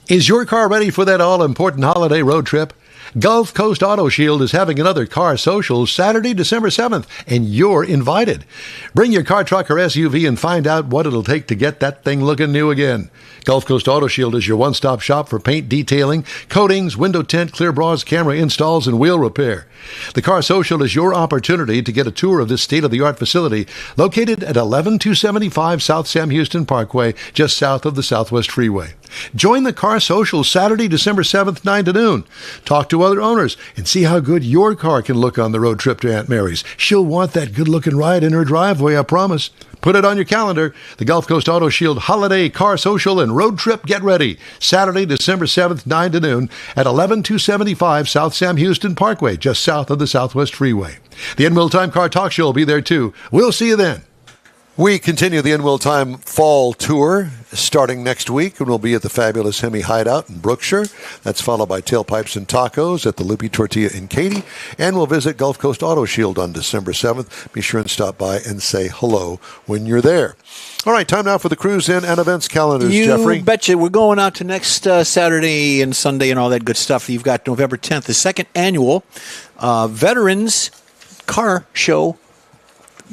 Is your car ready for that all-important holiday road trip? Gulf Coast Auto Shield is having another car social Saturday, December 7th, and you're invited. Bring your car, truck, or SUV and find out what it'll take to get that thing looking new again. Gulf Coast Auto Shield is your one-stop shop for paint detailing, coatings, window tint, clear bras, camera installs, and wheel repair. The Car Social is your opportunity to get a tour of this state-of-the-art facility located at 11275 South Sam Houston Parkway, just south of the Southwest Freeway. Join the Car Social Saturday, December 7th, 9 to noon. Talk to other owners and see how good your car can look on the road trip to Aunt Mary's. She'll want that good-looking ride in her driveway, I promise. Put it on your calendar. The Gulf Coast Auto Shield Holiday Car Social and Road Trip Get Ready. Saturday, December 7th, 9 to noon at 11275 South Sam Houston Parkway, just south of the Southwest Freeway. The In Wheel Time Car Talk Show will be there too. We'll see you then. We continue the In Wheel Time Fall Tour starting next week, and we'll be at the fabulous Hemi Hideout in Brookshire. That's followed by Tailpipes and Tacos at the Lupi Tortilla in Katy, and we'll visit Gulf Coast Auto Shield on December 7th. Be sure and stop by and say hello when you're there. All right, time now for the cruise-in and events calendars, Jeffrey. You betcha. We're going out to next Saturday and Sunday and all that good stuff. You've got November 10th, the second annual Veterans Car Show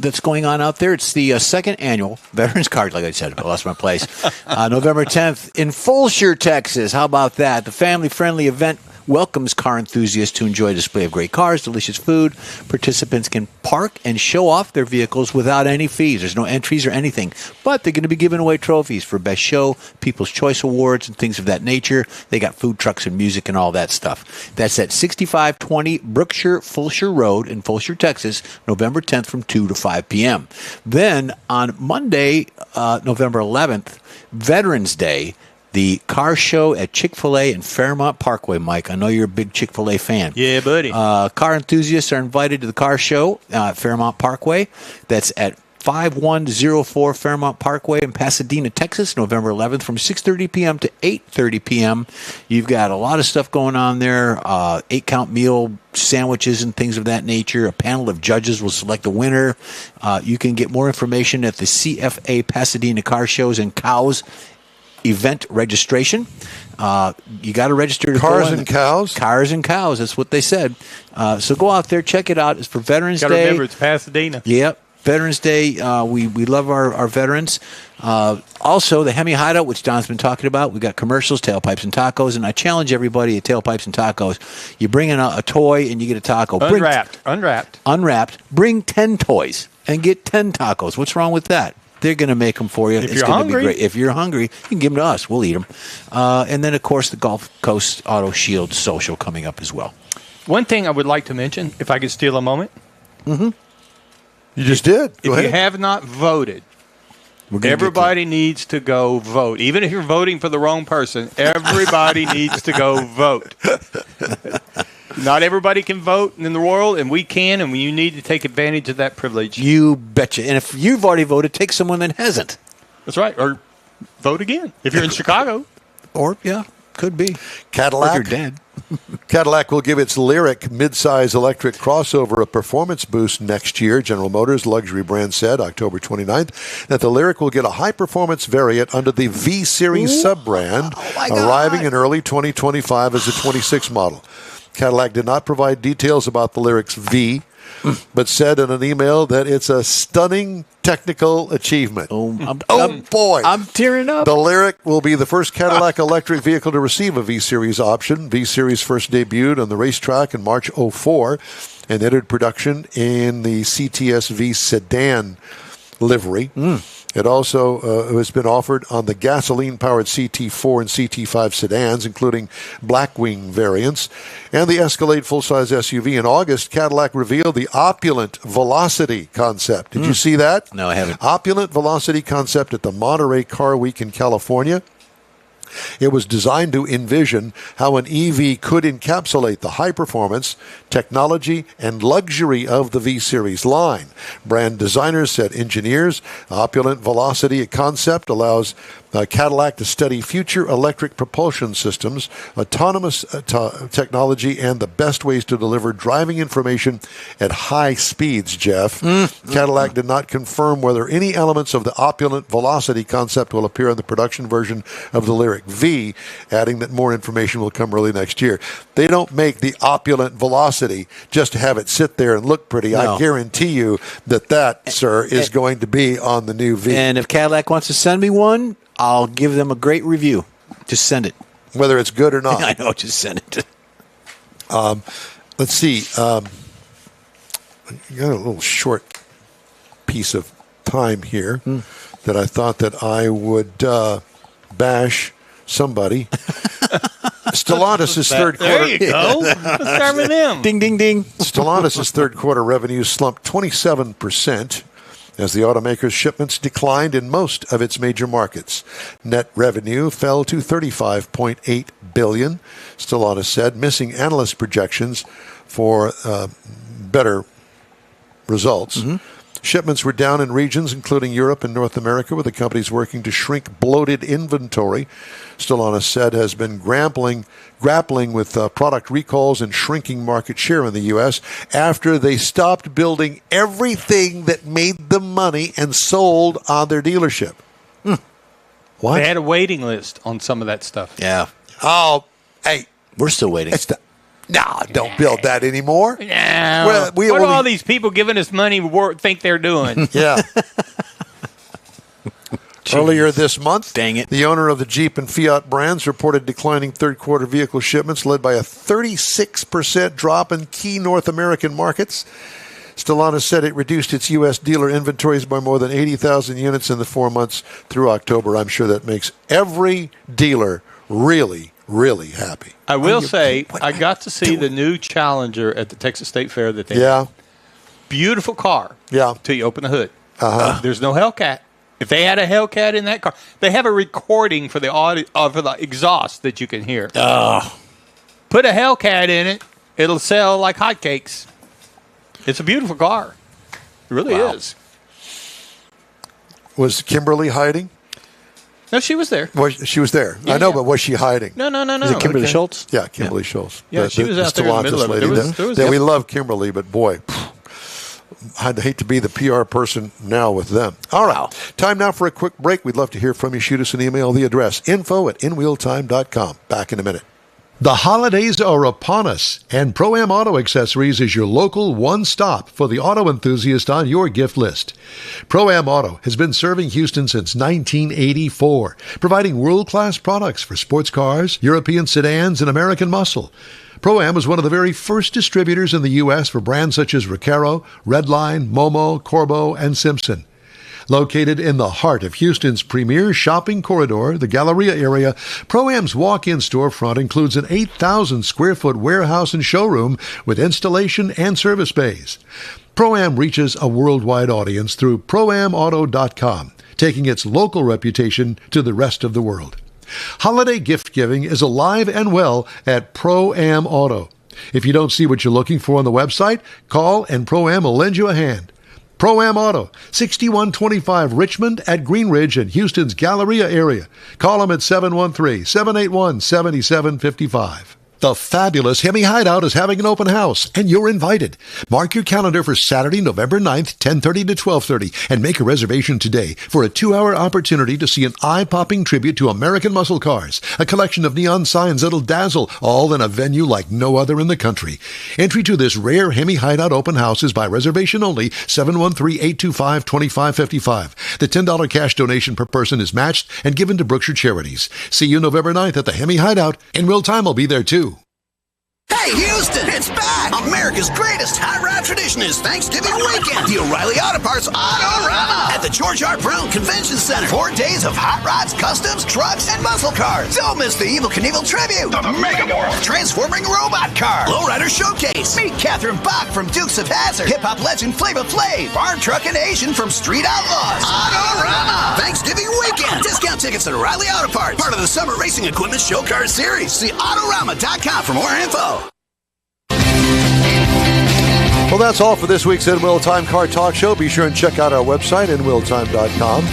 that's going on out there. It's the second annual Veterans Card, like I said. I lost my place. November 10th in Fulshear, Texas. How about that? The family-friendly event welcomes car enthusiasts to enjoy a display of great cars, delicious food. Participants can park and show off their vehicles without any fees. There's no entries or anything. But they're going to be giving away trophies for Best Show, People's Choice Awards, and things of that nature. They got food trucks and music and all that stuff. That's at 6520 Brookshire Fulshear Road in Fulshear, Texas, November 10th from 2 to 5 p.m. Then on Monday, November 11th, Veterans Day, the car show at Chick-fil-A in Fairmont Parkway, Mike. I know you're a big Chick-fil-A fan. Yeah, buddy. Car enthusiasts are invited to the car show at Fairmont Parkway. That's at 5104 Fairmont Parkway in Pasadena, Texas, November 11th from 6:30 p.m. to 8:30 p.m. You've got a lot of stuff going on there, 8-count meal sandwiches and things of that nature. A panel of judges will select a winner. You can get more information at the CFA Pasadena Car Shows and Cows event registration. You got to register to Cars and Cows? Cars and Cows, that's what they said. So go out there, check it out. It's for Veterans Day. Got to remember, it's Pasadena. Yep. Veterans Day, we love our veterans. Also, the Hemi Hideout, which Don's been talking about. We got commercials, Tailpipes and Tacos, and I challenge everybody at Tailpipes and Tacos. You bring in a toy and you get a taco. Unwrapped. Bring 10 toys and get 10 tacos. What's wrong with that? They're going to make them for you. If it's you're going to hungry. be great. If you're hungry, you can give them to us. We'll eat them. And then, of course, the Gulf Coast Auto Shield Social coming up as well. One thing I would like to mention, if I could steal a moment. Mm-hmm. You just did. Go If ahead. you have not voted, everybody needs to go vote. Even if you're voting for the wrong person, everybody needs to go vote. Not everybody can vote in the world, and we can, and you need to take advantage of that privilege. You betcha. And if you've already voted, take someone that hasn't. That's right. Or vote again. If you're in Chicago. Or, yeah, could be. Cadillac. If you're dead. Cadillac will give its Lyric midsize electric crossover a performance boost next year. General Motors luxury brand said October 29th that the Lyric will get a high-performance variant under the V-Series sub-brand, arriving in early 2025 as a 26 model. Cadillac did not provide details about the Lyric's V, but said in an email that it's a stunning technical achievement. Boy. I'm tearing up. The Lyriq will be the first Cadillac electric vehicle to receive a V-Series option. V-Series first debuted on the racetrack in March 04 and entered production in the CTS-V sedan livery. It also has been offered on the gasoline-powered CT4 and CT5 sedans, including Blackwing variants, and the Escalade full-size SUV. In August, Cadillac revealed the Opulent Velocity concept. Did you see that? No, I haven't. Opulent Velocity concept at the Monterey Car Week in California. It was designed to envision how an EV could encapsulate the high performance, technology, and luxury of the V-Series line. Brand designers said engineers, Opulent Velocity concept allows Cadillac to study future electric propulsion systems, autonomous technology, and the best ways to deliver driving information at high speeds, Jeff. Cadillac did not confirm whether any elements of the Opulent Velocity concept will appear in the production version of the Lyriq V, adding that more information will come early next year. They don't make the Opulent Velocity just to have it sit there and look pretty. No. I guarantee you that, sir, is going to be on the new V. And if Cadillac wants to send me one, I'll give them a great review. Just send it. Whether it's good or not. I know, just send it. Let's see. I got a little short piece of time here that I thought that I would bash somebody. Stellantis' third quarter. There you go. Let's start with them. Ding, ding, ding. Stellantis' third quarter revenue slumped 27% as the automaker's shipments declined in most of its major markets. Net revenue fell to $35.8 billion, Stellantis said, missing analyst projections for better results. Shipments were down in regions including Europe and North America, with the companies working to shrink bloated inventory. Stellantis said has been grappling with product recalls and shrinking market share in the U.S. after they stopped building everything that made them money and sold on their dealership. What? They had a waiting list on some of that stuff. Yeah. Oh, hey. We're still waiting. No, don't build that anymore. Yeah. Well, we what do only- all these people giving us money think they're doing? Yeah. Earlier this month, Dang it. the owner of the Jeep and Fiat brands reported declining third-quarter vehicle shipments led by a 36% drop in key North American markets. Stellantis said it reduced its U.S. dealer inventories by more than 80,000 units in the 4 months through October. I'm sure that makes every dealer really, really happy. I will say, I got to see the new Challenger at the Texas State Fair that they Yeah, beautiful car. yeah. Till you open the hood. There's no Hellcat. If they had a Hellcat in that car, they have a recording for the audio for the exhaust that you can hear. Put a Hellcat in it, it'll sell like hotcakes. It's a beautiful car. It really is. Was Kimberly hiding? No, she was there. She was there. I know, but was she hiding? No. Is it Kimberly Schultz? Yeah, Kimberly Schultz. Yeah, she was out there in the middle of it. There was we love Kimberly, but boy, I'd hate to be the PR person now with them. All right. Time now for a quick break. We'd love to hear from you. Shoot us an email. The address, info@inwheeltime.com. Back in a minute. The holidays are upon us, and Pro-Am Auto Accessories is your local one-stop for the auto enthusiast on your gift list. Pro-Am Auto has been serving Houston since 1984, providing world-class products for sports cars, European sedans, and American muscle. Pro-Am was one of the very first distributors in the U.S. for brands such as Recaro, Redline, Momo, Corbeau, and Simpson. Located in the heart of Houston's premier shopping corridor, the Galleria area, Pro-Am's walk-in storefront includes an 8,000-square-foot warehouse and showroom with installation and service bays. Pro-Am reaches a worldwide audience through ProAmAuto.com, taking its local reputation to the rest of the world. Holiday gift giving is alive and well at Pro-Am Auto. If you don't see what you're looking for on the website, call and Pro-Am will lend you a hand. Pro-Am Auto, 6125 Richmond at Greenridge in Houston's Galleria area. Call them at 713-781-7755. The fabulous Hemi Hideout is having an open house, and you're invited. Mark your calendar for Saturday, November 9th, 10:30 to 12:30, and make a reservation today for a 2-hour opportunity to see an eye-popping tribute to American muscle cars, a collection of neon signs that'll dazzle, all in a venue like no other in the country. Entry to this rare Hemi Hideout open house is by reservation only, 713-825-2555. The $10 cash donation per person is matched and given to Brookshire Charities. See you November 9th at the Hemi Hideout, and Will Time will be there too. Hey, Houston, it's back! America's greatest hot rod tradition is Thanksgiving weekend. The O'Reilly Auto Parts Autorama at the George R. Brown Convention Center. 4 days of hot rods, customs, trucks, and muscle cars. Don't miss the Evel Knievel tribute. The Mega World Transforming Robot Car. Lowrider Showcase. Meet Catherine Bach from Dukes of Hazzard. Hip-hop legend Flava Flav. Farm Truck and Asian from Street Outlaws. Autorama. Thanksgiving weekend. Discount tickets at O'Reilly Auto Parts. Part of the Summer Racing Equipment Show Car Series. See Autorama.com for more info. Well, that's all for this week's In Wheel Time Car Talk Show. Be sure and check out our website, inwheeltime.com.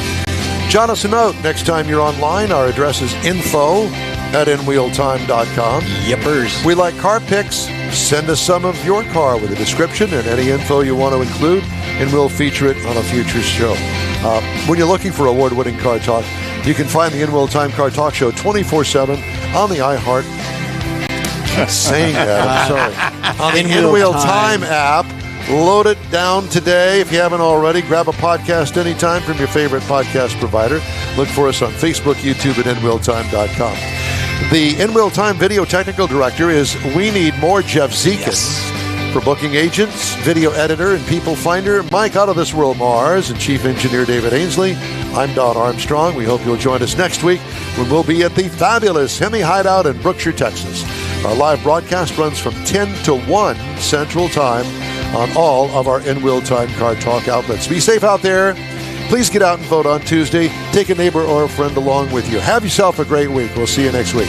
Jot us a note next time you're online. Our address is info@inwheeltime.com. Yippers. We like car pics. Send us some of your car with a description and any info you want to include, and we'll feature it on a future show. When you're looking for award-winning car talk, you can find the In Wheel Time Car Talk Show 24/7 on the iHeart. Saying that, I'm sorry. On the In Wheel Time app. Load it down today. If you haven't already, grab a podcast anytime from your favorite podcast provider. Look for us on Facebook, YouTube, and InWheelTime.com. The In Wheel Time video technical director is We Need More Jeff Zekin. Yes. For booking agents, video editor, and people finder, Mike Out of This World Mars, and chief engineer David Ainsley, I'm Don Armstrong. We hope you'll join us next week when we'll be at the fabulous Hemi Hideout in Brookshire, Texas. Our live broadcast runs from 10 to 1 Central Time on all of our In Wheel Time Car Talk outlets. Be safe out there. Please get out and vote on Tuesday. Take a neighbor or a friend along with you. Have yourself a great week. We'll see you next week.